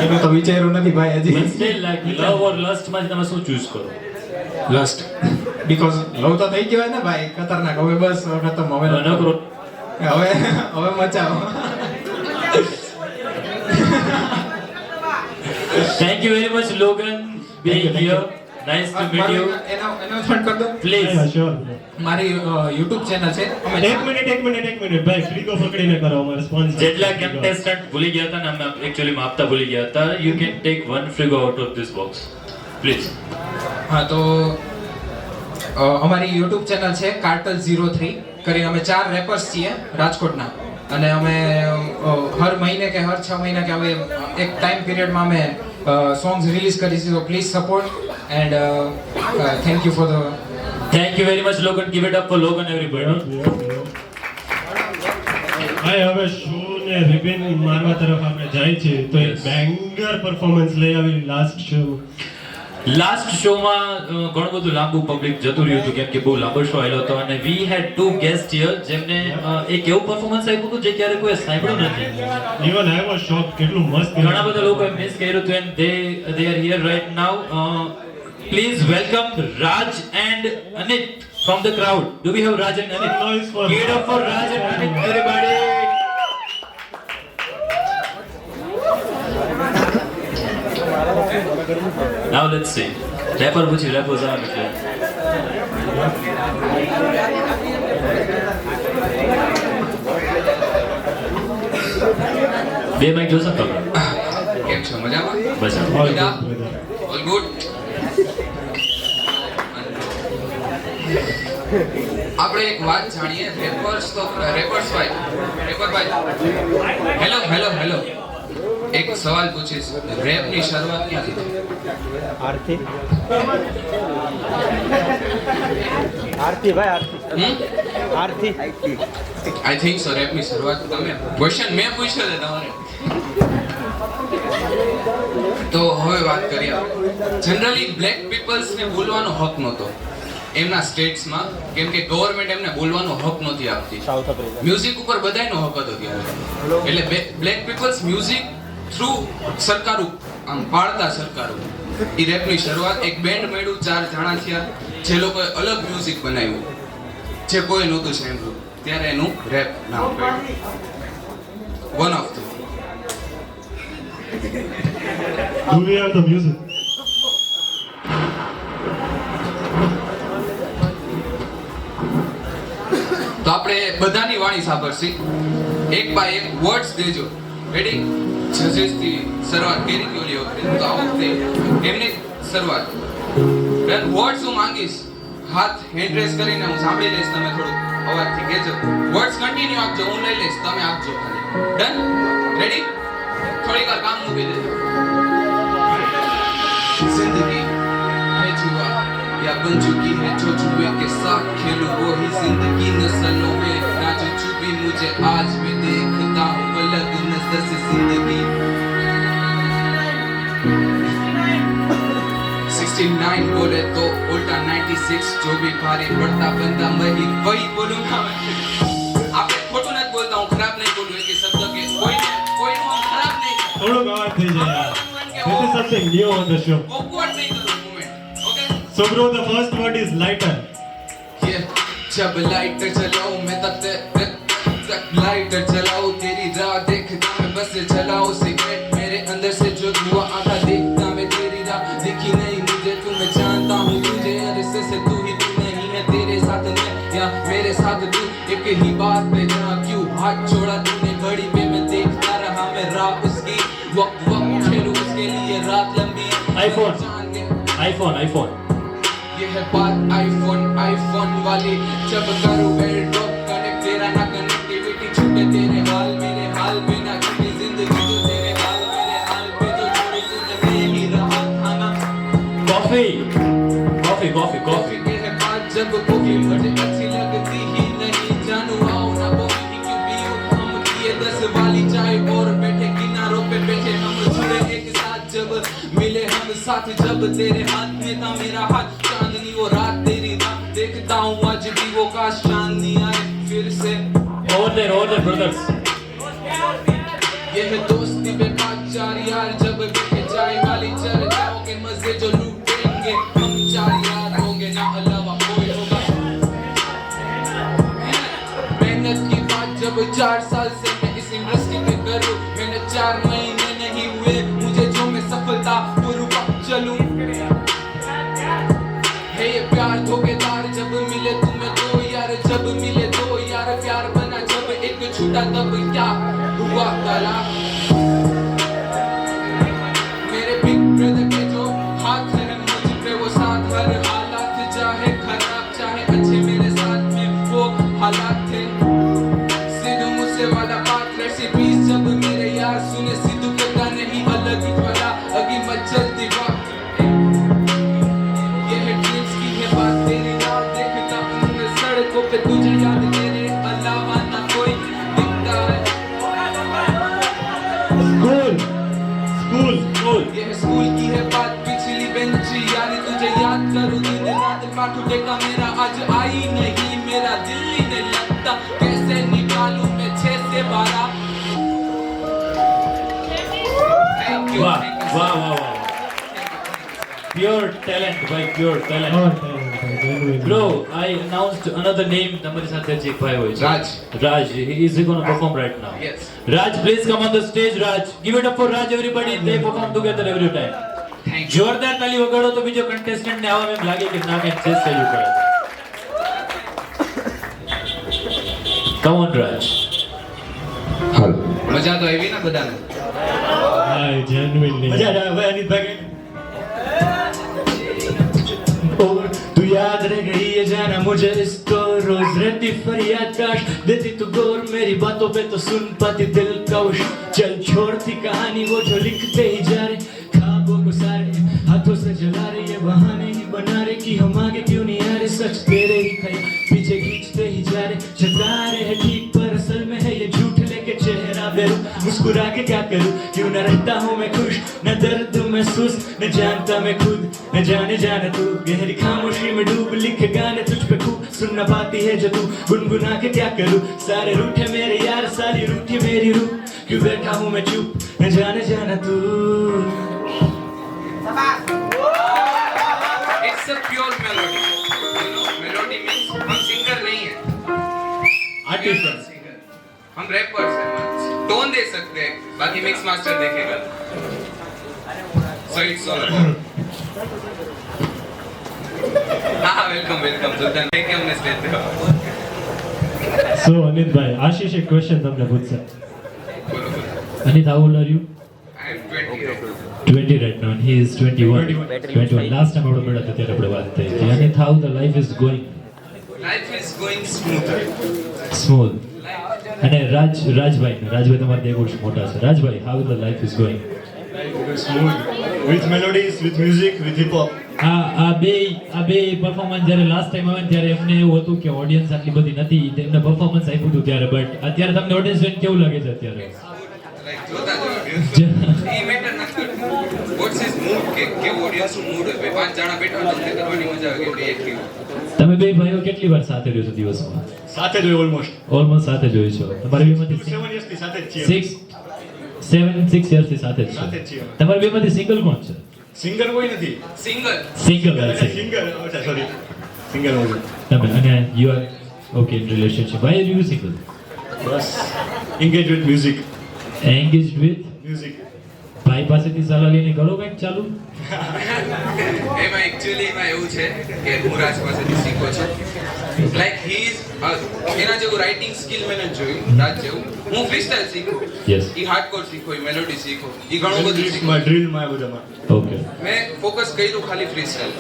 એનું તો વિચાર્યું નથી ભાઈ But હજી. still like love or lust માંથી તમે શું choose કરો? લસ્ટ બીકોઝ લવ તો થઈ ગયો હોય ને ભાઈ ખતરનાક. હવે બસ ખતમ. હવે ન કરો. હવે મચાવો. Thank you very much, Logan, being Thank you. here. Nice to meet you. Announcement કરી દો Please. Yeah, sure. મારી યુટ્યુબ ચેનલ છે અમે એક મિનિટ ભાઈ ફ્રીગો પકડીને કરો અમારે સ્પોન્સર જેટલા contestant ભૂલી ગયા હતા ને અમે actually માં આપતા ભૂલી ગયા હતા. You can take one Frigo out of this box. Please. હા તો અમારી યુટ્યુબ ચેનલ છે કાર્ટલ 03 કરીને અમે 4 રેપર્સ છીએ રાજકોટના અને અમે હર મહિને કે હર 6 મહિને કે હવે એક ટાઈમ પિરિયડમાં અમે સોંગ્સ રિલીઝ કરીશું તો please support and thank you for the Thank you very much, Logan. Give it up for Logan, everybody. ભાઈ હવે શો ને રિબિન મારવા તરફ આપણે જાય છે તો એક બેંગર પરફોર્મન્સ લઈ આવી લાસ્ટ શો લાસ્ટ શોમાં ઘણું બધું લાંબુ પબ્લિક જતું રહ્યું હતું કેમ કે બહુ લાંબો શો આવેલો હતો અને વી હેડ ટુ ગેસ્ટ હિયર જેમને એક એવું પરફોર્મન્સ આપ્યું હતું જે ક્યારે કોઈ સાંભળ્યું નથી. ઇવન આઈ વોઝ શોક કેટલું મસ્ત ઘણા બધા લોકોએ મિસ કર્યું હતું and they are here right now. Please welcome Raj and Anit from the crowd. Do we have Raj and Anit? Noise for Give it up for Raj and Anit, everybody. Now let's see. Rapper પૂછી rapper જવાનું એટલે. બે mic જોશો તમે? કેમ છો મજામાં બસ બધા ઓલ ગુડ આપણે એક વાત જાણીએ રેપર્સ ભાઈ હેલો એક સવાલ પૂછીશ રેપની શરૂઆત ક્યાંથી થઈ આઈ થિંક સો રેપની શરૂઆત તમે ક્વેશ્ચન મેં પૂછ્યો છે તમારે તો હવે વાત કરીએ જનરલી બ્લેક પીપલ્સ ને બોલવાનો હક નહોતો એમના સ્ટેટ્સમાં કેમ કે ગવર્નમેન્ટ એમને બોલવાનો હક નહોતી આપતી મ્યુઝિક ઉપર બધાયનો હક હતો ત્યારે એટલે બ્લેક પીપલ્સ મ્યુઝિક થ્રુ સરકારો આમ પાડતા સરકારો એ રેપની શરૂઆત એક બેન્ડ મળ્યું 4 જણા થયા જે લોકોએ અલગ મ્યુઝિક બનાવ્યું જે કોઈ નહોતું સાંભળ્યું ત્યારે એનું રેપ નામ પડ્યું one of the Do we have the music? તો આપણે બધાની વાણી સાંભળશી એક બાય એક વર્ડ્સ દેજો રેડી જજેસ થી શરૂઆત કરી કે ઓલી વખતે તો આ વખતે એમની શરૂઆત ડન વર્ડ્સ હું માંગીશ હાથ હેન્ડ રેસ કરીને હું સાંભળી લઈશ તમે થોડું અવાજથી કહેજો વર્ડ્સ કન્ટિન્યુ આપજો હું લઈ લઈશ તમે આપજો ડન રેડી થોડી વાર કામ મૂકી દેજો जिंदगी है जुआ या बन चुकी है जो जुए के साथ खेलूं वो ही जिंदगी नस्लों में ना जो चुभी मुझे आज भी देखता हूँ अलग नजर से जिंदगी 69 बोले तो उल्टा 96 जो भी भारी पड़ता बंदा वही बोलूंगा आपने खोटू नहीं बोलता हूँ खराब नहीं बोलूँ एक शब्द के कोई खराब नहीं થોડુંક અવાજ થઈ જાય This is something new on the show. awkward नहीं करो moment okay So bro, the first word is lighter. ये जब लाइटर जलाऊं मैं तक लाइटर जलाऊं तेरी राह देखता मैं बस जलाऊं सिगरेट मेरे अंदर से जो धुआं आता देखता मैं तेरी राह दिखी नहीं मुझे तू मैं जानता हूँ तुझे अरसे से तू ही तू नहीं है तेरे साथ मैं या मेरे साथ तू एक ही बात पे जहाँ क्यों हाथ छोड़ा तूने घड़ी पे मैं देखता रहा मैं राह उसकी वक्त खेलूं उसके लिए रात लंबी iPhone. ये है बात आईफोन वाली जब करूँ एयरड्रॉप कनेक्ट तेरा ना कनेक्टिविटी छूटे तेरे हाल मेरे हाल पे ना छूटी जिंदगी जो तेरे हाल मेरे हाल पे जो छोड़ी तूने मेरी रहा खाना Coffee. ये है बात जब कॉफी मुझे अच्छी लगती ही नहीं जानू आओ ना कॉफी ही क्यों पीऊं हम किए 10 वाली चाय और बैठे किनारों पे बैठे हम जुड़े एक साथ जब मिले हम साथ जब तेरे हाथ में था मेरा हाथ चांदनी वो रात तेरी रात देखता हूँ आज भी वो काश चांदनी आए फिर से Over there, brothers. ये है दोस्ती पे 5-4 यार जब बैठे चाय वाली चर्चाओं के मजे जो लूटेंगे हम 4 यार होंगे ना अलावा कोई होगा मेहनत की बात जब 4 साल से मैं इस इंडस्ट्री में करूँ मैंने 4 महीने नहीं हुए मुझे जो मैं सफलता पूर्वक चलूं यार धोखेदार जब मिले तुम्हें दो यार, जब मिले दो यार, प्यार बना जब एक छूटा तब क्या हुआ गला। मेरे बिग ब्रदर के जो हाथ है मुझ पे वो साथ, हर हालात चाहे खराब चाहे अच्छे मेरे साथ में वो हालात थे। सिद्धू मुझसे वाला बात रेसिपीज जब मेरे यार सुने, सिद्धू के गाने ही अलग ही वाला अभी मचलती बात। ये है ड्रीम्स की है बात, तेरी राह देखता हूँ सड़कों पे, तुझे याद मेरे अलावा ना कोई दिखता है। स्कूल ये है स्कूल की है बात, पिछली बेंच यानी तुझे याद करूँ दिन रात। पाठ उठेगा मेरा आज आई नहीं, मेरा दिल ही नहीं लगता, कैसे निकालूं मैं 6 से 12। Thank you, Wow, thank you so wow, much. wow, wow. Pure talent, by pure talent. genuine. Bro, I announced another name. તમારી સાથે જે ભાઈ હોય છે. Raj. Raj, is he going to perform right now? Yes. Raj, please come on the stage. Raj, give it up for Raj, everybody. They perform together every time. Thank you. જોરદાર તાલી વગાડો તો બીજો contestant ને આવા એમ લાગે કે ના કંઈક ચેસ થયું કરે. Come on, Raj. મજા તો આવી ને બધાને? હા, genuinely. મજા જ આવે ભાઈ અનિતભાઈ और तू याद रह गई है जाना मुझे इसको, रोज रहती फरियाद काश देती तू गौर, मेरी बातों पे तो सुन पाती दिल का उश। चल छोड़ती कहानी वो जो लिखते ही जा रहे, ख्वाबों को सारे हाथों से जला रहे, ये बहाने ही बना रहे कि हम आगे क्यों नहीं आ रहे, सच तेरे ही खड़े पीछे खींचते ही जा रहे, जता रहे हैं ठीक पर असल में है ये झूठ लेके चेहरा बेरू, मुस्कुरा के क्या करूं, क्यों न रहता हूँ मैं खुश, न दर्द महसूस न जानता मैं खुद, न जाने जाने तू गहरी खामोशी में डूब, लिखे गाने तुझ पे खूब, सुन न पाती है जो तू, गुनगुना के क्या करूं, सारे रूठे मेरे यार, सारी रूठी मेरी रूह, क्यों बैठा हूँ मैं चुप, न जाने जाना तू। It's a pure melody. You know, melody means हम सिंगर नहीं है, आर्टिस्ट Pure singer. हम रैपर्स हैं, टोन दे सकते हैं, बाकी मिक्स मास्टर देखेगा। So it's all about. हाँ, वेलकम वेलकम सुल्तान भाई, हमने स्टेज पे हो। So, અનિતભાઈ, આશીષ એક ક્વેશ્ચન તમને પૂછશે. बोलो बोलो। Anit, how old are you? I am 20 right now. 20 right now and he is 21. 21. Last time આપણે મળ્યા હતા ત્યારે આપણે વાત થઈ હતી. Anit, how the life is going? Life is going smoother. Smooth. અને રાજભાઈ તમારા બે વર્ષ મોટા છે. Rajbhai, how the life is going? smooth with melodies, with music, with hip hop. આ બે પરફોર્મન્સ જ્યારે લાસ્ટ ટાઈમ આવ્યા ને ત્યારે એમને એવું હતું કે ઓડિયન્સ આટલી બધી નથી, તેમને પરફોર્મન્સ આપ્યું હતું ત્યારે, બટ અત્યારે તમને ઓડિયન્સ જોઈને કેવું લાગે છે અત્યારે? Like જોતા જોતા એ મેટર નથી કરતું. What's his mood કે ઓડિયન્સ નું મૂડ હોય. પાંચ જણા બેઠા હોય તો કરવાની મજા આવે કે એક તમે બે ભાઈઓ કેટલી વાર સાથે રહ્યો છો દિવસમાં? સાથે જ ઓલમોસ્ટ સાથે જોઈ છો. તમારી બેમાંથી 7 years થી સાથે જ છીએ. 6 years થી સાથે જ સાથે જ છો. છીએ. તમારી બેમાંથી સિંગલ કોણ છે? સિંગર કોઈ નથી. સિંગલ સિંગલ સિંગર અચ્છા સોરી સિંગર હોય તમે અને you are okay in relationship. Why are you single? બસ engage with music. Engaged with music. ભાઈ પાસેથી સલાહ લઈને કરો કંઈક ચાલુ. એમાં એકચ્યુઅલી એમાં એવું છે કે હું રાજ પાસેથી શીખો છું. લાઈક હી ઇઝ એના જેવું રાઇટિંગ સ્કિલ મેં નથી જોયું રાજ જેવું. હું ફ્રીસ્ટાઇલ શીખું, યસ ઈ હાર્ડકોર શીખો, ઈ મેલોડી શીખો, ઈ ઘણું બધું શીખો. માં ડ્રીલમાં એ બધામાં ઓકે. મેં ફોકસ કર્યું ખાલી ફ્રીસ્ટાઇલ.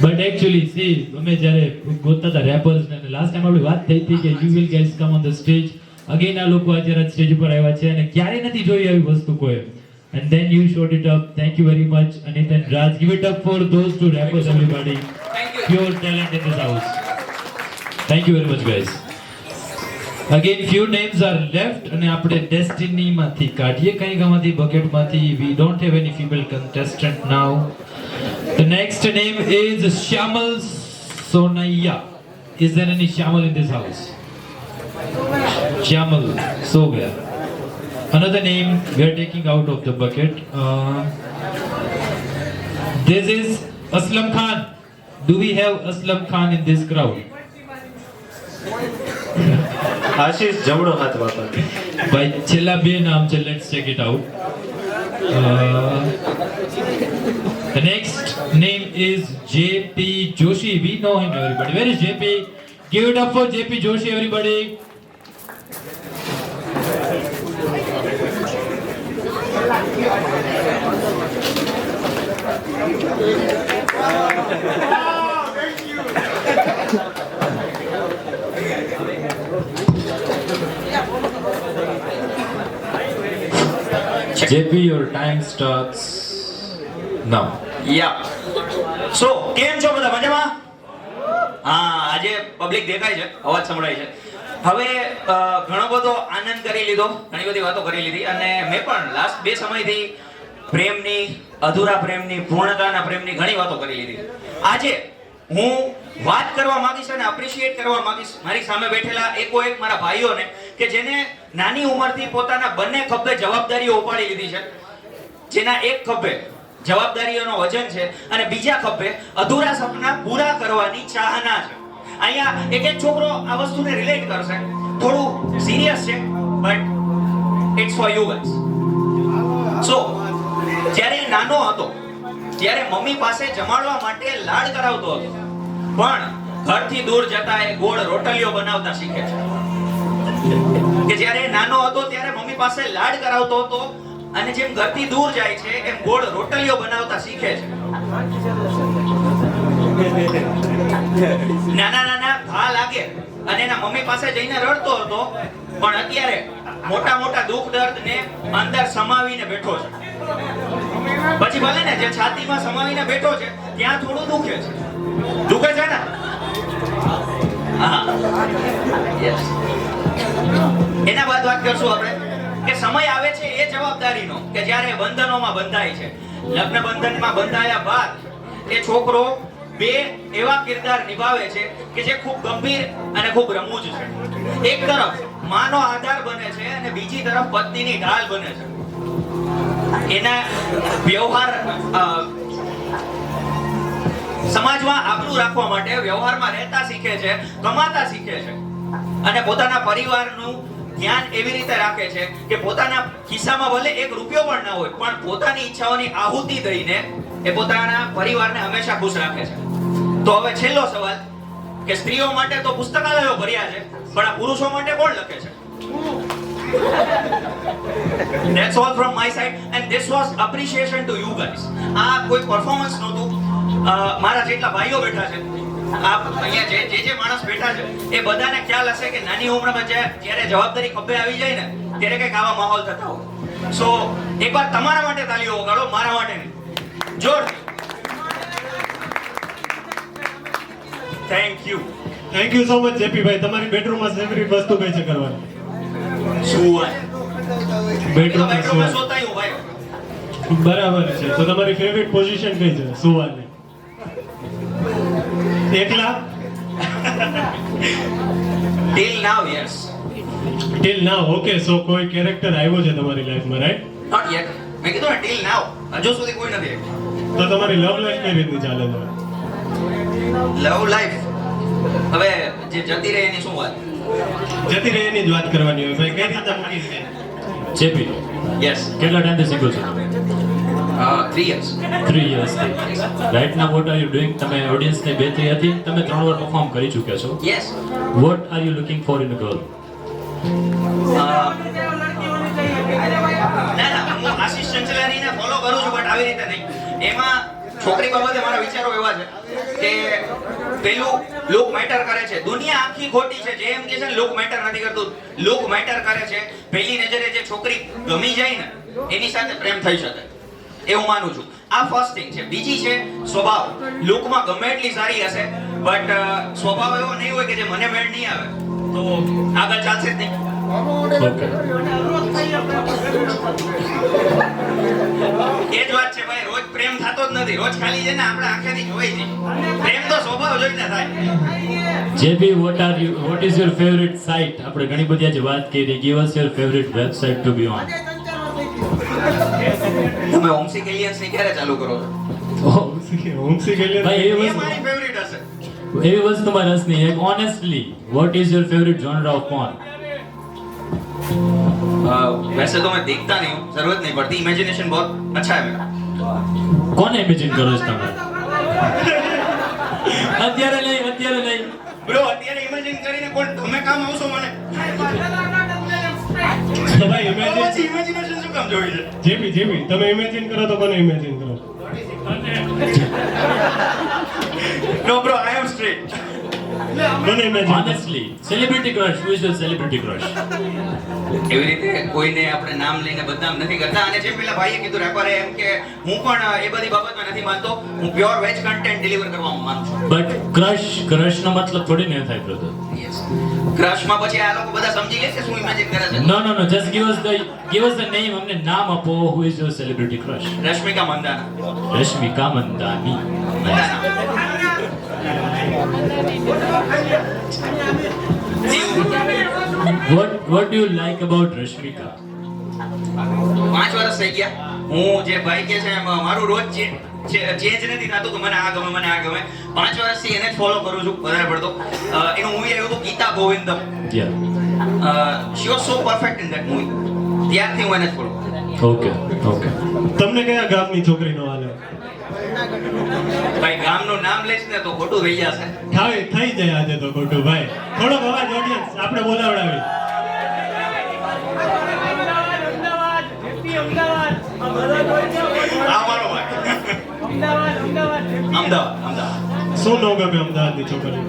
બટ એકચ્યુઅલી સી અમે જ્યારે ગોતતા હતા રેપર્સ ને લાસ્ટ ટાઈમ આપણી વાત થઈ હતી કે you will guys come on the stage. Again આ લોકો અત્યારે સ્ટેજ ઉપર આવ્યા છે અને ક્યારે નથી જોઈ આવી વસ્તુ કોઈ. And then you showed it up. Thank you very much, Anit and Raj. Give it up for those two rappers, everybody. Thank you. Pure talent in this house. Thank you very much, guys. Again, few names are left. અને આપણે Destiny માંથી કાઢીએ કંઈક આમાંથી bucket માંથી. We don't have any female contestant now. The next name is Shamal Sonaiya. Is there any Shamal in this house? Shamal Sogaya. Another name we are taking out of the bucket. This is Aslam Khan. Do we have Aslam Khan in this crowd? આશીષ જમણો હાથ વાપર. ભાઈ છેલ્લા બે નામ છે, let's check it out. The next name is JP Joshi. We know him, everybody. Where is JP? Give it up for JP Joshi, everybody. JP, your time starts now. યા સો કેમ છો બધા મજામાં? હા, આજે પબ્લિક દેખાય છે, અવાજ સંભળાય છે. હવે ઘણો બધો આનંદ કરી લીધો, ઘણી બધી વાતો કરી લીધી અને મેં પણ લાસ્ટ 2 સમયથી પ્રેમની, અધૂરા પ્રેમની, પૂર્ણતાના પ્રેમની ઘણી વાતો કરી લીધી. આજે હું વાત કરવા માંગીશ અને એપ્રિશિએટ કરવા માંગીશ મારી સામે બેઠેલા એકોએક મારા ભાઈઓને કે જેને નાની ઉંમરથી પોતાના બંને ખભે જવાબદારીઓ ઉપાડી લીધી છે, જેના એક ખભે જવાબદારીઓનો વજન છે અને બીજા ખભે અધૂરા સપના પૂરા કરવાની ચાહના છે. અહીંયા એક છોકરો આ વસ્તુને રિલેટ કરશે. થોડું સિરિયસ છે but it's for you guys. So જ્યારે નાનો હતો ત્યારે મમ્મી પાસે જમાડવા માટે લાડ કરાવતો હતો, પણ ઘરથી દૂર જતા એ ગોળ રોટલીઓ બનાવતા શીખે છે. કે જ્યારે નાનો હતો ત્યારે મમ્મી પાસે લાડ કરાવતો હતો અને જેમ ઘરથી દૂર જાય છે એમ ગોળ રોટલીઓ બનાવતા શીખે છે. નાના નાના ઘા લાગે અને એના મમ્મી પાસે જઈને રડતો હતો, પણ અત્યારે મોટા મોટા દુઃખ દર્દ ને અંદર સમાવીને બેઠો છે. પછી ભલે ને જે છાતીમાં સમાવીને બેઠો છે ત્યાં થોડું દુખે છે. દુખે છે ને? હા, યસ. એના બાદ વાત કરશું આપણે કે સમય આવે છે એ જવાબદારીનો કે જ્યારે બંધનોમાં બંધાય છે. લગ્ન બંધનમાં બંધાયા બાદ એ છોકરો 2 એવા કિરદાર નિભાવે છે કે જે ખૂબ ગંભીર અને ખૂબ રમૂજ છે. એક તરફ માનો આધાર બને છે અને બીજી તરફ પત્નીની ઢાલ બને છે. એના વ્યવહાર સમાજમાં આબરૂ રાખવા માટે વ્યવહારમાં રહેતા શીખે છે, કમાતા શીખે છે અને પોતાના પરિવારનું ધ્યાન એવી રીતે રાખે છે કે પોતાના ખિસ્સામાં ભલે 1 રૂપિયો પણ ના હોય પણ પોતાની ઈચ્છાઓની આહુતિ દઈને એ પોતાના પરિવારને હંમેશા ખુશ રાખે છે. તો હવે છેલ્લો સવાલ કે સ્ત્રીઓ માટે તો પુસ્તકાલયો ભર્યા છે, પણ આ પુરુષો માટે કોણ લખે છે? That's all from my side and this was appreciation to you guys. આ કોઈ પરફોર્મન્સ નહોતું. મારા જેટલા ભાઈઓ બેઠા છે, અહીંયા જે માણસ બેઠા છે એ બધાને ખ્યાલ હશે કે નાની ઉંમરમાં જ્યારે જવાબદારી ખભે આવી જાય ને ત્યારે કંઈક આવા માહોલ થતા હોય. સો એકવાર તમારા માટે તાલીઓ વગાડો, મારા માટે નહીં. જોરથી. Thank you so much JP ભાઈ. તમારી બેડરૂમમાં ફેવરિટ વસ્તુ કઈ છે કરવાની? બેડરૂમમાં સોતા હું ભાઈ. બરાબર છે. તો તમારી ફેવરિટ પોઝિશન કઈ છે સુવાની? એકલા? ટિલ નાવ, યસ. ટિલ નાવ. ઓકે, સો કોઈ કેરેક્ટર આવ્યો છે તમારી લાઈફમાં, રાઈટ? Not yet. મેં કીધું ને ટિલ નાવ. હજુ સુધી કોઈ નથી. તો તમારી લવ લાઈફ કઈ રીતની ચાલે છે? લવ લાઈફ હવે જે જતી રહે એની શું વાત? જતી રહે એની જ વાત કરવાની હોય ભાઈ. કઈ રીતે મૂકી છે? JP, yes. કેટલા ટાઈમથી સિંગલ છો તમે? 3 years. 3 yearsથી. Right now what are you doing? તમે ઓડિયન્સને 2-3 હતી, તમે 3 વાર પરફોર્મ કરી ચૂક્યા છો. Yes. Vote are you looking for in a girl? ના હું આશીષ ચંચલાનીને ફોલો કરું છું બટ આવી રીતે નહીં. એમાં છોકરી બાબતે મારા વિચારો એવા છે કે પેલું લુક મેટર કરે છે. દુનિયા આખી ખોટી છે. જે એમ કે છે લુક મેટર નથી કરતું, લુક મેટર કરે છે. પહેલી નજરે જે છોકરી ગમી જાય ને એની સાથે પ્રેમ થઈ શકે એ હું માનું છું. આ ફર્સ્ટ થિંગ છે. બીજી છે સ્વભાવ. લુકમાં ગમે એટલી સારી હશે બટ સ્વભાવ એવો નહીં હોય કે જે મને મેળ નહીં આવે તો આગળ ચાલશે જ નહીં. એ જ વાત છે ભાઈ. રોજ પ્રેમ થતો જ નથી. રોજ ખાલી છે ને આપણે આંખેથી જોઈ છે. પ્રેમ તો સ્વભાવ જોઈને થાય. JP, what is your favorite site? આપણે ઘણી બધી આજે વાત કરી. Give us your favorite website to be on. તમે હોમસિક એલિયન્સ ની ક્યારે ચાલુ કરો છો? હોમસિક એલિયન ભાઈ એ મારી ફેવરિટ હશે. એવી વસ્તુમાં રસ નહીં. Honestly, what is your favorite genre of porn? वैसे तो मैं देखता नहीं हूँ, जरूरत नहीं पड़ती, इमेजिनेशन बहुत अच्छा है मेरा। કોને ઇમેજિન કરો છો તમે? અત્યારે નહીં બ્રો અત્યારે ઇમેજિન કરીને કોણ તમે કામ આવશો મને? તો ભાઈ ઇમેજિન ઇમેજિનેશન શું કામ જોઈ છે? જેબી તમે ઇમેજિન કરો તો કોને ઇમેજિન કરો? નો બ્રો આઈ એમ સ્ટ્રેટ. કોને imagine? Honestly, celebrity crush. Who is your celebrity crush? એવી રીતે કોઈને આપણે નામ લઈને બદનામ નથી કરતા. અને જેમ પેલા ભાઈએ કીધું રેપરે એમ કે હું પણ એ બધી બાબતમાં નથી માનતો, હું પ્યોર વેજ કન્ટેન્ટ ડિલિવર કરવામાં માનું છું. But crush નો મતલબ થોડી ને થાય brother. યસ ક્રશમાં પછી આ લોકો બધા સમજી લે છે શું ઇમેજિન કરે છે. No. Just give us the name. અમને નામ આપો. Who is your celebrity crush? Rashmika Mandhana. Rashmika મંદાની. What do you like about Rashmika? 5 વર્ષ થઈ ગયા. હું જે ભાઈ કે છે મારું રોજ ચેન્જ નથી થતું કે મને આ ગમે મને આ ગમે. 5 વર્ષથી એને જ ફોલો કરું છું વધારે પડતો. એનું મૂવી આવ્યું હતું Geetha Govindam. Yeah. She was so perfect in that movie. ત્યારથી હું એને જ ફોલો કરું. Okay. તમને કયા ગામની છોકરીનો હાલે? ભાઈ ગામનું નામ લઈશ ને તો ખોટું થઈ જશે. થઈ જાય આજે તો ખોટું ભાઈ. થોડોક અવાજ ઓડિયન્સ આપણે બોલાવડાવી. આ મારો ભાઈ. અમદાવાદ. શું નો ગમે અમદાવાદની છોકરી?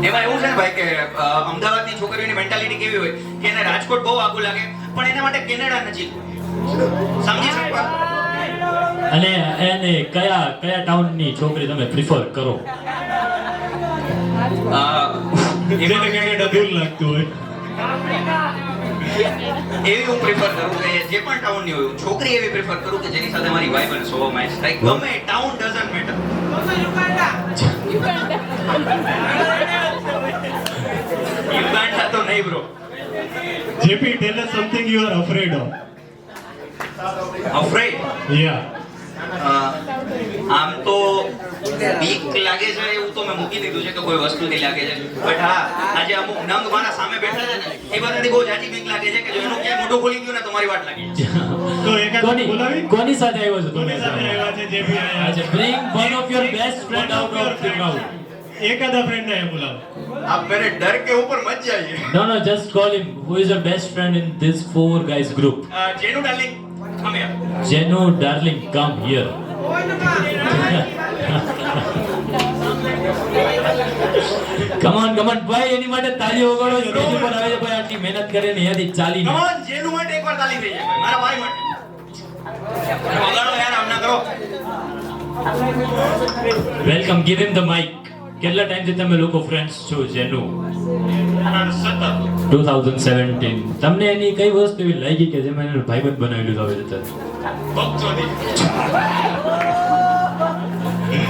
એમાં એવું છે ને ભાઈ કે અમદાવાદની છોકરીઓની મેન્ટાલિટી કેવી હોય કે એને રાજકોટ બહુ આગું લાગે પણ એના માટે કેનેડા નજીક સમજી શકવા. અને એને કયા ટાઉનની છોકરી તમે પ્રિફર કરો? જેને કેનેડા દૂર લાગતું હોય એવી હું પ્રિફર કરું કે જે પણ ટાઉનની હોય છોકરી એવી પ્રિફર કરું કે જેની સાથે મારી વાઇબ અને સ્વભાવ મેચ થાય. ગમે ટાઉન ડઝન્ટ મેટર. યુગાન્ડા તો નહીં bro. JP tell us something you are afraid of. Afraid? Yeah. આમ તો બીક લાગે છે એવું તો મેં મૂકી દીધું છે કે કોઈ વસ્તુથી લાગે છે. બટ હા આજે અમુક નંગ મારા સામે બેઠા છે ને એ બધાથી બહુ જાજી બીક લાગે છે કે જો એનું ક્યાંય મોઢું ખોલી ગયું ને તો મારી વાટ લાગી તો એકાદ બોલાવી. કોની સાથે આવ્યો છો કોની સાથે આવ્યા છે જેપી આયા છે? Bring one of your best friend out of the crowd. એકાદા ફ્રેન્ડ ને બોલાવો. आप मेरे डर के ऊपर मत जाइए. No, just call him. Who is your best friend in this 4 guys group? Jenu darling come here. Jenu, darling, come here. Come on, ભાઈ એની માટે તાળીઓ વગાડો. સ્ટેજ ઉપર આવે છે ભાઈ, આટલી મહેનત કરે ને અહીંયાથી ચાલીને. Come on, જેનુ માટે એકવાર તાળી થઈ જાય મારા ભાઈ માટે. વગાડો યાર આમના કરો. Welcome, give him the mic. કેટલા ટાઈમથી તમે લોકો ફ્રેન્ડ્સ છો જેનુ? 2017. તમને એની કઈ વસ્તુ એવી લાગી કે જેમાં એને ભાઈબંધ બનાવી લીધો હવે અત્યારે?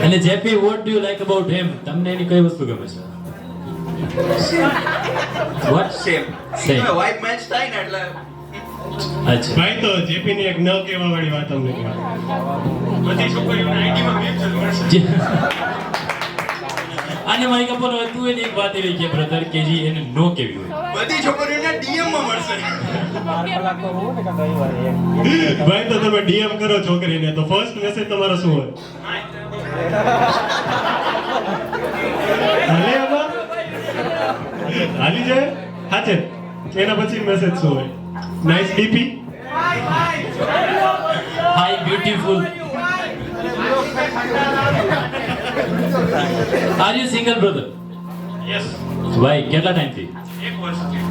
અને JP, what do you like about him? તમને એની કઈ વસ્તુ ગમે છે? What? Same. Same. Vibe match થાય ને એટલે અચ્છા. ભાઈ તો જેપી ની એક ન કહેવા વાળી વાત તમને કહું. બધી છોકરીઓને આઈડીમાં મેચ મળશે. આને મારી કપોર હવે તું એની એક વાત એવી કે બ્રધર કે જી એને નો કેવી હોય. બધી છોકરીઓને ડીએમ માં મળશે. ભાઈ તો તમે ડીએમ કરો છોકરીને તો ફર્સ્ટ મેસેજ તમારો શું હોય? હાલે આમાં હાલી જાય હાચે. એના પછી મેસેજ શું હોય? Nice DP. Hi beautiful. Are you single brother? Yes. ભાઈ કેટલા ટાઈમથી? 1 વર્ષથી.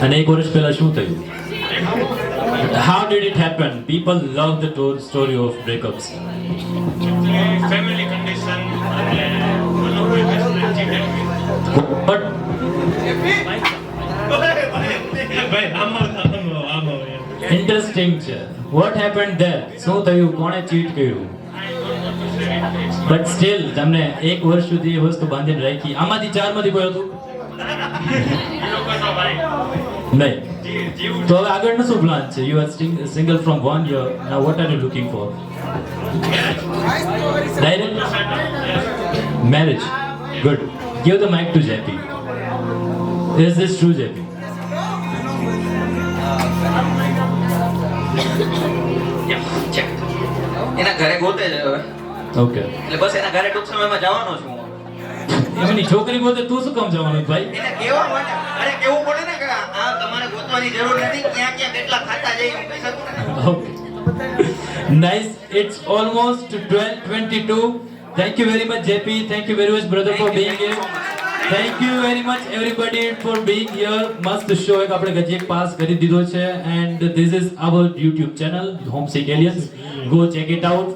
અને 1 વર્ષ પહેલા શું થયું? How did it happen? People love the story of breakups. Family condition અને મનો કોઈ બેસ્ટ ચીટેડ. But ભાઈ આમાં interesting છે. What happened there? શું થયું? કોણે ચીટ કર્યું? But still તમને 1 વર્ષ સુધી એ વસ્તુ બાંધીને રાખી. આમાંથી 4 માંથી કોઈ હતું નહીં? તો હવે આગળનો શું પ્લાન છે? You are single from 1 year. Now what are you looking for? Direct marriage. Good. Give the mic to JP. Is this true, JP? check. એના ઘરે ગોતે છે હવે Okay. એટલે બસ એના ઘરે ટૂંક સમયમાં જવાનો છું હું. એમની છોકરી પોતે તું શું કામ જવાનું ભાઈ? એને કેવા માટે અરે કેવું પડે ને કે આ તમારે ગોતવાની જરૂર નથી ક્યાં ક્યાં કેટલા ખાતા જઈ હું કહી શકું ને. Okay. Nice. It's almost 12:22. Thank you very much, JP. Thank you very much, brother, for being here. Thank you very much, everybody, for being here. મસ્ત શો એક આપણે ગજી એક પાસ કરી દીધો છે and this is our YouTube channel, Homesick Aliens. Go check it out.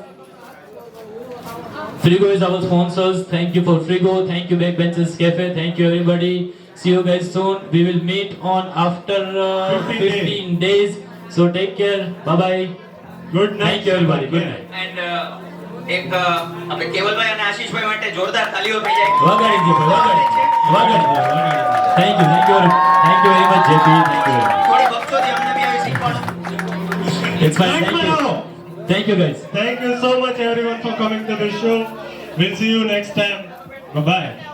Frigo is our sponsors. Thank you for Frigo. Thank you Backbenches Cafe. Thank you everybody. See you guys soon. We will meet on after 15 days. So take care. Bye bye. Good night. Thank you everybody. Good night. And એક આપણે કેવલભાઈ અને આશીષભાઈ માટે જોરદાર તાલીઓ થઈ જાય. વગાડી દો વગાડી thank you very much JP thank you થોડી વખતોથી અમને બી આવી શીખવાનું. It's fine thank you guys Thank you so much everyone for coming to the show. We'll see you next time. Bye bye.